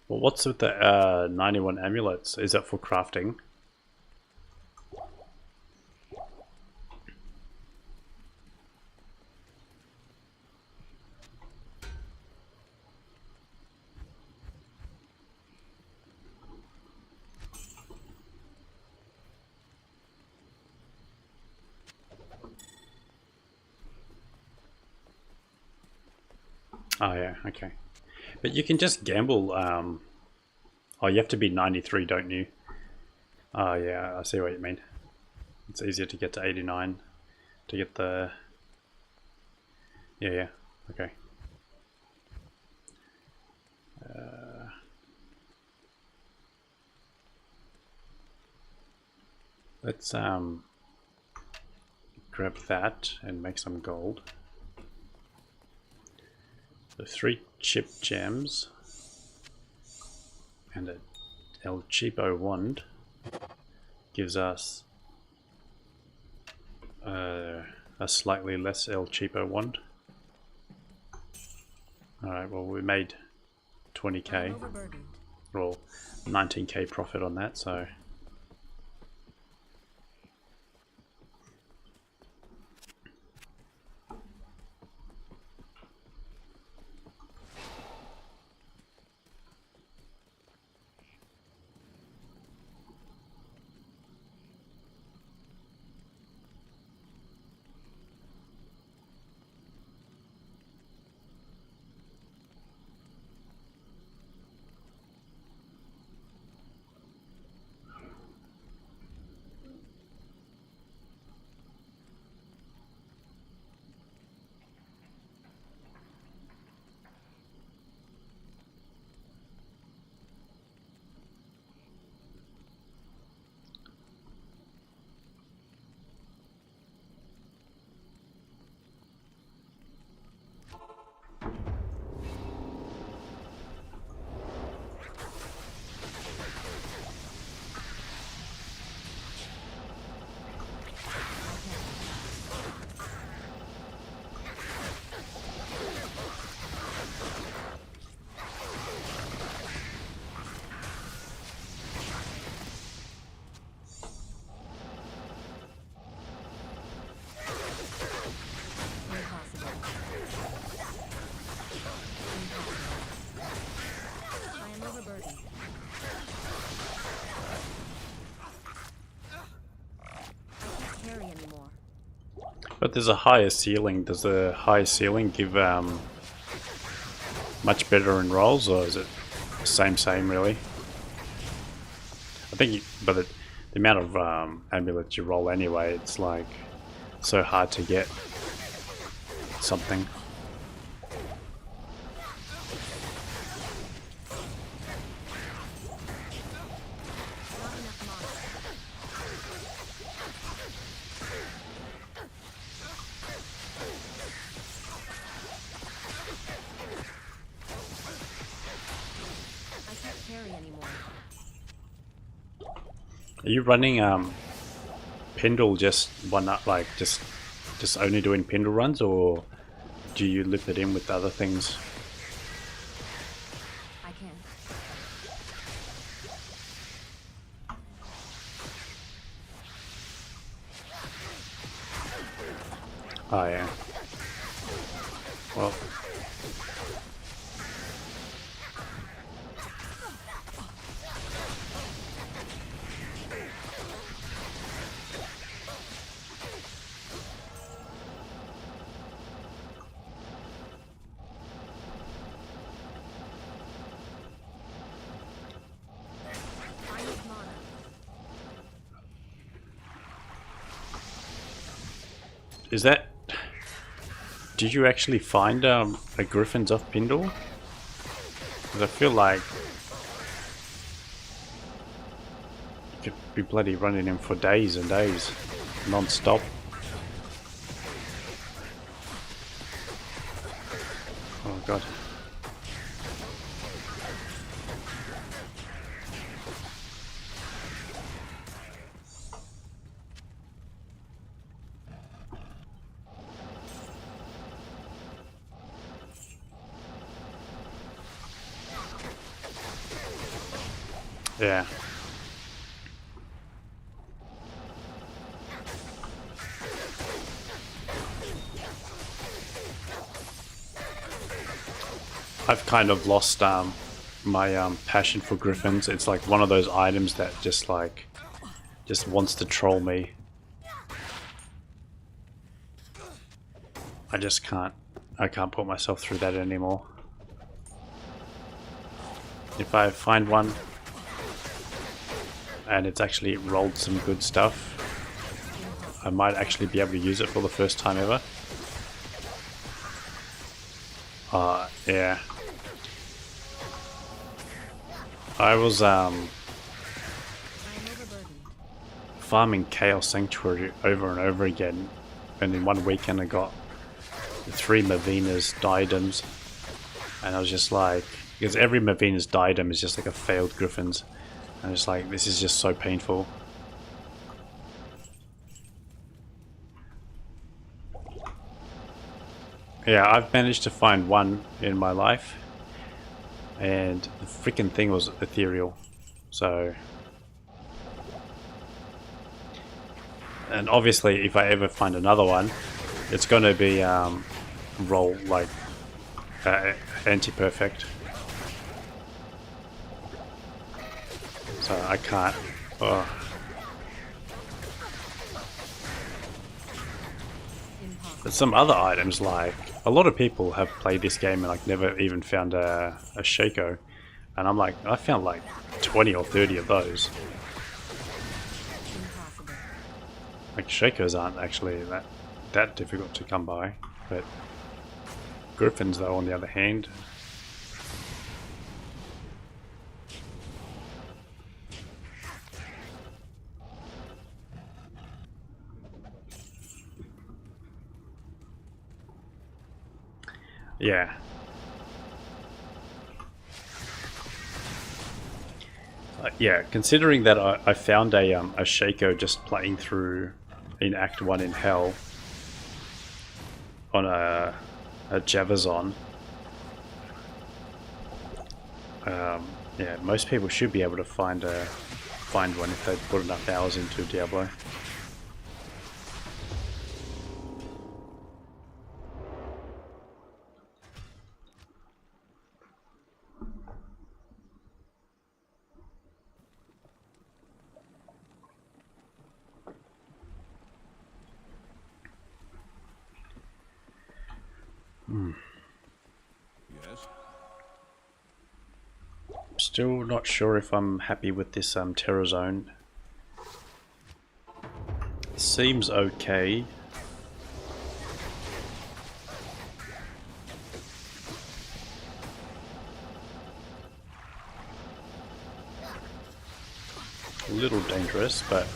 Well, what's with the 91 amulets? Is that for crafting? Oh yeah, okay. But you can just gamble. Oh, you have to be 93, don't you? Oh yeah, I see what you mean. It's easier to get to 89 to get the... Yeah, okay. Let's grab that and make some gold. So 3 chip gems and a El Cheapo wand gives us a slightly less El Cheapo wand. Alright, well we made 20k, Overburdened. well 19k profit on that, so burden. I can't carry anymore. But there's a higher ceiling. Does the high ceiling give much better in rolls, or is it same really? I think, but the amount of amulets you roll anyway, it's like so hard to get something. Not enough mana. I can't carry anymore. Are you running Pendle just one up, like just only doing Pendle runs, or do you loop it in with other things? I can. Oh yeah. Well, I need mana. is that? Did you actually find a Griffin's off Pendle? Because I feel like you could be bloody running him for days and days, non-stop. Oh god. Yeah. I've kind of lost my passion for griffins. It's like one of those items that just wants to troll me. I just can't put myself through that anymore. If I find one and it's actually rolled some good stuff, I might actually be able to use it for the first time ever. Yeah. I was I am overburdened. farming Chaos Sanctuary over and over again, and in one weekend I got 3 Mavina's diadems, and I was just like, because every Mavina's diadem is just like a failed Griffin's, and it's like, this is just so painful. Yeah, I've managed to find one in my life, and the freaking thing was ethereal, so... And obviously, if I ever find another one, it's going to be roll like anti-perfect. So I can't. Oh. But some other items, like a lot of people have played this game and like never even found a Shaco, and I'm like, I found like 20 or 30 of those. Impossible. Like Shakos aren't actually that difficult to come by, but Griffins though, on the other hand. Yeah. Yeah, considering that I found a Shaco just playing through in Act 1 in Hell on a Javazon. Yeah, most people should be able to find one if they put enough hours into Diablo. Still not sure if I'm happy with this terror zone. Seems okay. A little dangerous, but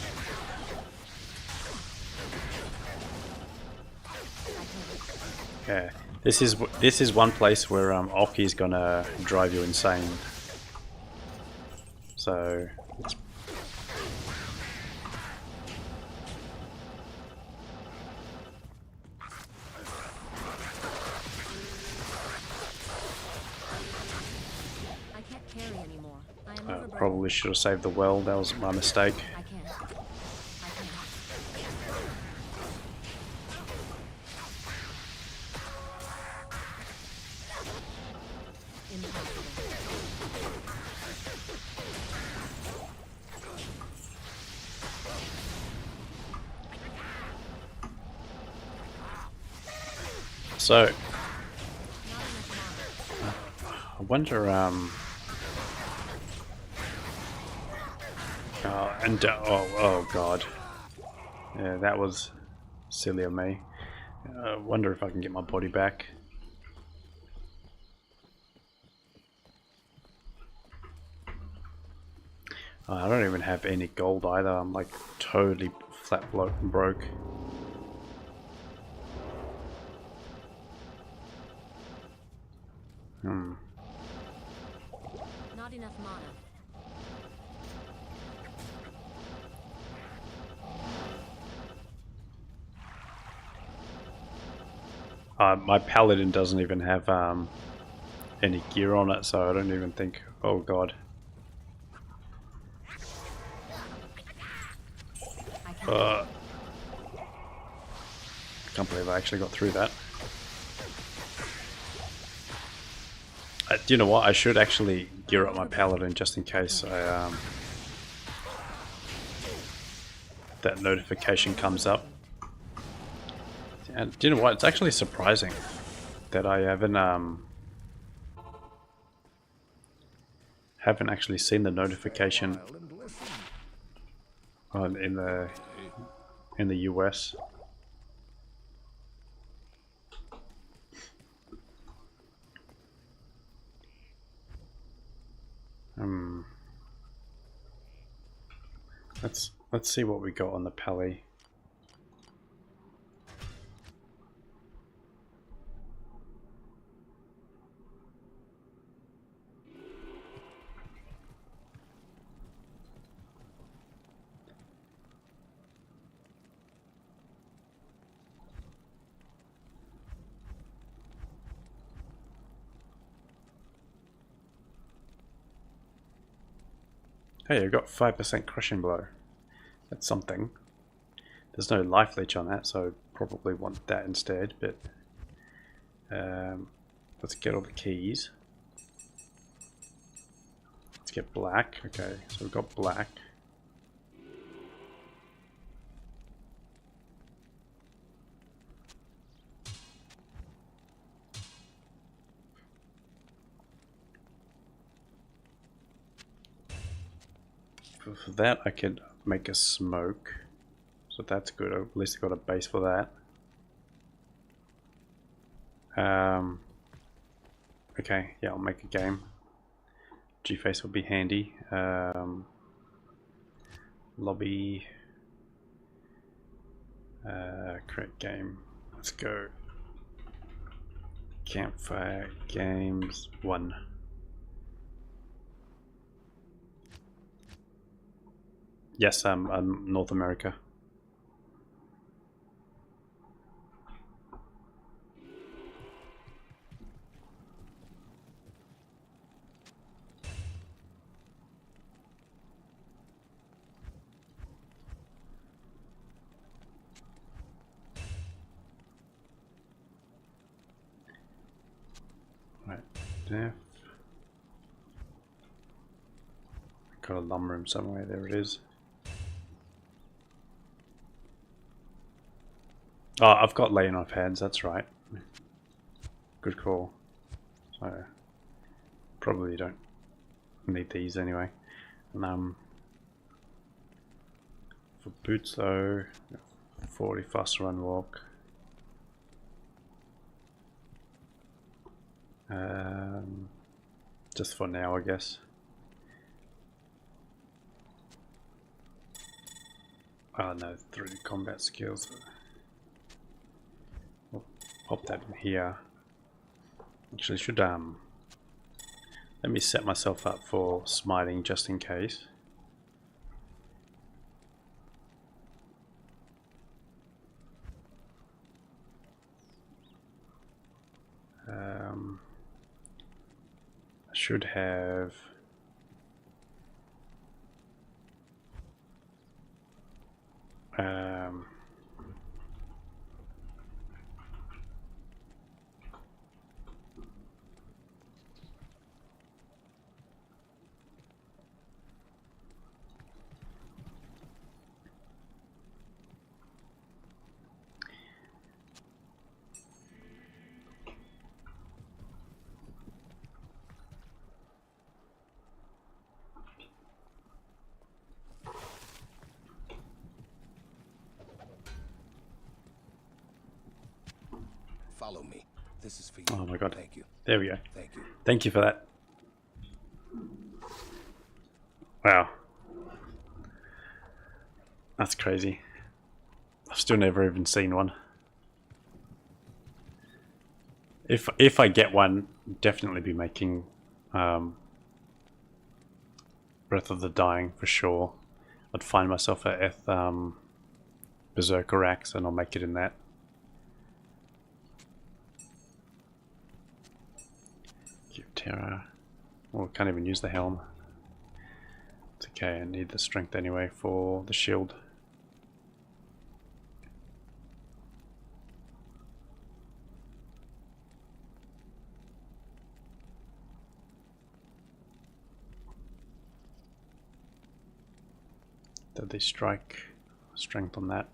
yeah, this is one place where Oki's gonna drive you insane. So it's I can't carry anymore. I am overburdened. probably should have saved the well. That was my mistake. I can't. I can't. Impossible. So I wonder oh god, yeah, that was silly of me. I wonder if I can get my body back. I don't even have any gold either. I'm like totally flat broke. Not enough mana. My paladin doesn't even have any gear on it, so I don't even think. Oh god. Can't believe I actually got through that. Do you know what? I should actually gear up my paladin just in case I that notification comes up. And do you know what? It's actually surprising that I haven't actually seen the notification in the US. Let's see what we got on the pally. Hey, I got 5% crushing blow. That's something. There's no life leech on that, so probably want that instead, but let's get all the keys. Let's get black. Okay, so we've got black. For that I could make a smoke, so that's good. At least I got a base for that. Okay, yeah, I'll make a game. G-Face will be handy. Lobby, create game. Let's go. Campfire Games 1. Yes, I'm North America. Right, there. Got a lumber room somewhere. There it is. Oh, I've got laying off hands, that's right. Good call. So, probably don't need these anyway. And for boots though, 40 fast run walk. Just for now, I guess. Oh no, 3 combat skills. We'll pop that in here. Actually, should let me set myself up for smiting just in case. I should have Follow me. This is for you. oh my god. Thank you. There we go. Thank you. Thank you for that. Wow. That's crazy. I've still never even seen one. If I get one, definitely be making Breath of the Dying for sure. I'd find myself a Berserker axe and I'll make it in that. Give Terra. Well, I can't even use the helm. It's okay, I need the strength anyway for the shield. Did they strike? Strength on that.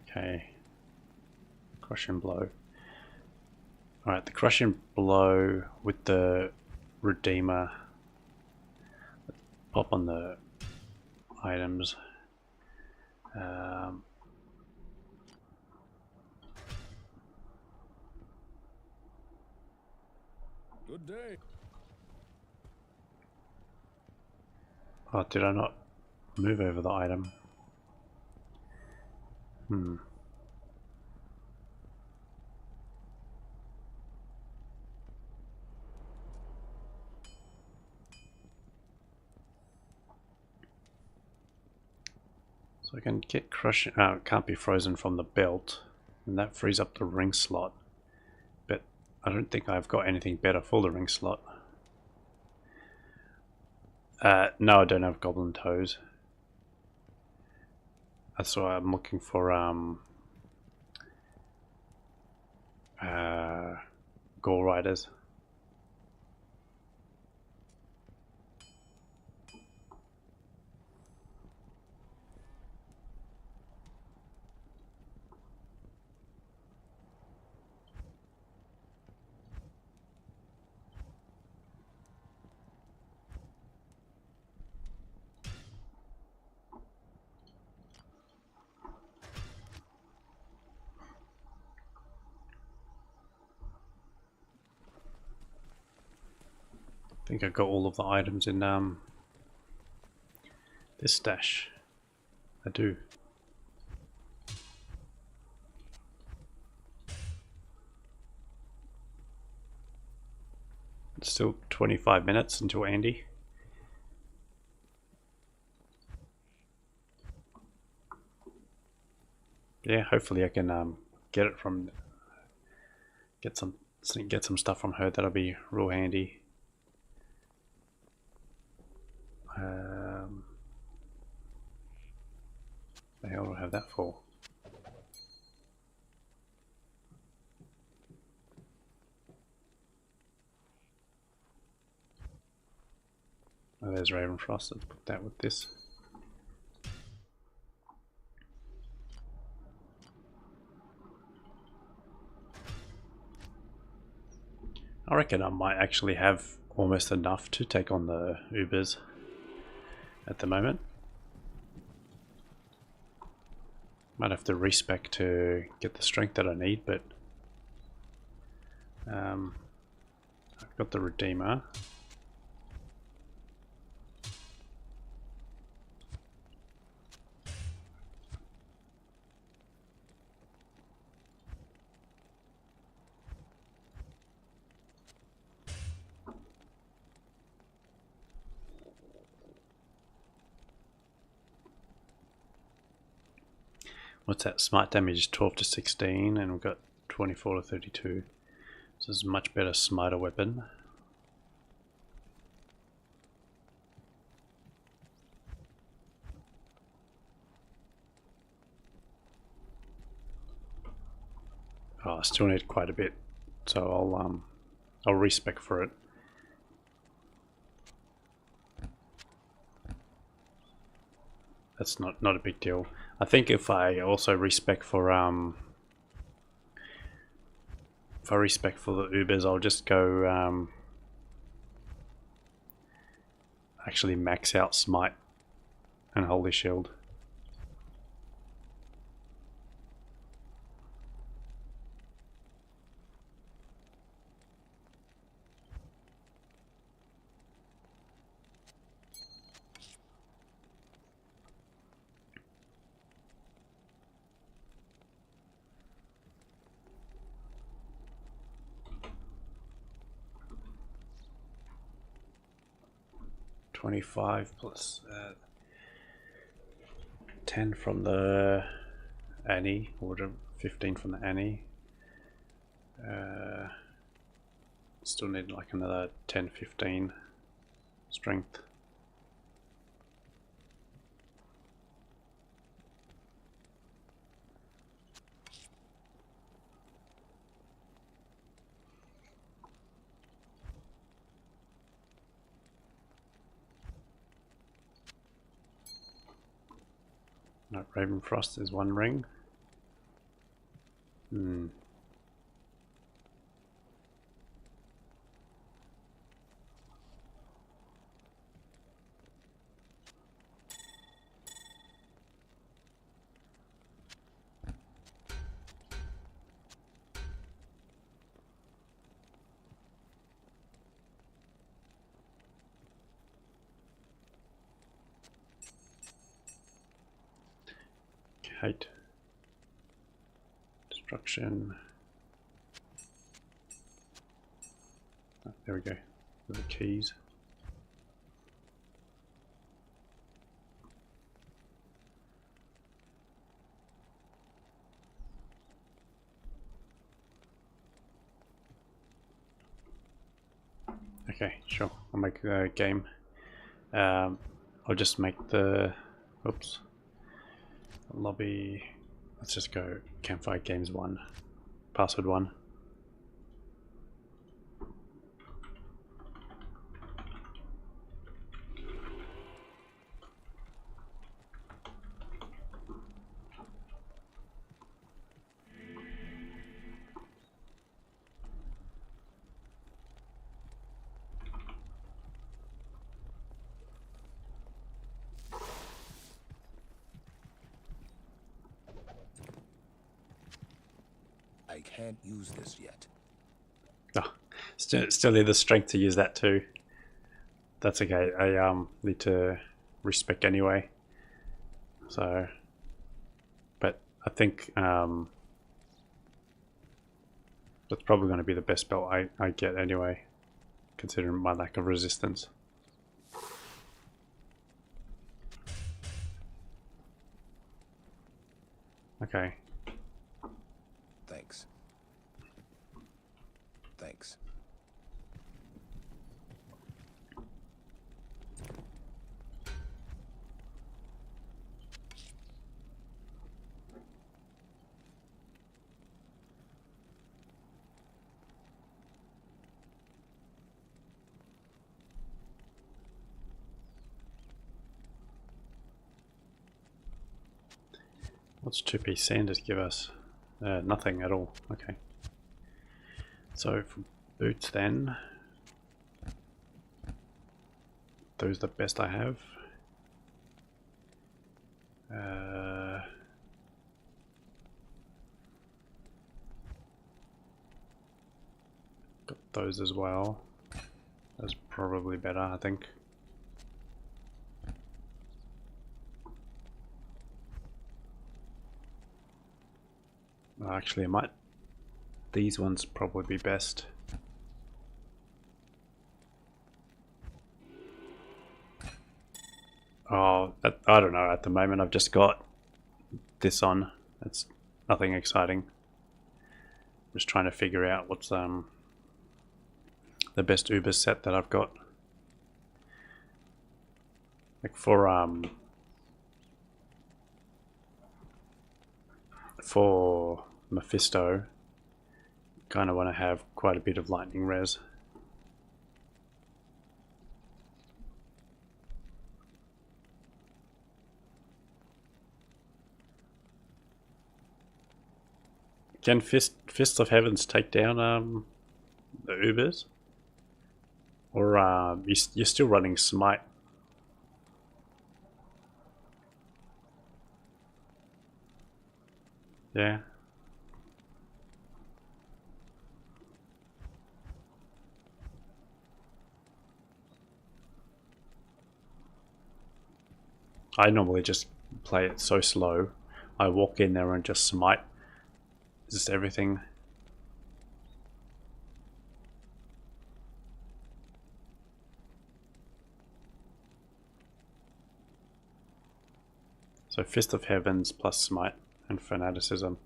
Okay. Crushing blow. Alright, the crushing blow with the Redeemer. Pop on the items. Good day. Oh, did I not move over the item? So I can get crushing. It can't be frozen from the belt, and that frees up the ring slot. But I don't think I've got anything better for the ring slot. No, I don't have goblin toes. That's why I'm looking for Gore Riders. I think I got all of the items in this stash. I do. It's still 25 minutes until Andy. Yeah, hopefully I can get it from get some stuff from her. That'll be real handy. The hell do I have that for? Oh, there's Ravenfrost. Let's put that with this. I reckon I might actually have almost enough to take on the Ubers at the moment. Might have to respec to get the strength that I need, but I've got the Redeemer. What's that? Smite damage is 12 to 16, and we've got 24 to 32. So it's a much better smiter weapon. Oh, I still need quite a bit, so I'll respec for it. That's not a big deal. I think if I also respec for the Ubers, I'll just go actually max out Smite and Holy Shield. $25 plus 10 from the Annie, or 15 from the Annie. Still need like another 10-15 strength. No, Ravenfrost is one ring. Hate. Destruction. Oh, there we go. The keys. Okay, sure. I'll make the game. I'll just make the lobby. Let's just go Campfire Games 1, password 1. I can't use this yet. Oh, still need the strength to use that too. That's okay. I need to respec anyway. So, but I think that's probably going to be the best belt I get anyway, considering my lack of resistance. Okay. Thanks. Thanks. What's 2-piece Sanders give us? Nothing at all. Okay. So for boots then, those the best I have. Got those as well. That's probably better, I think. Well, actually, I might. These ones probably be best. Oh, I don't know. At the moment, I've just got this on. It's nothing exciting. Just trying to figure out what's the best Uber set that I've got. Like for Mephisto, kind of want to have quite a bit of lightning res. Can Fists of Heavens take down the Ubers? Or you're still running Smite? Yeah. I normally just play it so slow. I walk in there and just smite just everything. So Fist of Heavens plus Smite and Fanaticism.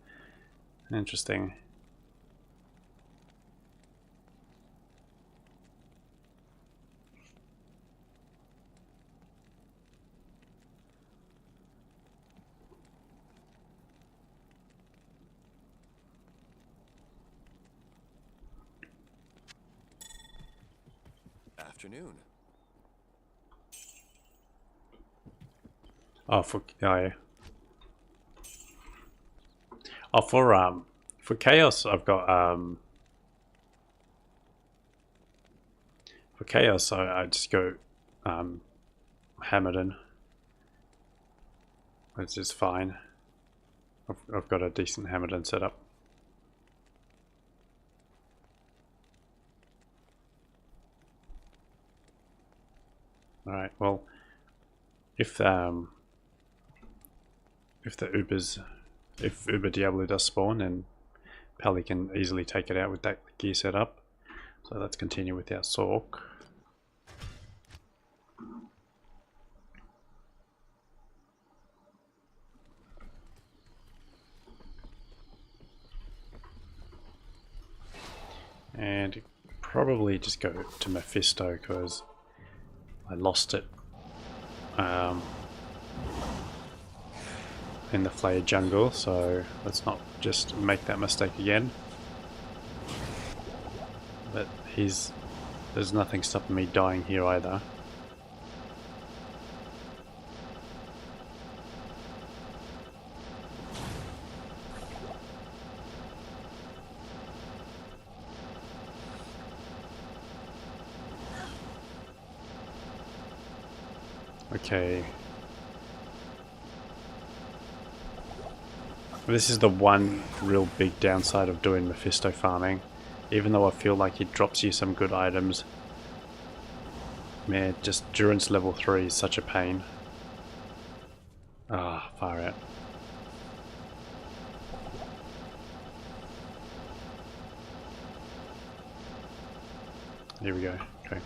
Interesting. Afternoon. Oh, for for Chaos, I've got for Chaos, I just go Hammerden, which is fine. I've got a decent Hammerden setup. All right. Well, if the Uber Diablo does spawn, then Pally can easily take it out with that gear setup. So let's continue with our Sork. And probably just go to Mephisto because I lost it in the Flayed Jungle, so let's not just make that mistake again. But there's nothing stopping me dying here either. Okay. This is the one real big downside of doing Mephisto farming. Even though I feel like it drops you some good items. Man, just Durance level 3 is such a pain. Ah, far out. Here we go. Okay.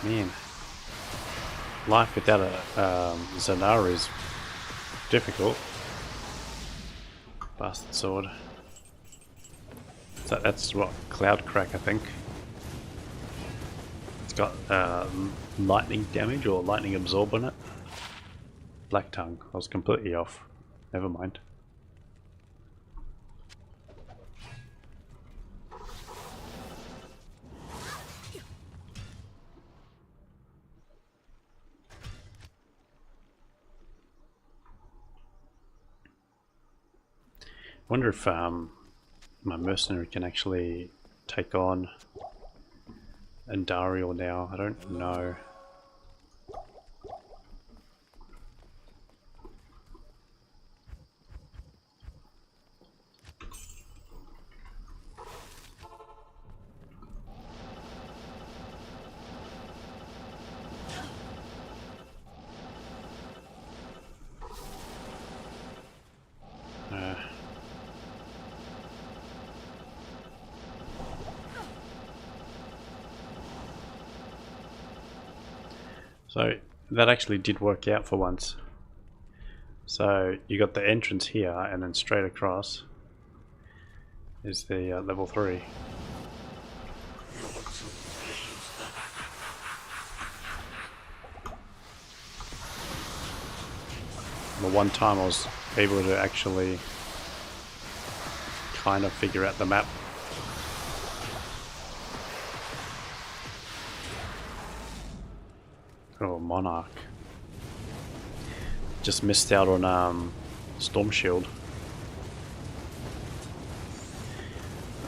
Man, life without a Zanara is difficult. Bastard sword. So that's what, Cloud Crack, I think. It's got lightning damage or lightning absorb on it. Black Tongue. I was completely off. Never mind. Wonder if my mercenary can actually take on Andariel now. I don't know. So that actually did work out for once. So you got the entrance here, and then straight across is the level 3. The one time I was able to actually kind of figure out the map. Oh, Monarch. Just missed out on Storm Shield.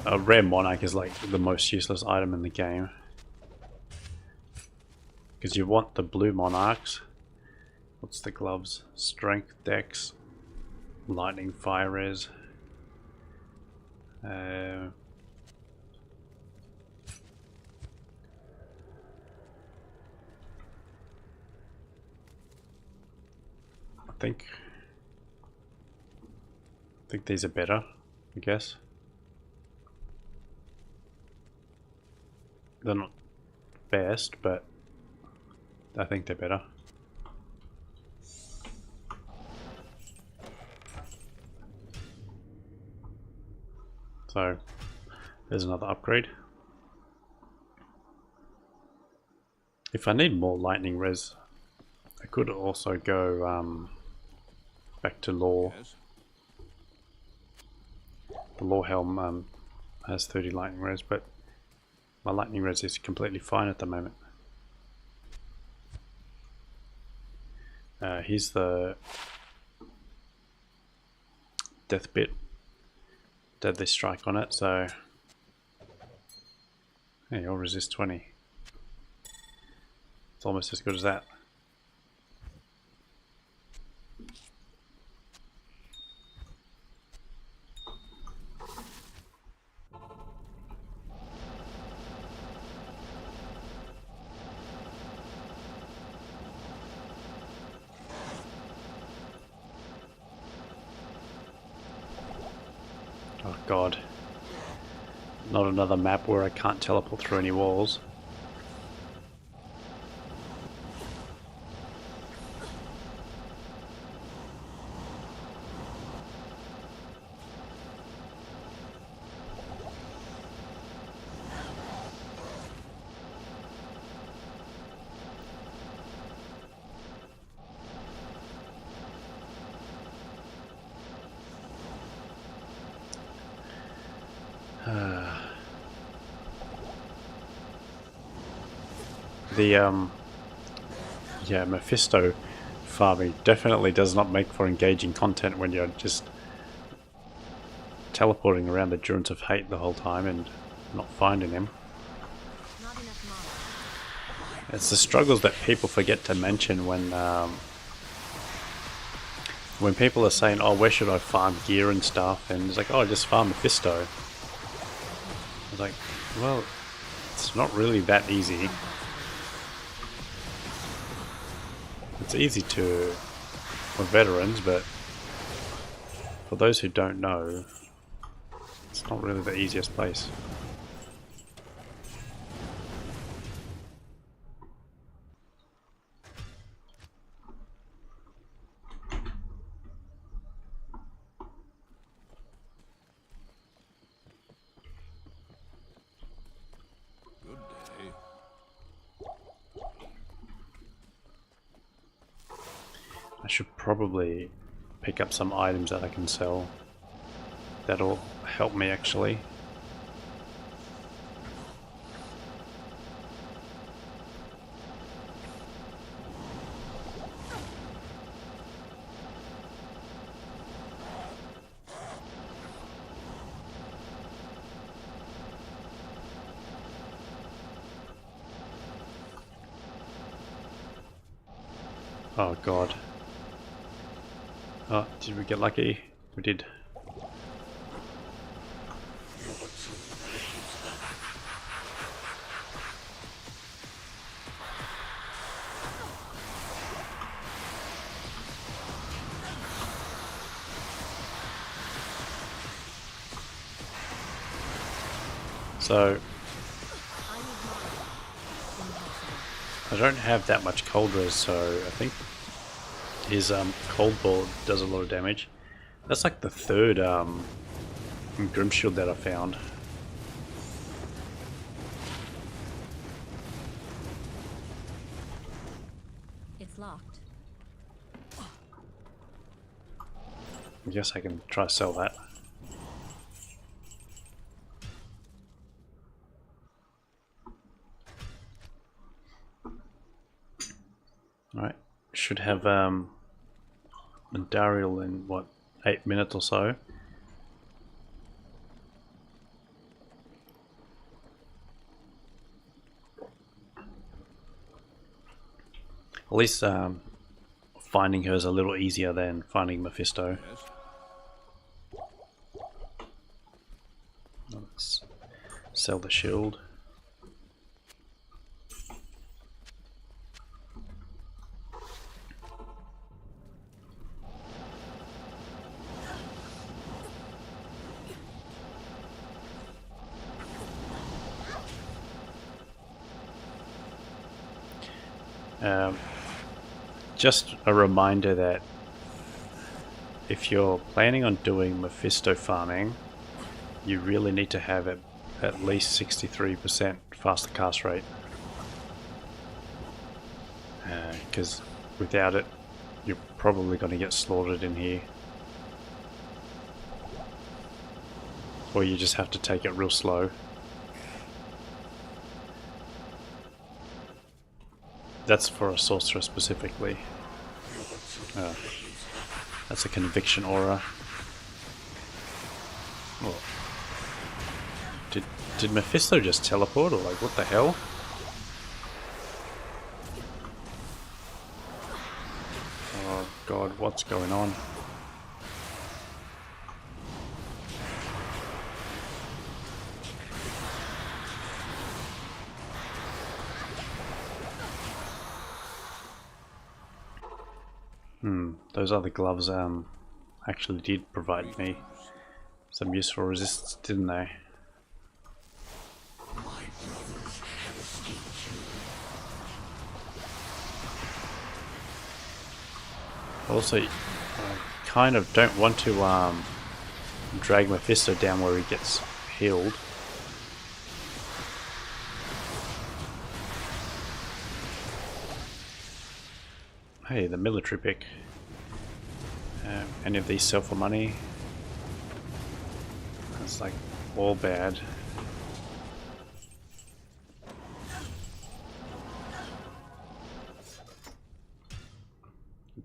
A rare Monarch is like the most useless item in the game. Because you want the blue Monarchs. What's the gloves? Strength, Dex, Lightning, Fire Res. I think these are better, I guess. They're not best, but I think they're better. So there's another upgrade. If I need more lightning res, I could also go back to Law. Yes. The Law Helm has 30 lightning res, but my lightning res is completely fine at the moment. Here's the death bit, deadly strike on it, so hey, you'll resist 20. It's almost as good as that. Oh god. Not another map where I can't teleport through any walls. Yeah, Mephisto farming definitely does not make for engaging content when you're just teleporting around the Durance of Hate the whole time and not finding him. Not enough mana. It's the struggles that people forget to mention when people are saying, oh, where should I farm gear and stuff, and it's like, oh, just farm Mephisto. It's like, well, it's not really that easy. It's easy for veterans, but for those who don't know, it's not really the easiest place. Good day. I should probably pick up some items that I can sell. That'll help me actually. Oh god. Oh, did we get lucky? We did. So I don't have that much cold res, so I think his cold ball does a lot of damage. That's like the third Grim Shield that I found. It's locked. I guess I can try to sell that. Alright, should have Dariel in what, 8 minutes or so. At least finding her is a little easier than finding Mephisto. Let's sell the shield. Just a reminder that if you're planning on doing Mephisto farming, you really need to have it at least 63% faster cast rate. Because without it, you're probably going to get slaughtered in here. Or you just have to take it real slow. That's for a sorcerer specifically. That's a conviction aura. Oh. Did Mephisto just teleport, or like what the hell? Oh god, what's going on? Those other gloves actually did provide me some useful resistance, didn't they? Also, I kind of don't want to drag Mephisto down where he gets healed. Hey, the military pick. Any of these sell for money? That's like all bad.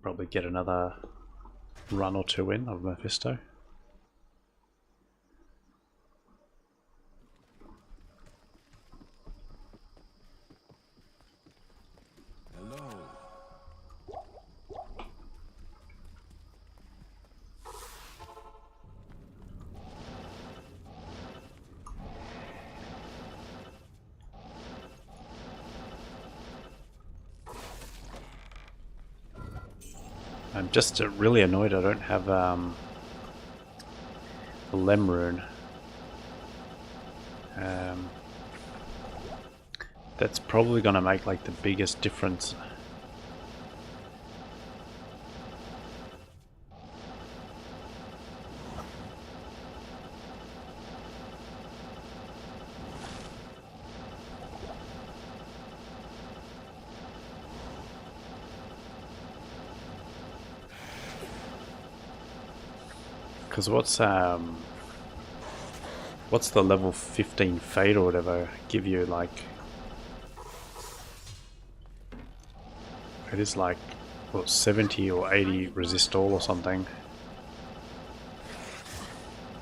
Probably get another run or two in of Mephisto. Hello. I'm just really annoyed I don't have the Lem rune. That's probably gonna make like the biggest difference. Because what's the level 15 fate or whatever give you? Like, it is like what, 70 or 80 resist all or something.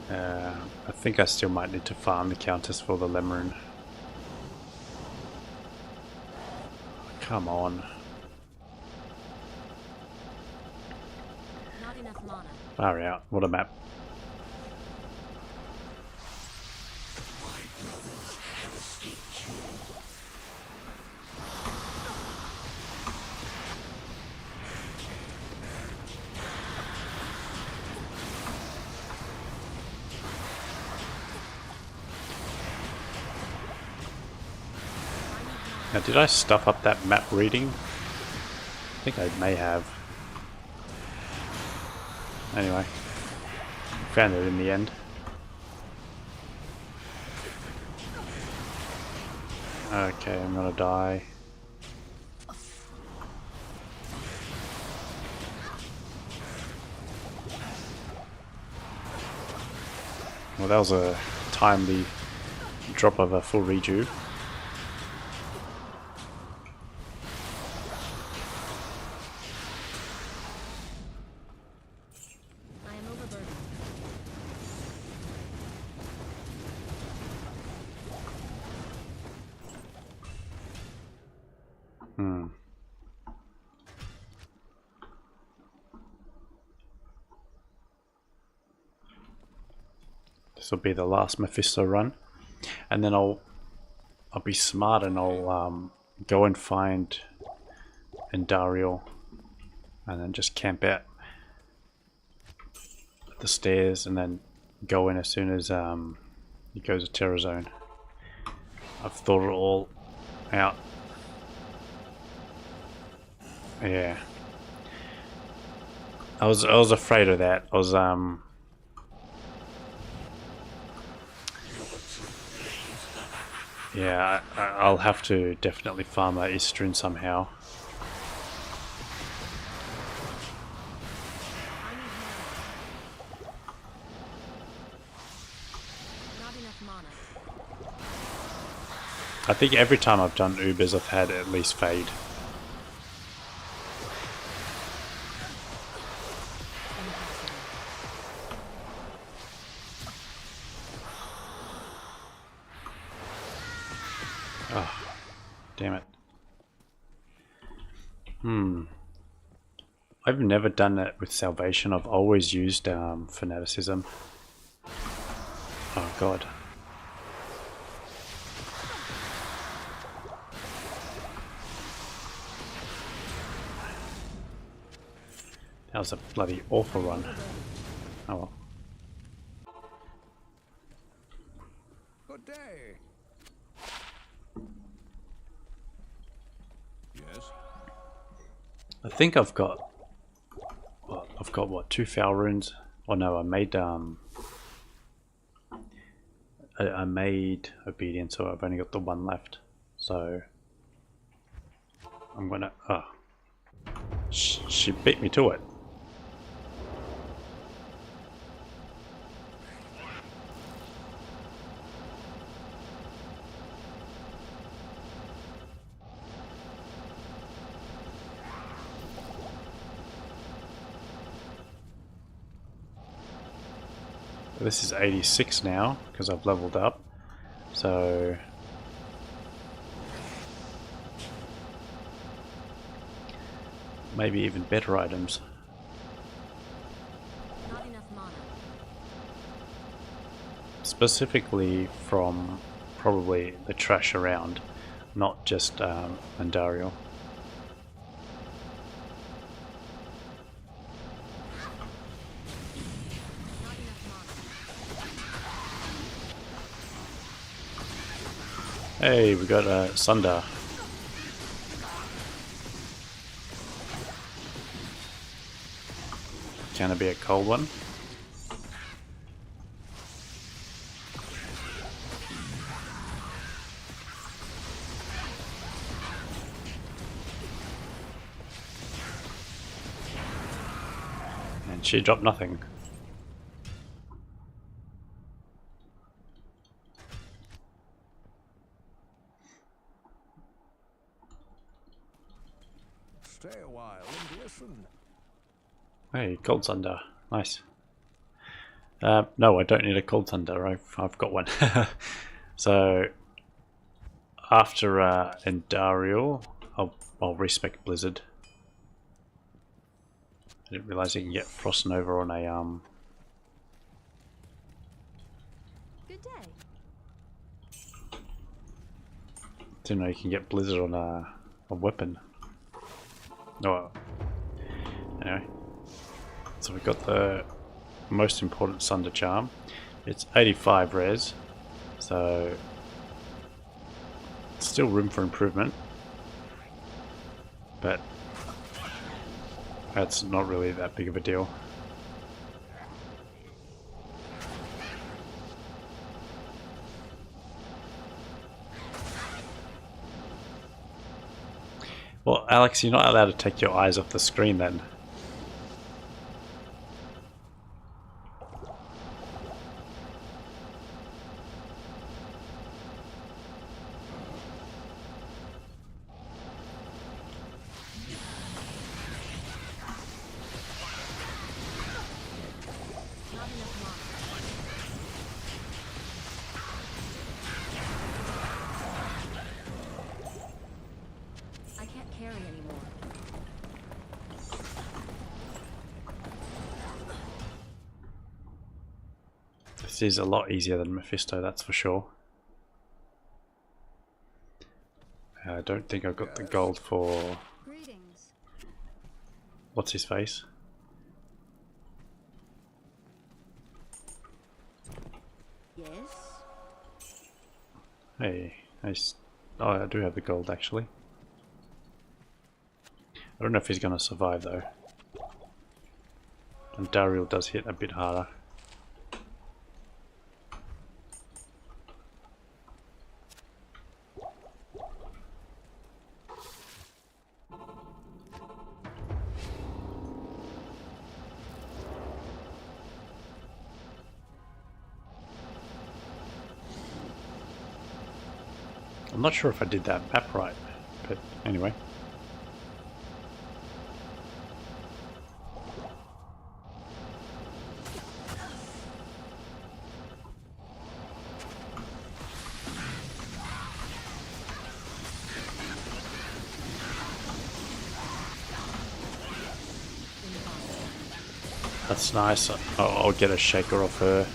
I think I still might need to farm the counters for the Lem rune. Come on. Far out. What a map. Now, did I stuff up that map reading? I think I may have. Anyway, found it in the end. Okay, I'm gonna die. Well, that was a timely drop of a full rejuve. I am overburdened. This will be the last Mephisto run, and then I'll be smart and I'll go and find Endariel, and then just camp out at the stairs, and then go in as soon as he goes to Terror Zone. I've thought it all out. Yeah, I was afraid of that. I was yeah, I'll have to definitely farm that Istrin somehow. Not enough mana. I think every time I've done Ubers, I've had at least Fade. Oh, damn it. I've never done that with Salvation. I've always used Fanaticism. Oh god. That was a bloody awful run. Oh well. Good day. Yes. I think I've got... Well, I've got what, 2 foul runes? Oh no, I made I made Obedience, so I've only got the 1 left. So I'm gonna... Oh. She beat me to it. This is 86 now because I've leveled up, so maybe even better items. Not enough mana. Specifically from probably the trash around, not just Andariel. Not enough mana. Hey, we got a Sundar. Can it be a cold one? And she dropped nothing. Stay a while and listen. Hey, Cold Thunder. Nice. No, I don't need a Cold Thunder. I've got one. So after Endariel, I'll respec Blizzard. didn't realize you can get frost nova on a Good day. didn't know you can get blizzard on a weapon. Oh, anyway. So we've got the most important Sunder Charm. It's 85 res, so still room for improvement, but that's not really that big of a deal. Well, Alex, you're not allowed to take your eyes off the screen then. Not enough mana. I can't carry anymore. This is a lot easier than Mephisto, that's for sure. I don't think I've got the gold for... Greetings. What's his face? Yes. Hey, oh, I do have the gold actually. I don't know if he's going to survive though. And Dariel does hit a bit harder. I'm not sure if I did that map right, but anyway. That's nice. I'll get a shaker off her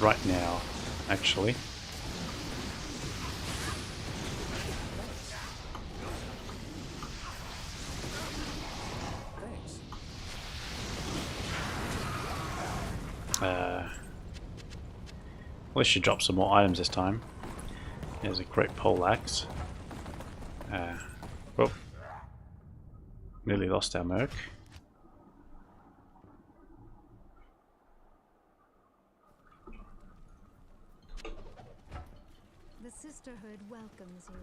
right now, actually. Thanks. At least she dropped some more items this time. There's a great pole axe. Well, nearly lost our merc. The Sisterhood welcomes you.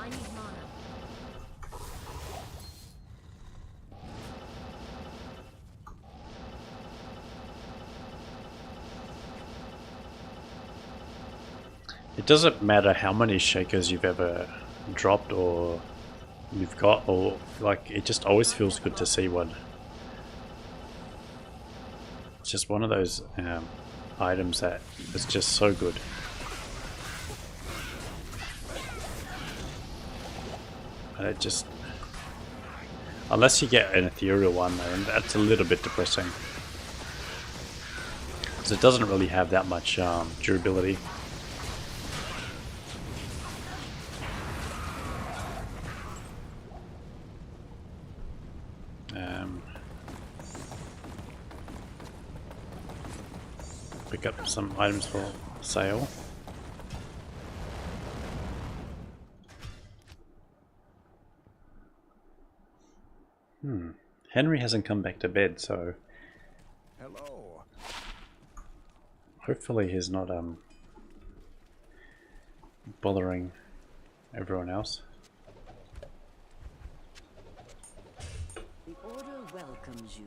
I need mana. It doesn't matter how many shakers you've ever dropped or you've got, or like, it just always feels good to see one. It's just one of those items that is just so good. And it just, unless you get an ethereal one, then that's a little bit depressing, because it doesn't really have that much durability. Pick up some items for sale. Henry hasn't come back to bed, so Hello. hopefully he's not bothering everyone else. The Order welcomes you.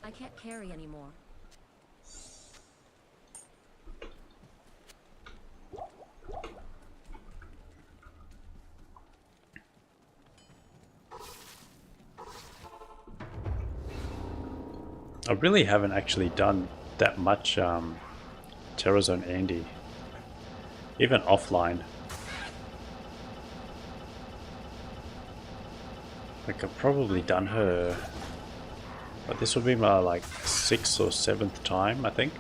I can't carry anymore. I really haven't actually done that much Terror Zone Andy, even offline. Like I've probably done her, but this will be my like 6th or 7th time, I think,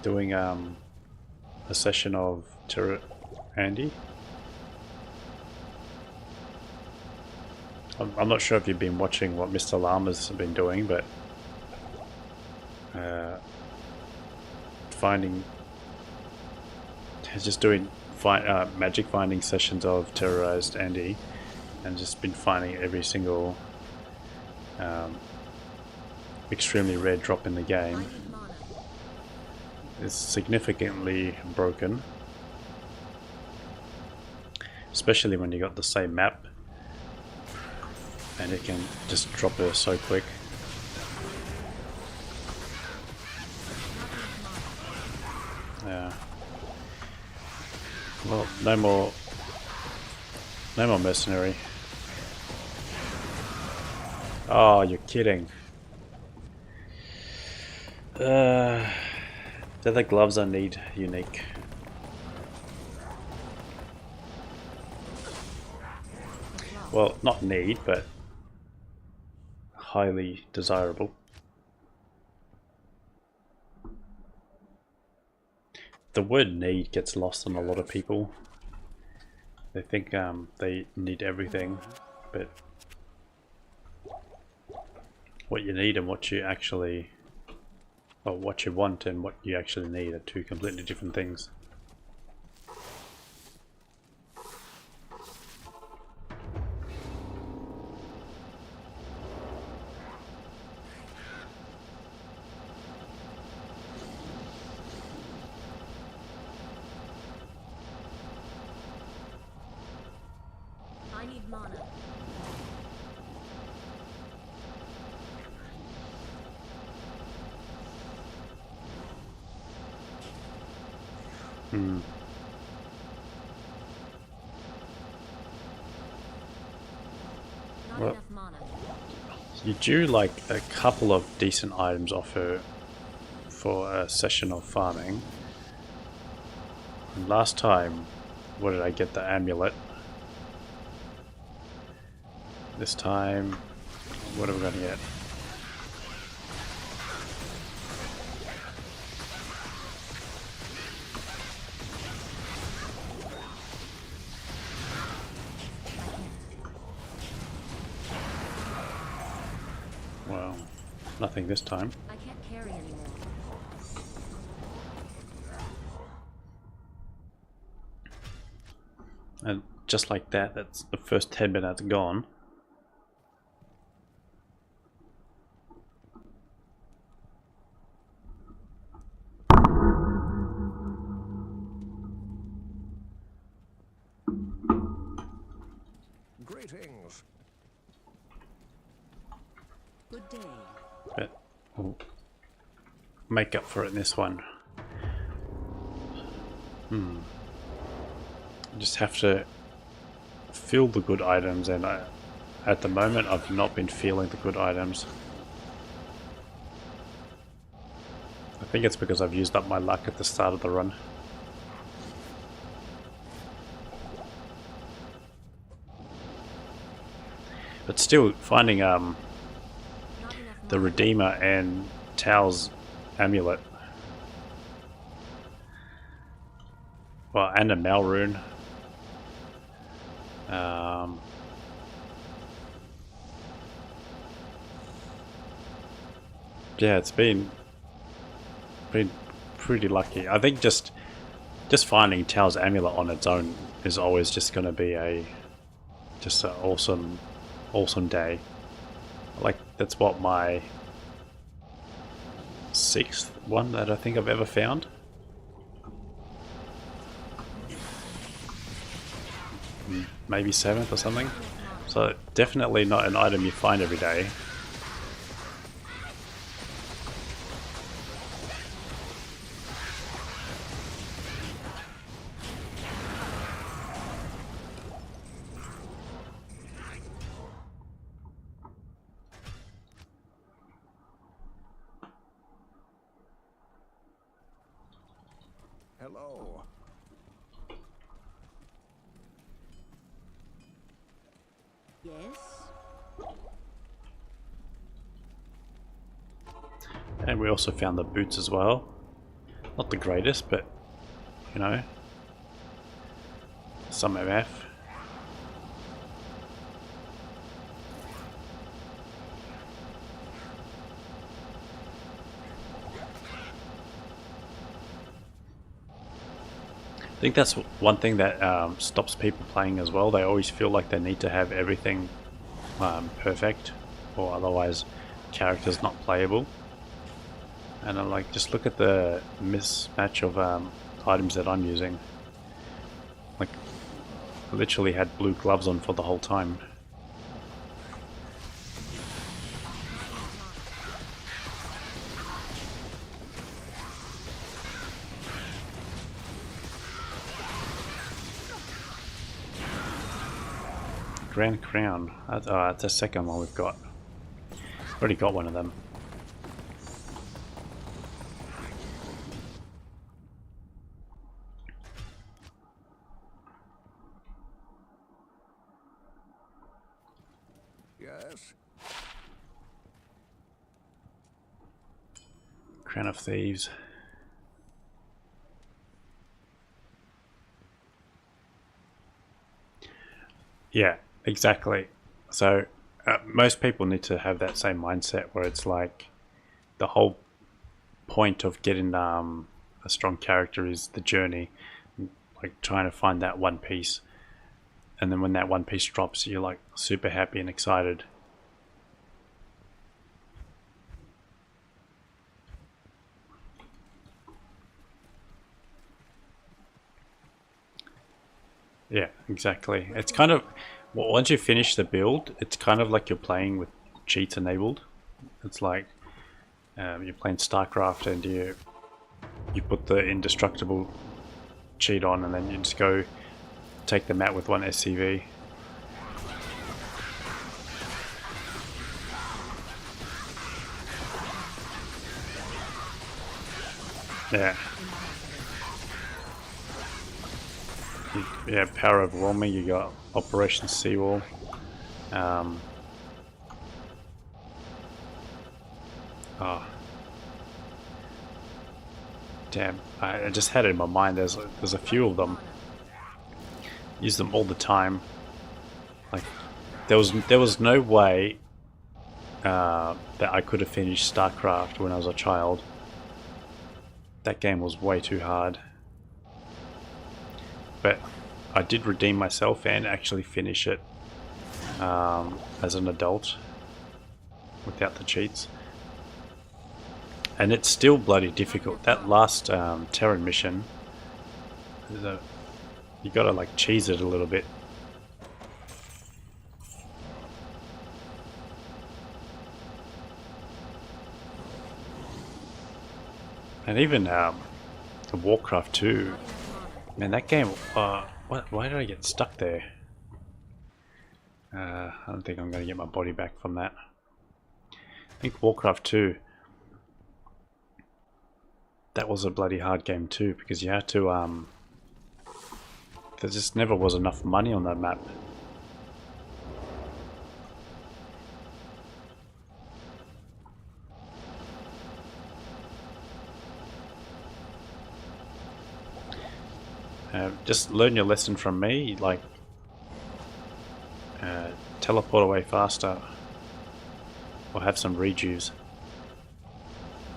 doing a session of Terror Andy. I'm not sure if you've been watching what Mr. Llama's been doing, but he's just doing magic finding sessions of Terrorized Andy, and just been finding every single extremely rare drop in the game. It's significantly broken, especially when you got the same map. And it can just drop her so quick. Yeah. Well, no more mercenary. Oh, you're kidding. They're the gloves I need, unique. Well, not need, but highly desirable. The word need gets lost on a lot of people. They think they need everything, but what you need and what you actually, or what you want and what you actually need are two completely different things. I need mana. Not Well, enough mana. you do like a couple of decent items off her for a session of farming. And last time, what did I get? The amulet. This time, what are we going to get? Well, nothing this time. I can't carry anymore. And just like that, that's the first 10 minutes gone. Greetings. Good day. But we'll make up for it in this one. Just have to feel the good items, and at the moment I've not been feeling the good items. I think it's because I've used up my luck at the start of the run. But still, finding Not enough the mana. Redeemer and Tao's amulet, well, and a Mal rune. Yeah, it's been pretty lucky. I think just finding Tao's amulet on its own is always just going to be just an awesome day. Like, that's what my 6th one that I think I've ever found. Maybe 7th or something. So definitely not an item you find every day. Hello. Yes? And we also found the boots as well. Not the greatest, but you know, some MF. I think that's one thing that stops people playing as well. They always feel like they need to have everything perfect, or otherwise character's not playable. And I'm like, just look at the mismatch of items that I'm using. Like, I literally had blue gloves on for the whole time. Grand Crown. That's the second one we've got. Already got one of them. Yes? Crown of Thieves. Yeah, exactly. So most people need to have that same mindset where it's like the whole point of getting a strong character is the journey, like trying to find that one piece, and then when that one piece drops, you're like super happy and excited. Yeah, exactly. It's kind of, well, once you finish the build, it's kind of like you're playing with cheats enabled. It's like you're playing StarCraft and you put the indestructible cheat on, and then you just go take them out with one SCV. Yeah. Yeah, power overwhelming. You got Operation Seawall. Oh, damn! I just had it in my mind. There's a few of them. Use them all the time. Like there was no way that I could have finished StarCraft when I was a child. That game was way too hard. But I did redeem myself and actually finish it as an adult without the cheats. And it's still bloody difficult. That last Terran mission, you gotta like cheese it a little bit. And even Warcraft 2, man, that game, why did I get stuck there? I don't think I'm going to get my body back from that. I think Warcraft 2, that was a bloody hard game too, because you had to, there just never was enough money on that map. Just learn your lesson from me, like teleport away faster or have some rejuves,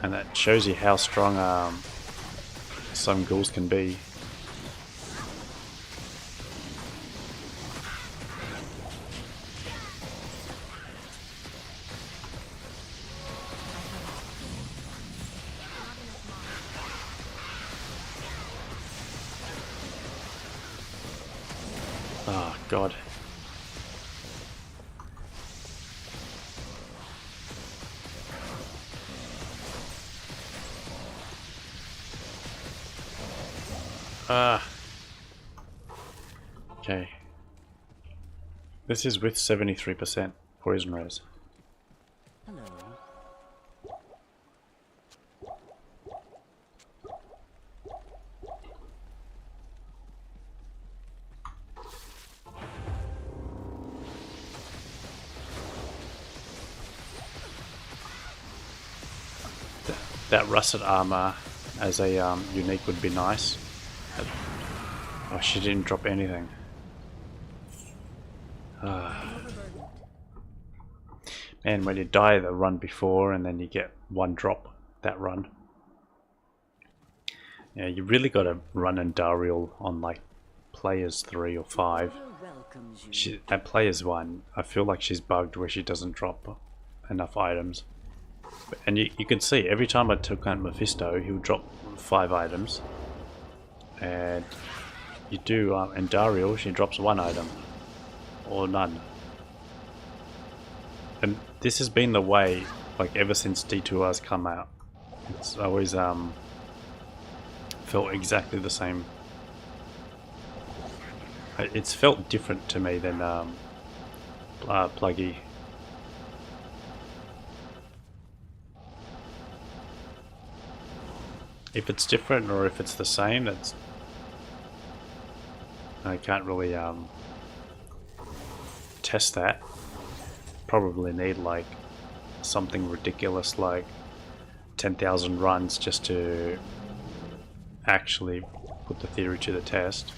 and that shows you how strong some ghouls can be. Oh god. Okay. This is with 73% poison res. Hello. that russet armor as a unique would be nice. Oh, she didn't drop anything. And when you die the run before and then you get one drop that run. Yeah, you really got to run Endariel on like players 3 or 5. At players 1, I feel like she's bugged where she doesn't drop enough items. And you can see every time I took out Mephisto, he'll drop 5 items. And you do Endariel, she drops 1 item. Or none. And this has been the way, like, ever since D2R's come out. It's always felt exactly the same. It's felt different to me than Pluggy. If it's different or if it's the same, that's... I can't really test that. Probably need like something ridiculous like 10,000 runs just to actually put the theory to the test.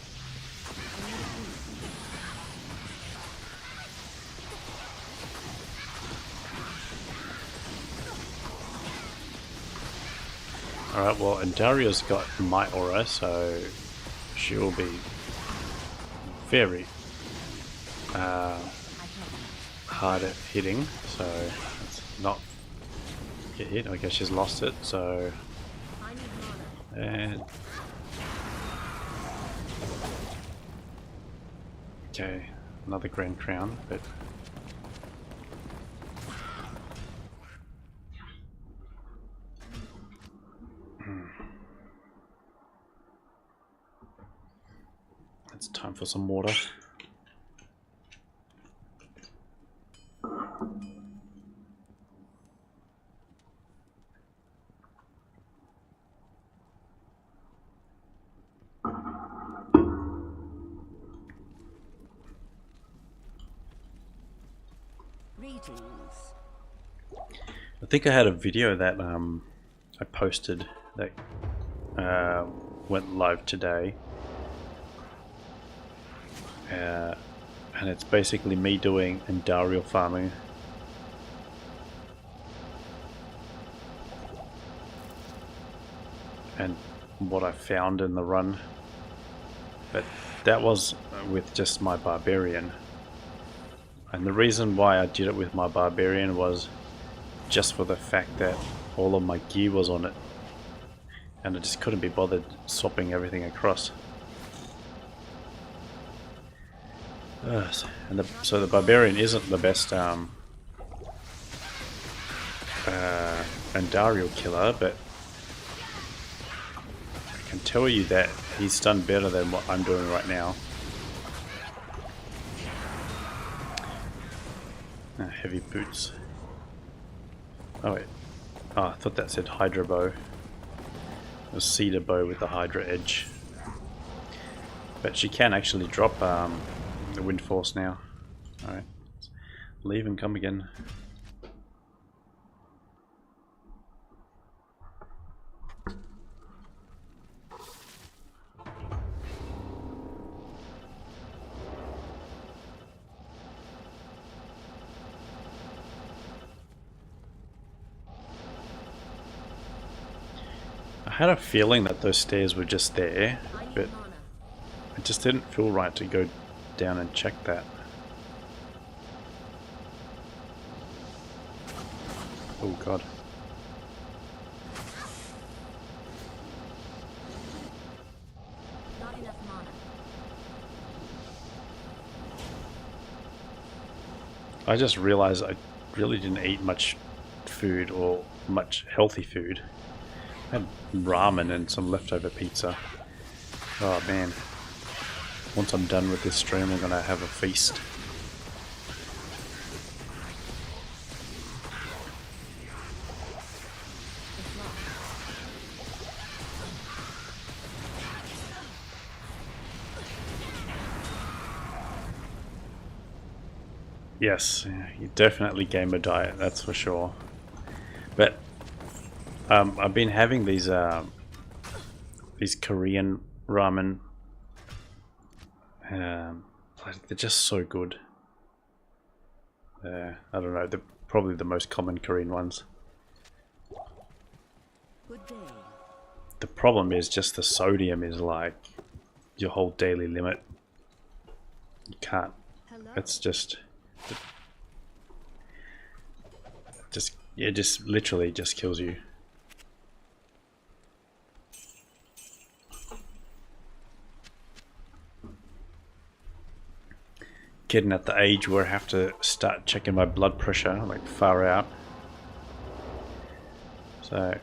Alright, well, Endariel's got my aura, so she will be very hard at hitting, so let's not get hit. I guess she's lost it, so... And... Okay, another Grand Crown, but... It's time for some water. I think I had a video that I posted that went live today, and it's basically me doing Endariel farming. And what I found in the run, but that was with just my barbarian. And the reason why I did it with my barbarian was just for the fact that all of my gear was on it, and I just couldn't be bothered swapping everything across. So the barbarian isn't the best Endariel killer, but I can tell you that he's done better than what I'm doing right now. Heavy boots. Oh wait. Oh, I thought that said Hydra bow. It was cedar bow with the Hydra edge. But she can actually drop the wind force now. Alright. Leave and come again. I had a feeling that those stairs were just there, but it just didn't feel right to go down and check that. Oh god. Not enough mana. I just realized I really didn't eat much food or much healthy food. I had ramen and some leftover pizza. Oh man. Once I'm done with this stream, I'm gonna have a feast. Yes, you definitely gamer diet, that's for sure. But I've been having these Korean ramen. They're just so good. I don't know, they're probably the most common Korean ones. Good day. The problem is just the sodium is like your whole daily limit. You can't. Hello. It's just it just literally just kills you. Getting at the age where I have to start checking my blood pressure, like far out. So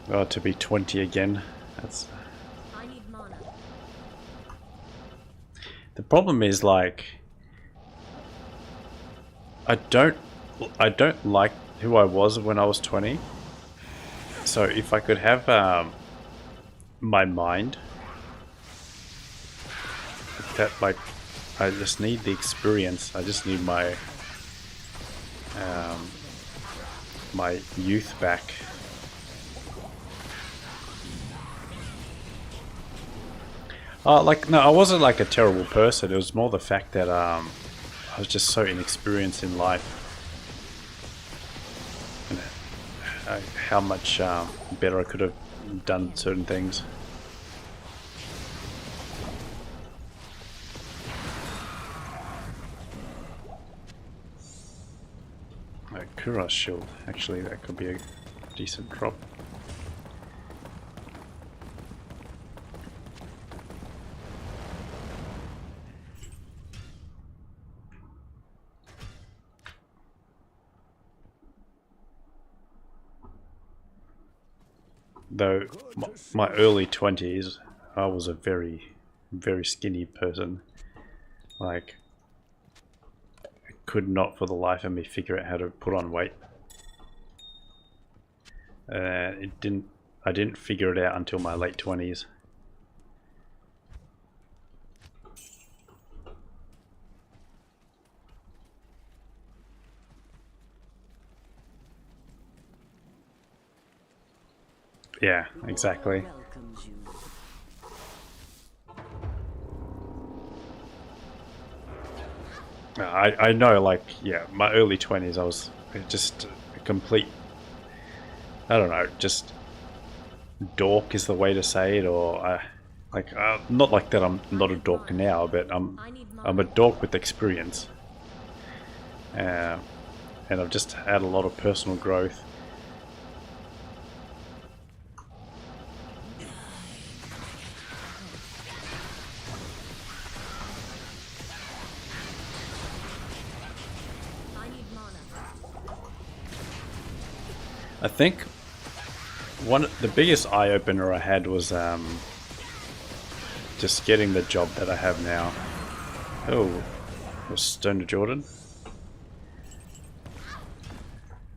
oh, to be 20 again, that's I need mana. the problem is like I don't like who I was when I was 20. So if I could have my mind, that like I just need the experience. I just need my my youth back. Like no, I wasn't like a terrible person. It was more the fact that I was just so inexperienced in life. How much better I could have done certain things. Kura's shield, actually that could be a decent drop. Though my early 20s, I was a very, very skinny person. Like, I could not for the life of me figure out how to put on weight. I didn't figure it out until my late 20s. Yeah, exactly. Welcomes you. I know, like, yeah, my early 20s, I was just a complete, I don't know, just dork is the way to say it, or not like that I'm not a dork now, but I'm a dork with experience. And I've just had a lot of personal growth. I think the biggest eye-opener I had was just getting the job that I have now. Oh, was Stone to Jordan?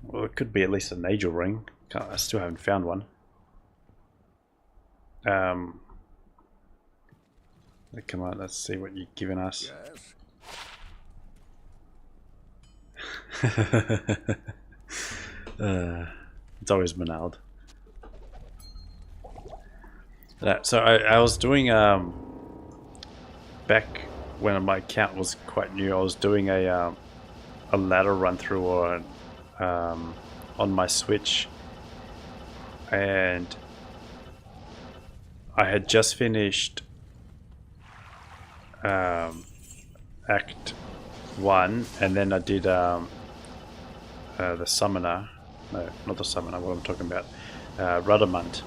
Well, it could be at least a Nagel ring. I still haven't found one. Come on, let's see what you're giving us. Yes. It's always Manald. So I was doing back when my account was quite new. I was doing a ladder run through or on my Switch, and I had just finished Act 1, and then I did the Summoner. No, not the Summoner, what I'm talking about. Ruddermont.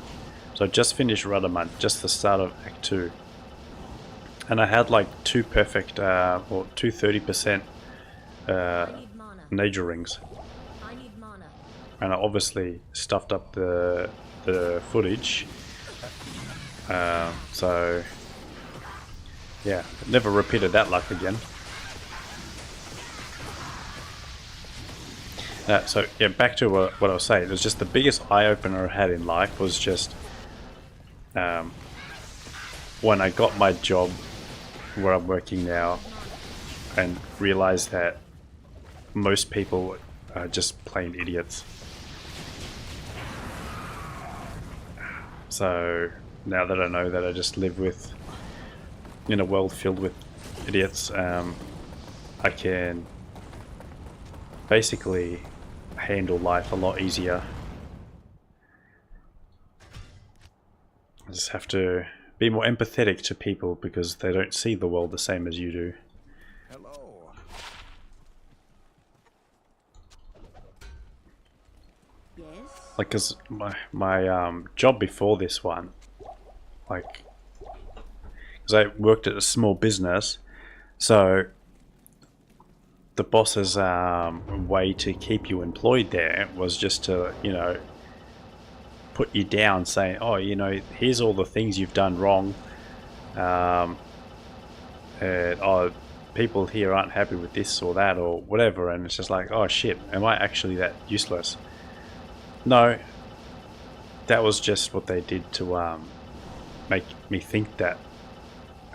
So I just finished Ruddermont, just the start of Act 2. And I had like two perfect, or two 30% Nagel rings. I need mana. And I obviously stuffed up the footage. So, yeah, never repeated that luck again. So yeah, back to what I was saying. It was just the biggest eye-opener I had in life was just when I got my job where I'm working now and realized that most people are just plain idiots. So now that I know that I just live with in a world filled with idiots, I can basically handle life a lot easier. I just have to be more empathetic to people because they don't see the world the same as you do. Hello. Yes. Like, cause my job before this one, like, cause I worked at a small business, so the boss's way to keep you employed there was just to, you know, put you down, saying, oh, you know, here's all the things you've done wrong, and oh, people here aren't happy with this or that or whatever, and it's just like, oh shit, am I actually that useless? No, that was just what they did to make me think that.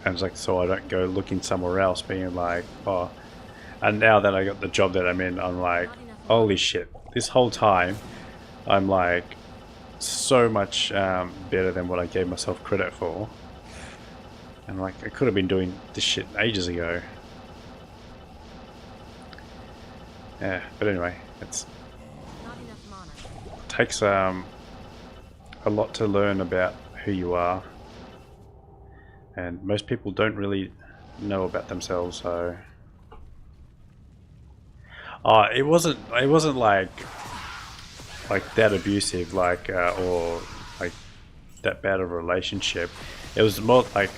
And it's like, so I don't go looking somewhere else being like, oh. And now that I got the job that I'm in, I'm like, holy shit, this whole time I'm like so much better than what I gave myself credit for. And like, I could have been doing this shit ages ago. Yeah, but anyway, it's Not enough mana. takes a lot to learn about who you are, and most people don't really know about themselves. So it wasn't like that abusive, like or like that bad of a relationship. It was more like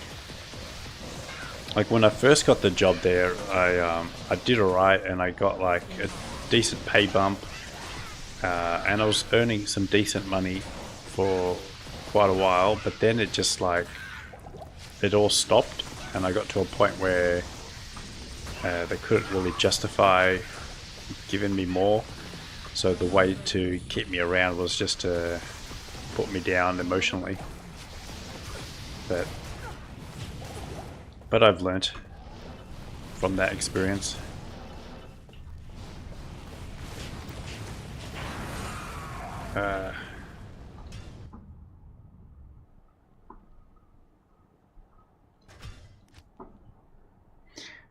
when I first got the job there, I did alright, and I got like a decent pay bump, and I was earning some decent money for quite a while. But then it just like it all stopped, and I got to a point where they couldn't really justify giving me more. So the way to keep me around was just to put me down emotionally. But I've learnt from that experience.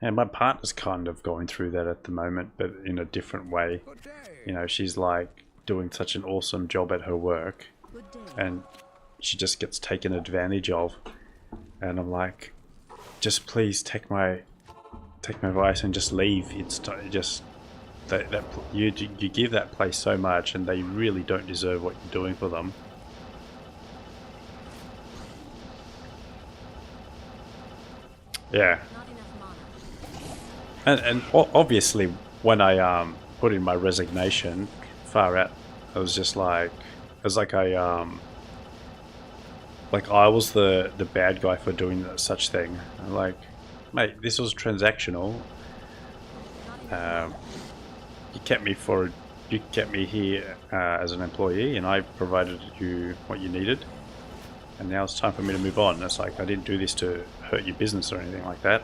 And my partner's kind of going through that at the moment, but in a different way. Good day. You know, she's like doing such an awesome job at her work, Good day. and she just gets taken advantage of. And I'm like, just please take my advice and just leave. It's just that you give that place so much, and they really don't deserve what you're doing for them. Yeah. Not enough mana. And obviously, when I put in my resignation, far out, I was just like, it was like I was the bad guy for doing such thing. I'm like, mate, this was transactional. You kept me here as an employee, and I provided you what you needed. And now it's time for me to move on. It's like, I didn't do this to hurt your business or anything like that.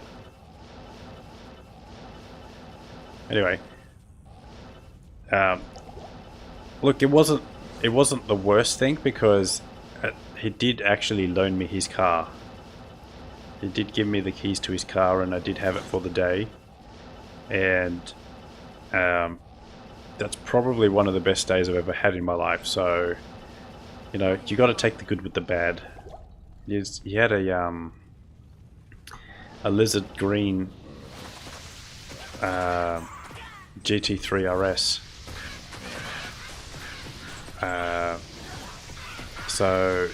Anyway, look, it wasn't the worst thing, because he did actually loan me his car. He did give me the keys to his car, and I did have it for the day. And that's probably one of the best days I've ever had in my life. So, you know, you got to take the good with the bad. He had a lizard green GT3 RS. So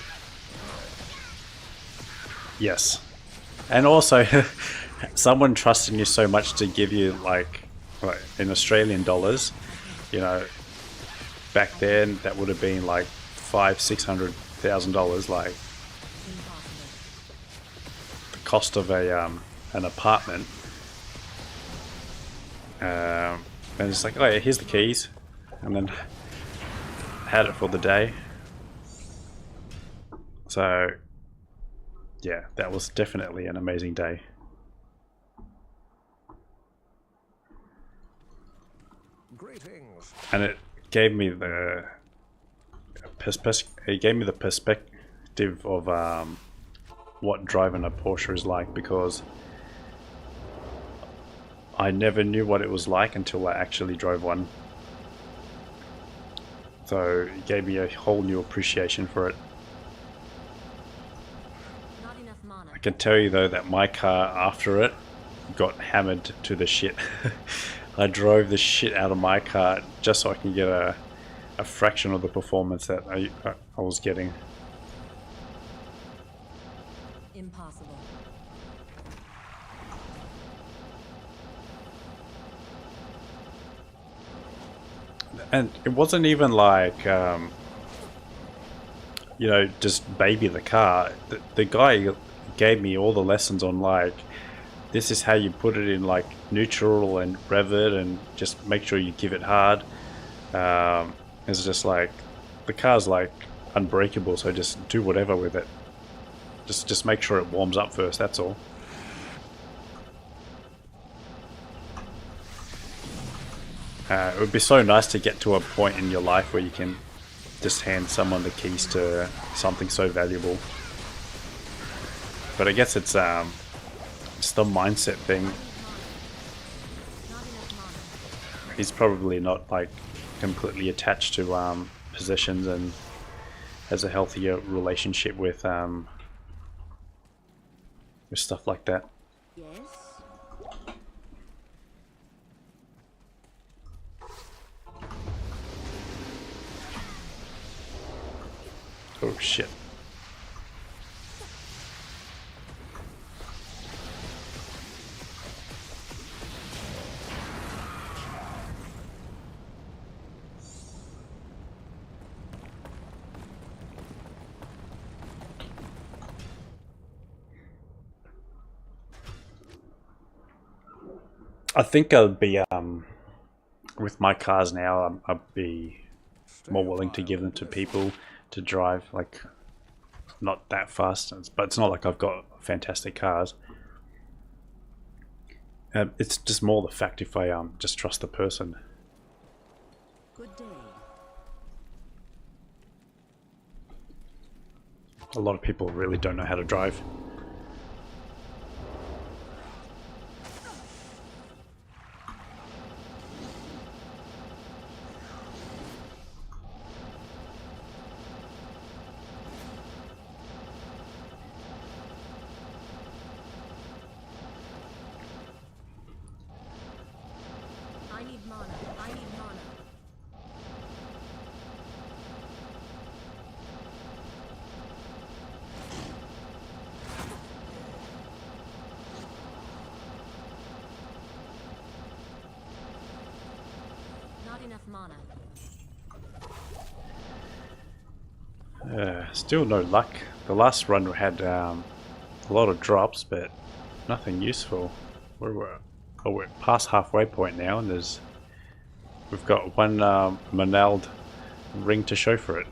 yes, and also someone trusting you so much to give you like in Australian dollars, you know, back then that would have been like $500,000-600,000, like the cost of an apartment. And it's like, oh yeah, here's the keys, and then had it for the day. So yeah, that was definitely an amazing day. Greetings. And it gave me the perspective of what driving a Porsche is like, because I never knew what it was like until I actually drove one. So it gave me a whole new appreciation for it. Not enough mana. I can tell you though that my car after it got hammered to the shit. I drove the shit out of my car just so I can get a fraction of the performance that I was getting. Impossible. And it wasn't even like, you know, just baby the car. The guy gave me all the lessons on, like, this is how you put it in like neutral and rev it, and just make sure you give it hard. It's just like, the car's like unbreakable, so just do whatever with it. Just make sure it warms up first, that's all. It would be so nice to get to a point in your life where you can just hand someone the keys to something so valuable. But I guess it's the mindset thing. Not enough mana. He's probably not like completely attached to possessions and has a healthier relationship with stuff like that. Yes. Oh shit. I think I'll be with my cars now, I'd be more willing to give them to people to drive, like not that fast, but it's not like I've got fantastic cars. It's just more the fact if I just trust the person. Good day. A lot of people really don't know how to drive. I need mana. I need mana. Not enough mana. Still no luck. The last run we had a lot of drops, but nothing useful. We're past halfway point now, and we've got one Monald ring to show for it.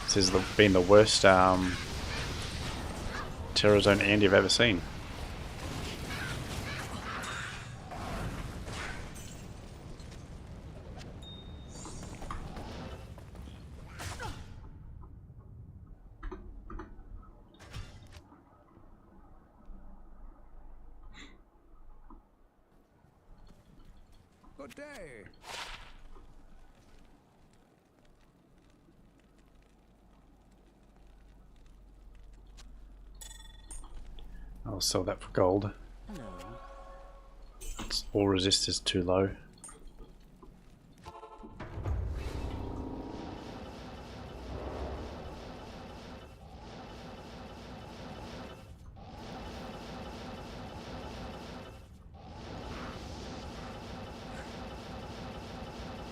This has been the worst Terror Zone Andy I've ever seen. Good day. I'll sell that for gold. Hello. All resist is too low.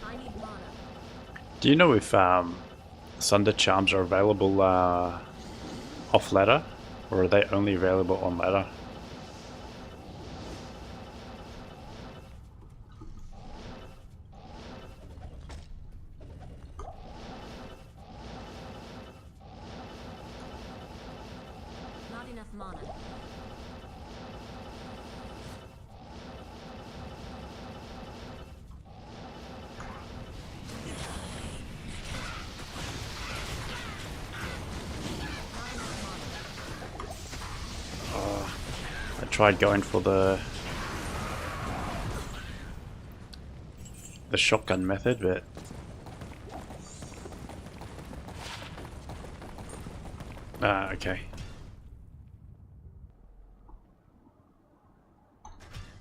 I need mana. Do you know if Sunder Charms are available off ladder, or are they only available on ladder? mana. I tried going for the shotgun method, but okay.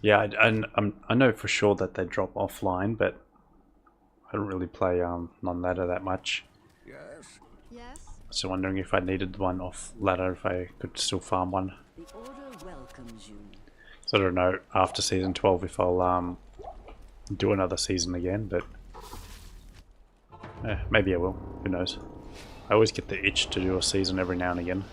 Yeah, I know for sure that they drop offline, but I don't really play non-ladder that much. Yes? Yes? So wondering if I needed one off ladder, if I could still farm one. The order welcomes you. So I don't know after season 12 if I'll do another season again, but maybe I will. Who knows? I always get the itch to do a season every now and again.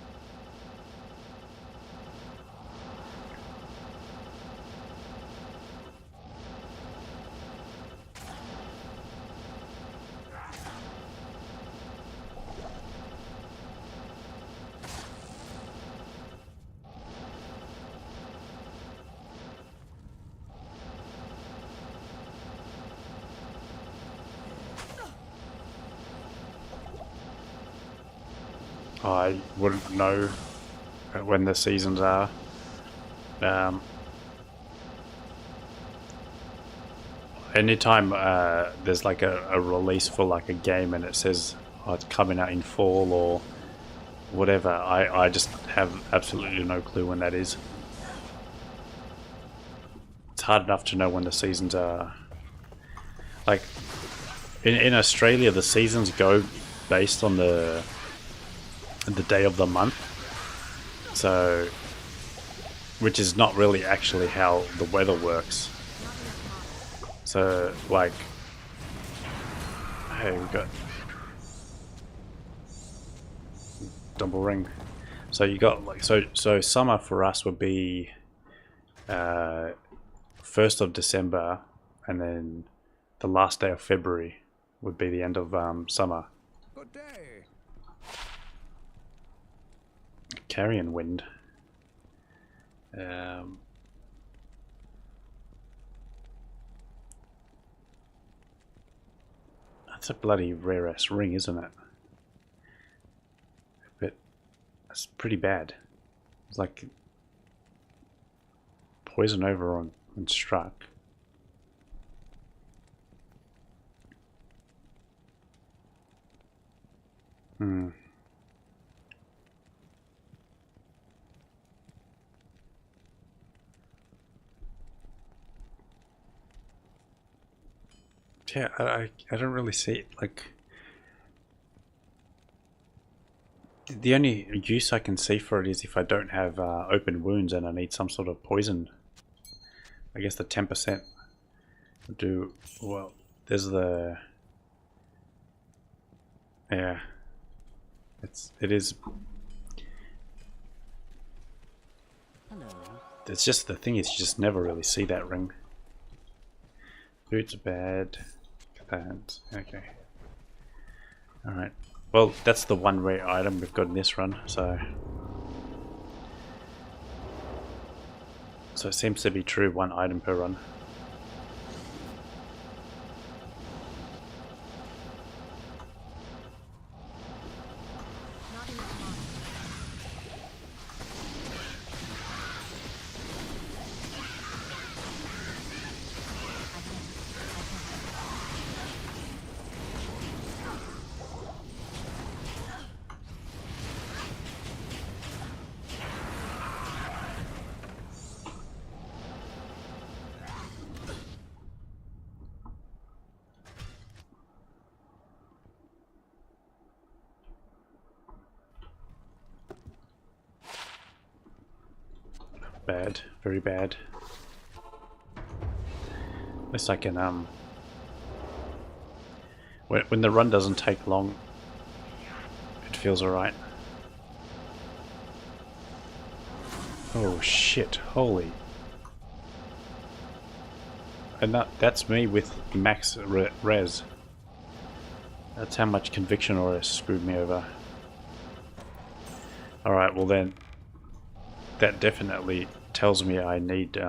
I wouldn't know when the seasons are. Anytime there's like a release for like a game and it says it's coming out in fall or whatever, I just have absolutely no clue when that is. It's hard enough to know when the seasons are. Like in Australia, the seasons go based on the day of the month, so which is not really actually how the weather works. So like, hey, we got double ring. So you got like so summer for us would be 1st of December, and then the last day of February would be the end of summer. Good day. Carrion wind. That's a bloody rare ass ring, isn't it? But that's pretty bad. It's like poison over on struck. Yeah, I don't really see it. Like, the only use I can see for it is if I don't have open wounds and I need some sort of poison. I guess the 10% would do well. There's the yeah. It is. Hello. It's just the thing is you just never really see that ring. Boots bad. Pants. Okay. Alright. Well, that's the one rare item we've got in this run, so it seems to be true, one item per run. Not enough mana. Bad, very bad. At least I can when the run doesn't take long, it feels alright. Oh shit, holy. And that's me with max res. That's how much conviction or screwed me over. Alright, well then, that definitely tells me I need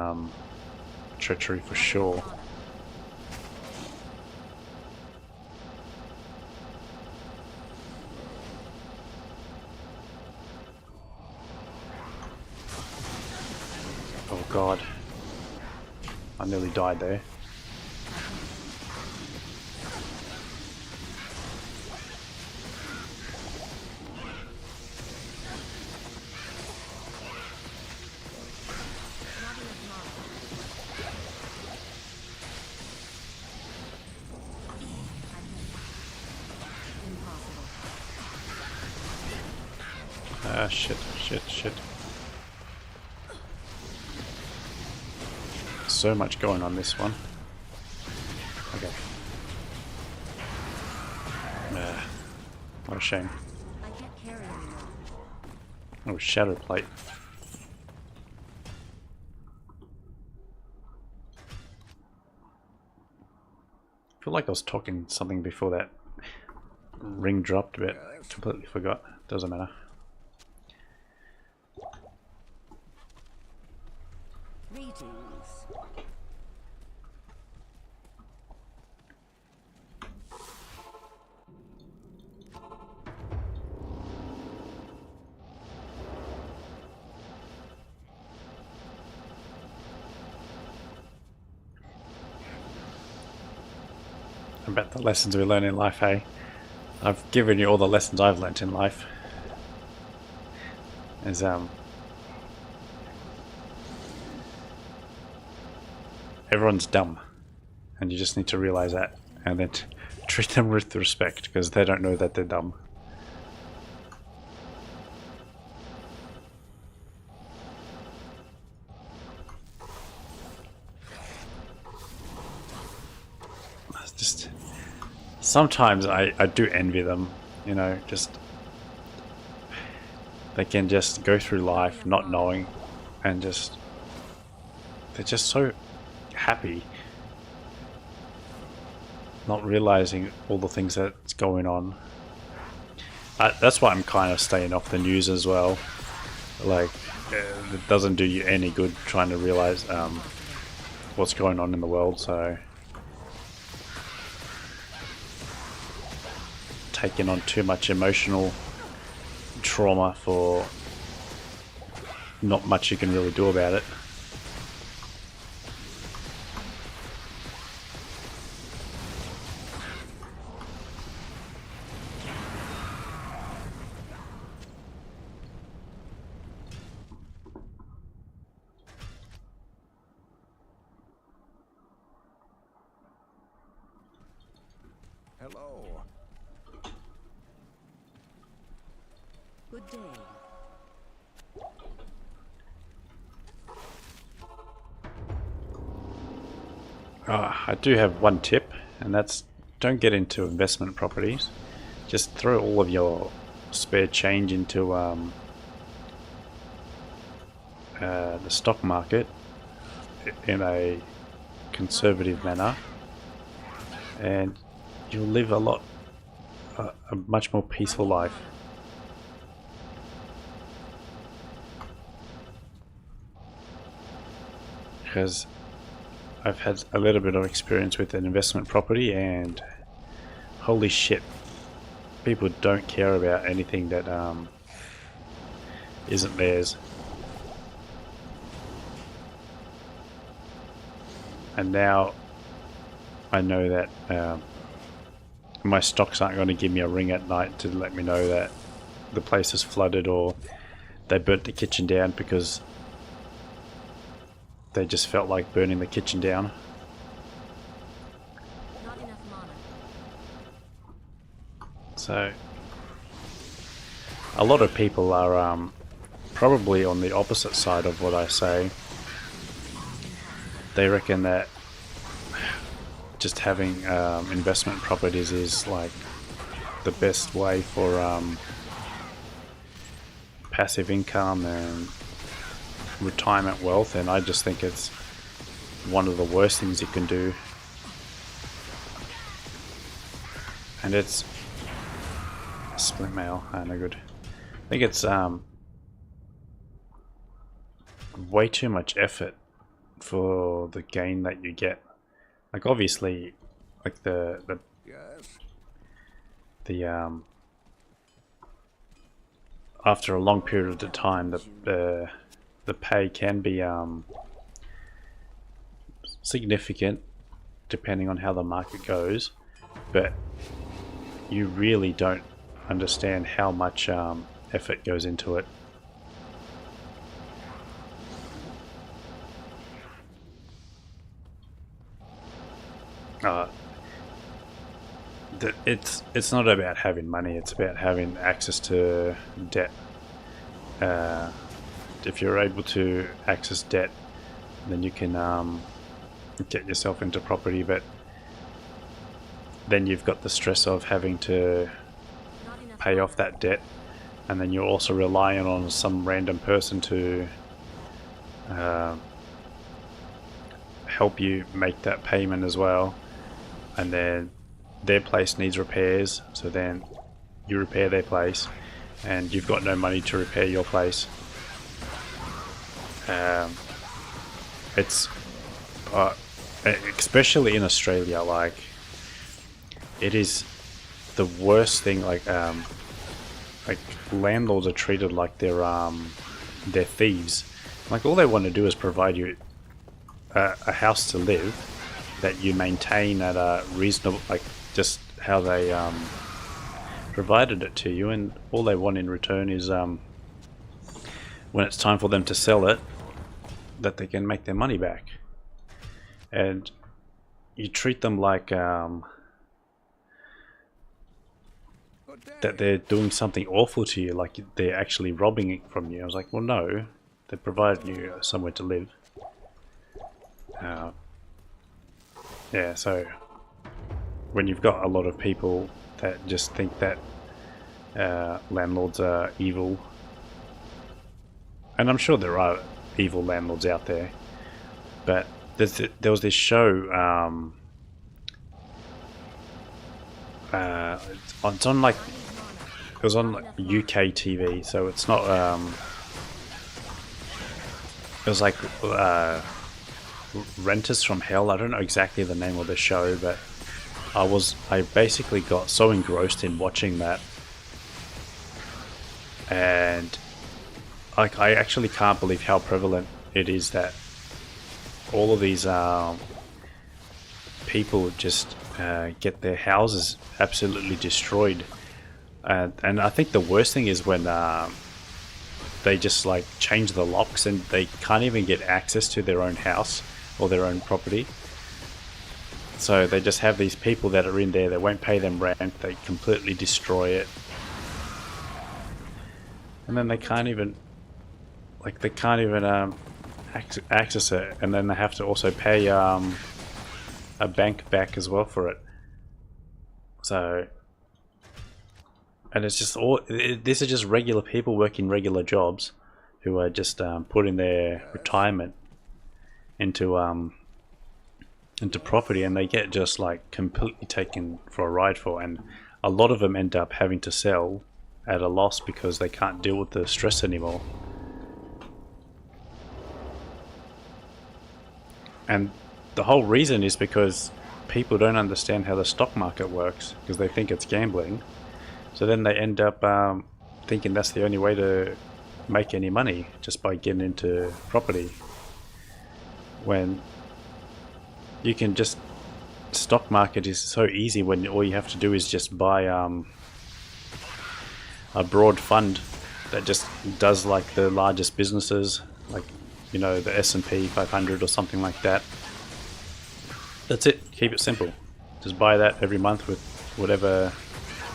treachery for sure. Mana. Oh god. I nearly died there. Not enough mana. Impossible. Ah, shit, shit, shit. So much going on this one. Okay. Ah, what a shame. I can't carry anymore. Oh, shadow plate. I feel like I was talking something before that ring dropped, but completely forgot. Doesn't matter. Greetings. About the lessons we learn in life, hey? I've given you all the lessons I've learnt in life. Is everyone's dumb, and you just need to realize that, and then treat them with respect because they don't know that they're dumb. It's just sometimes I do envy them, you know, just they can just go through life not knowing, and just they're just so happy, not realizing all the things that's going on. That's why I'm kind of staying off the news as well. Like, it doesn't do you any good trying to realize what's going on in the world, so taking on too much emotional trauma for not much you can really do about it. Hello. Good day. I do have one tip, and that's don't get into investment properties. Just throw all of your spare change into the stock market in a conservative manner, and you'll live a much more peaceful life. Because I've had a little bit of experience with an investment property, and holy shit, people don't care about anything that isn't theirs. And now I know that my stocks aren't going to give me a ring at night to let me know that the place is flooded or they burnt the kitchen down because they just felt like burning the kitchen down. Not enough mana. So a lot of people are probably on the opposite side of what I say. They reckon that just having investment properties is like the best way for passive income and retirement wealth, and I just think it's one of the worst things you can do. And it's split mail, no good. I think it's way too much effort for the gain that you get. Like obviously, like Yes. the after a long period of time, the pay can be significant depending on how the market goes, but you really don't understand how much effort goes into it. It's not about having money, it's about having access to debt. If you're able to access debt, then you can get yourself into property, but then you've got the stress of having to Not enough pay mana. off that debt, and then you're also relying on some random person to help you make that payment as well, and then their place needs repairs, so then you repair their place and you've got no money to repair your place. It's especially in Australia, like it is the worst thing. Like landlords are treated like they're thieves. Like all they want to do is provide you a house to live that you maintain at a reasonable, like just how they provided it to you, and all they want in return is when it's time for them to sell it, that they can make their money back. And you treat them like Good day. that they're doing something awful to you, like they're actually robbing it from you. I was like, well, no, they're providing you somewhere to live. Yeah, so when you've got a lot of people that just think that landlords are evil, and I'm sure there are evil landlords out there, but there was this show, it's on like, it was on like UK TV, so it's not, it was like Renters from Hell. I don't know exactly the name of the show, but I basically got so engrossed in watching that, and like I actually can't believe how prevalent it is that all of these people just get their houses absolutely destroyed, and I think the worst thing is when they just like change the locks and they can't even get access to their own house or their own property. So they just have these people that are in there, they won't pay them rent, they completely destroy it, and then they can't even access it, and then they have to also pay a bank back as well for it. So, and it's just these are just regular people working regular jobs who are just putting their retirement into property, and they get just like completely taken for a ride for, and a lot of them end up having to sell at a loss because they can't deal with the stress anymore. And the whole reason is because people don't understand how the stock market works, because they think it's gambling. So then they end up thinking that's the only way to make any money, just by getting into property. When you can just, stock market is so easy when all you have to do is just buy a broad fund that just does like the largest businesses, like, you know, the S&P 500 or something like that. That's it. Keep it simple. Just buy that every month with whatever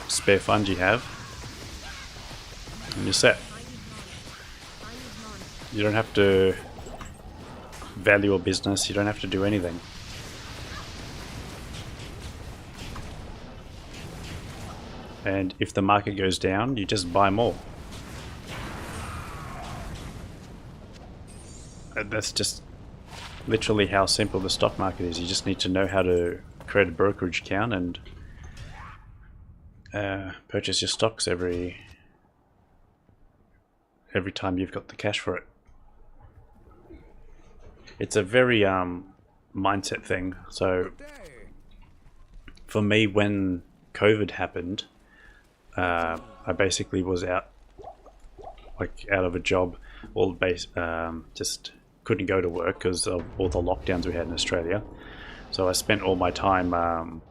spare fund you have, and you're set. You don't have to value a business. You don't have to do anything. And if the market goes down, you just buy more. And that's just literally how simple the stock market is. You just need to know how to create a brokerage account and purchase your stocks every time you've got the cash for it. it's a very mindset thing. So Good day. for me, when COVID happened, I basically was out of a job, just couldn't go to work because of all the lockdowns we had in Australia. So I spent all my time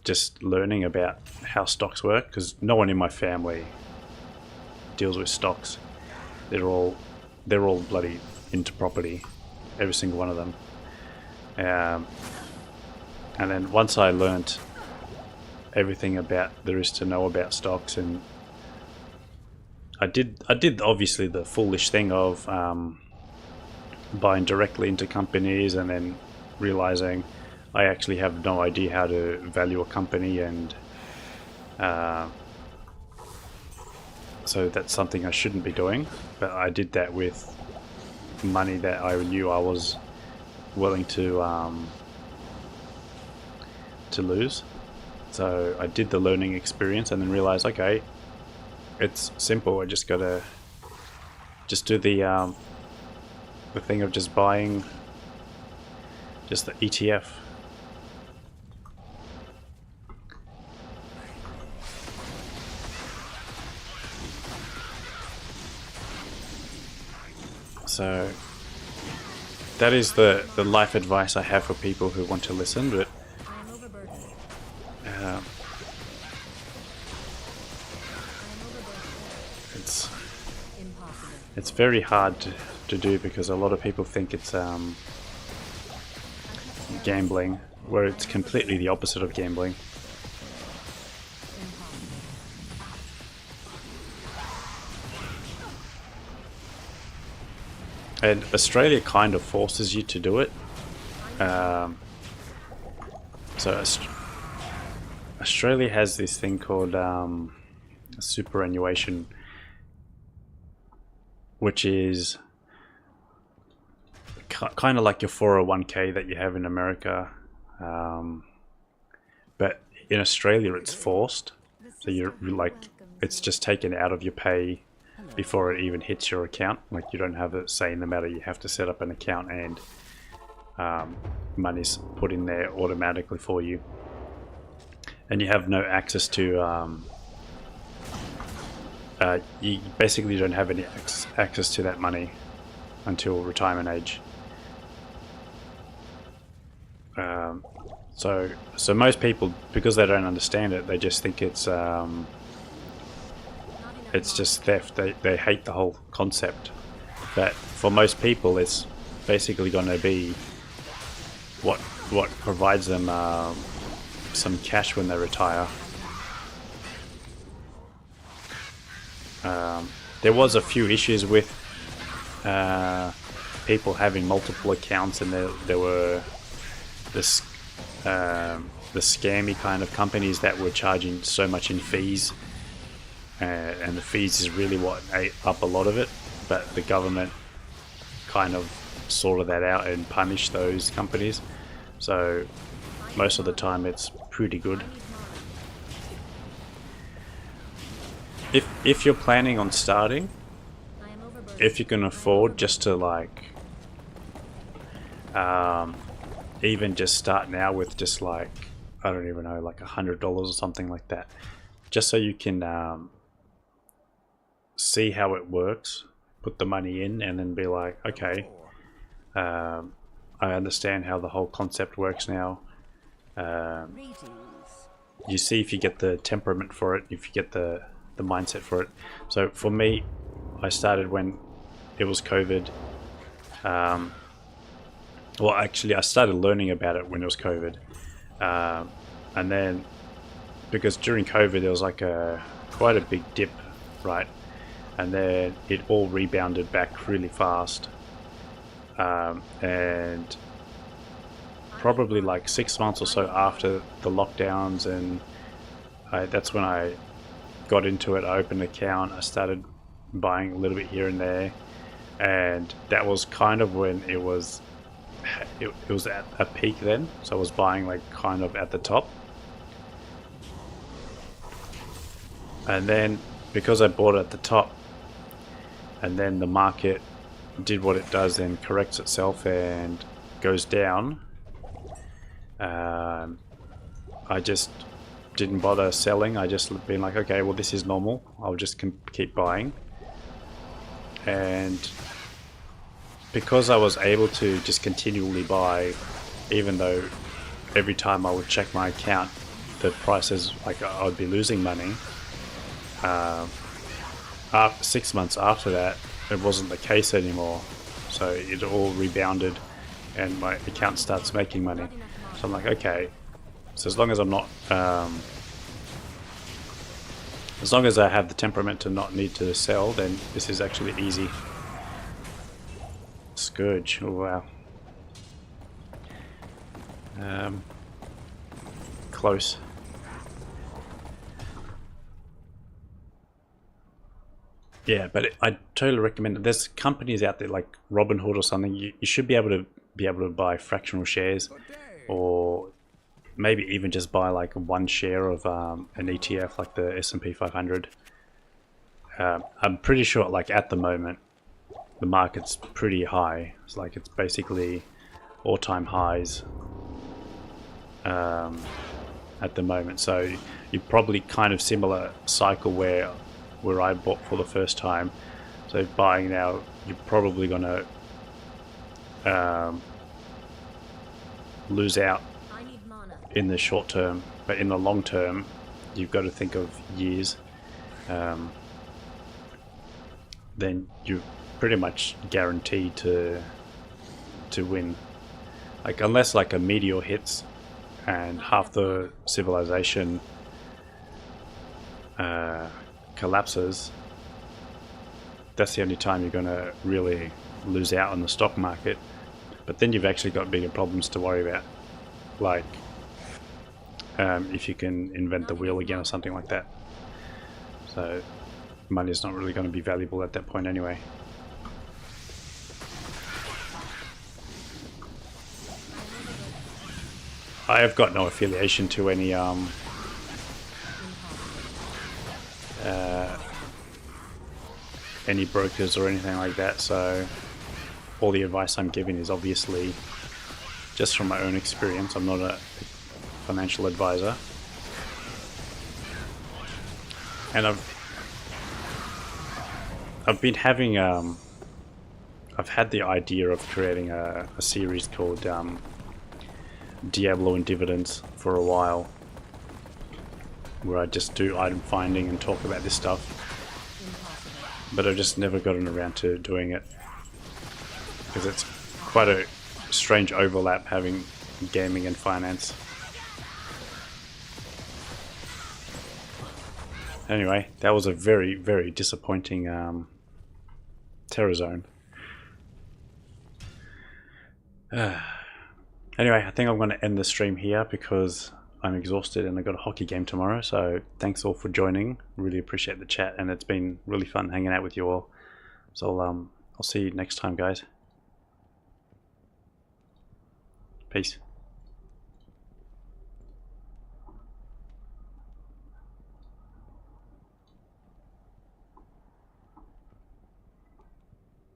just learning about how stocks work, because no one in my family deals with stocks. They're all bloody into property, every single one of them. And then once I learnt everything about there is to know about stocks, and I did obviously the foolish thing of buying directly into companies and then realizing I actually have no idea how to value a company, and so that's something I shouldn't be doing. But I did that with money that I knew I was willing to lose. So I did the learning experience and then realized, okay, it's simple. I just gotta do the thing of just buying just the ETF. So that is the life advice I have for people who want to listen, but I am overburdened. um, I am overburdened. it's Impossible. it's very hard to do, because a lot of people think it's gambling, where it's completely the opposite of gambling. And Australia kind of forces you to do it. So Australia has this thing called superannuation, which is kind of like your 401k that you have in America, but in Australia it's forced. So you're like, it's just taken out of your pay before it even hits your account. Like, you don't have a say in the matter. You have to set up an account, and money's put in there automatically for you, and you have no access to you basically don't have any access to that money until retirement age. So most people, because they don't understand it, they just think it's just theft. They hate the whole concept. But for most people, it's basically going to be what provides them some cash when they retire. There was a few issues with people having multiple accounts, and there were this the scammy kind of companies that were charging so much in fees, and the fees is really what ate up a lot of it. But the government kind of sorted that out and punished those companies, so most of the time it's pretty good. If you're planning on starting, I am overburdened. if you can afford just to like even just start now with just like, I don't even know, like $100 or something like that, just so you can see how it works, put the money in, and then be like, okay, I understand how the whole concept works now. Greetings. You see if you get the temperament for it, if you get the mindset for it. So for me, I started when it was COVID. Well, actually, I started learning about it when it was COVID, and then because during COVID there was like quite a big dip, right? And then it all rebounded back really fast, and probably like 6 months or so after the lockdowns, and that's when I got into it. I opened an account, I started buying a little bit here and there, and that was kind of when it was at a peak then. So I was buying like kind of at the top, and then because I bought it at the top, and then the market did what it does and corrects itself and goes down, I just didn't bother selling. I just been like, okay, well this is normal, I'll just keep buying. And because I was able to just continually buy, even though every time I would check my account the prices, like I would be losing money, 6 months after that it wasn't the case anymore, so it all rebounded and my account starts making money. So I'm like, okay, so as long as I'm not as long as I have the temperament to not need to sell, then this is actually easy. Scourge, oh wow. Close. Yeah, but I totally recommend it. There's companies out there like Robinhood or something. You should be able to buy fractional shares, or maybe even just buy like one share of an ETF like the S&P 500. I'm pretty sure like at the moment the market's pretty high. It's like it's basically all-time highs at the moment. So you're probably kind of similar cycle where I bought for the first time. So buying now, you're probably gonna lose out I need mana. in the short term, but in the long term, you've got to think of years. Then you're pretty much guaranteed to win. Like unless like a meteor hits and half the civilization collapses, that's the only time you're gonna really lose out on the stock market. But then you've actually got bigger problems to worry about, like if you can invent the wheel again or something like that. So money's not really going to be valuable at that point anyway. I have got no affiliation to any brokers or anything like that, so all the advice I'm giving is obviously just from my own experience. I'm not a financial advisor, and I've been having I've had the idea of creating a series called Diablo and Dividends for a while, where I just do item finding and talk about this stuff, but I've just never gotten around to doing it because it's quite a strange overlap having gaming and finance. Anyway, that was a very, very disappointing Terror Zone. Anyway, I think I'm going to end the stream here because I'm exhausted and I've got a hockey game tomorrow. So thanks all for joining. Really appreciate the chat, and it's been really fun hanging out with you all. So I'll see you next time, guys. Peace.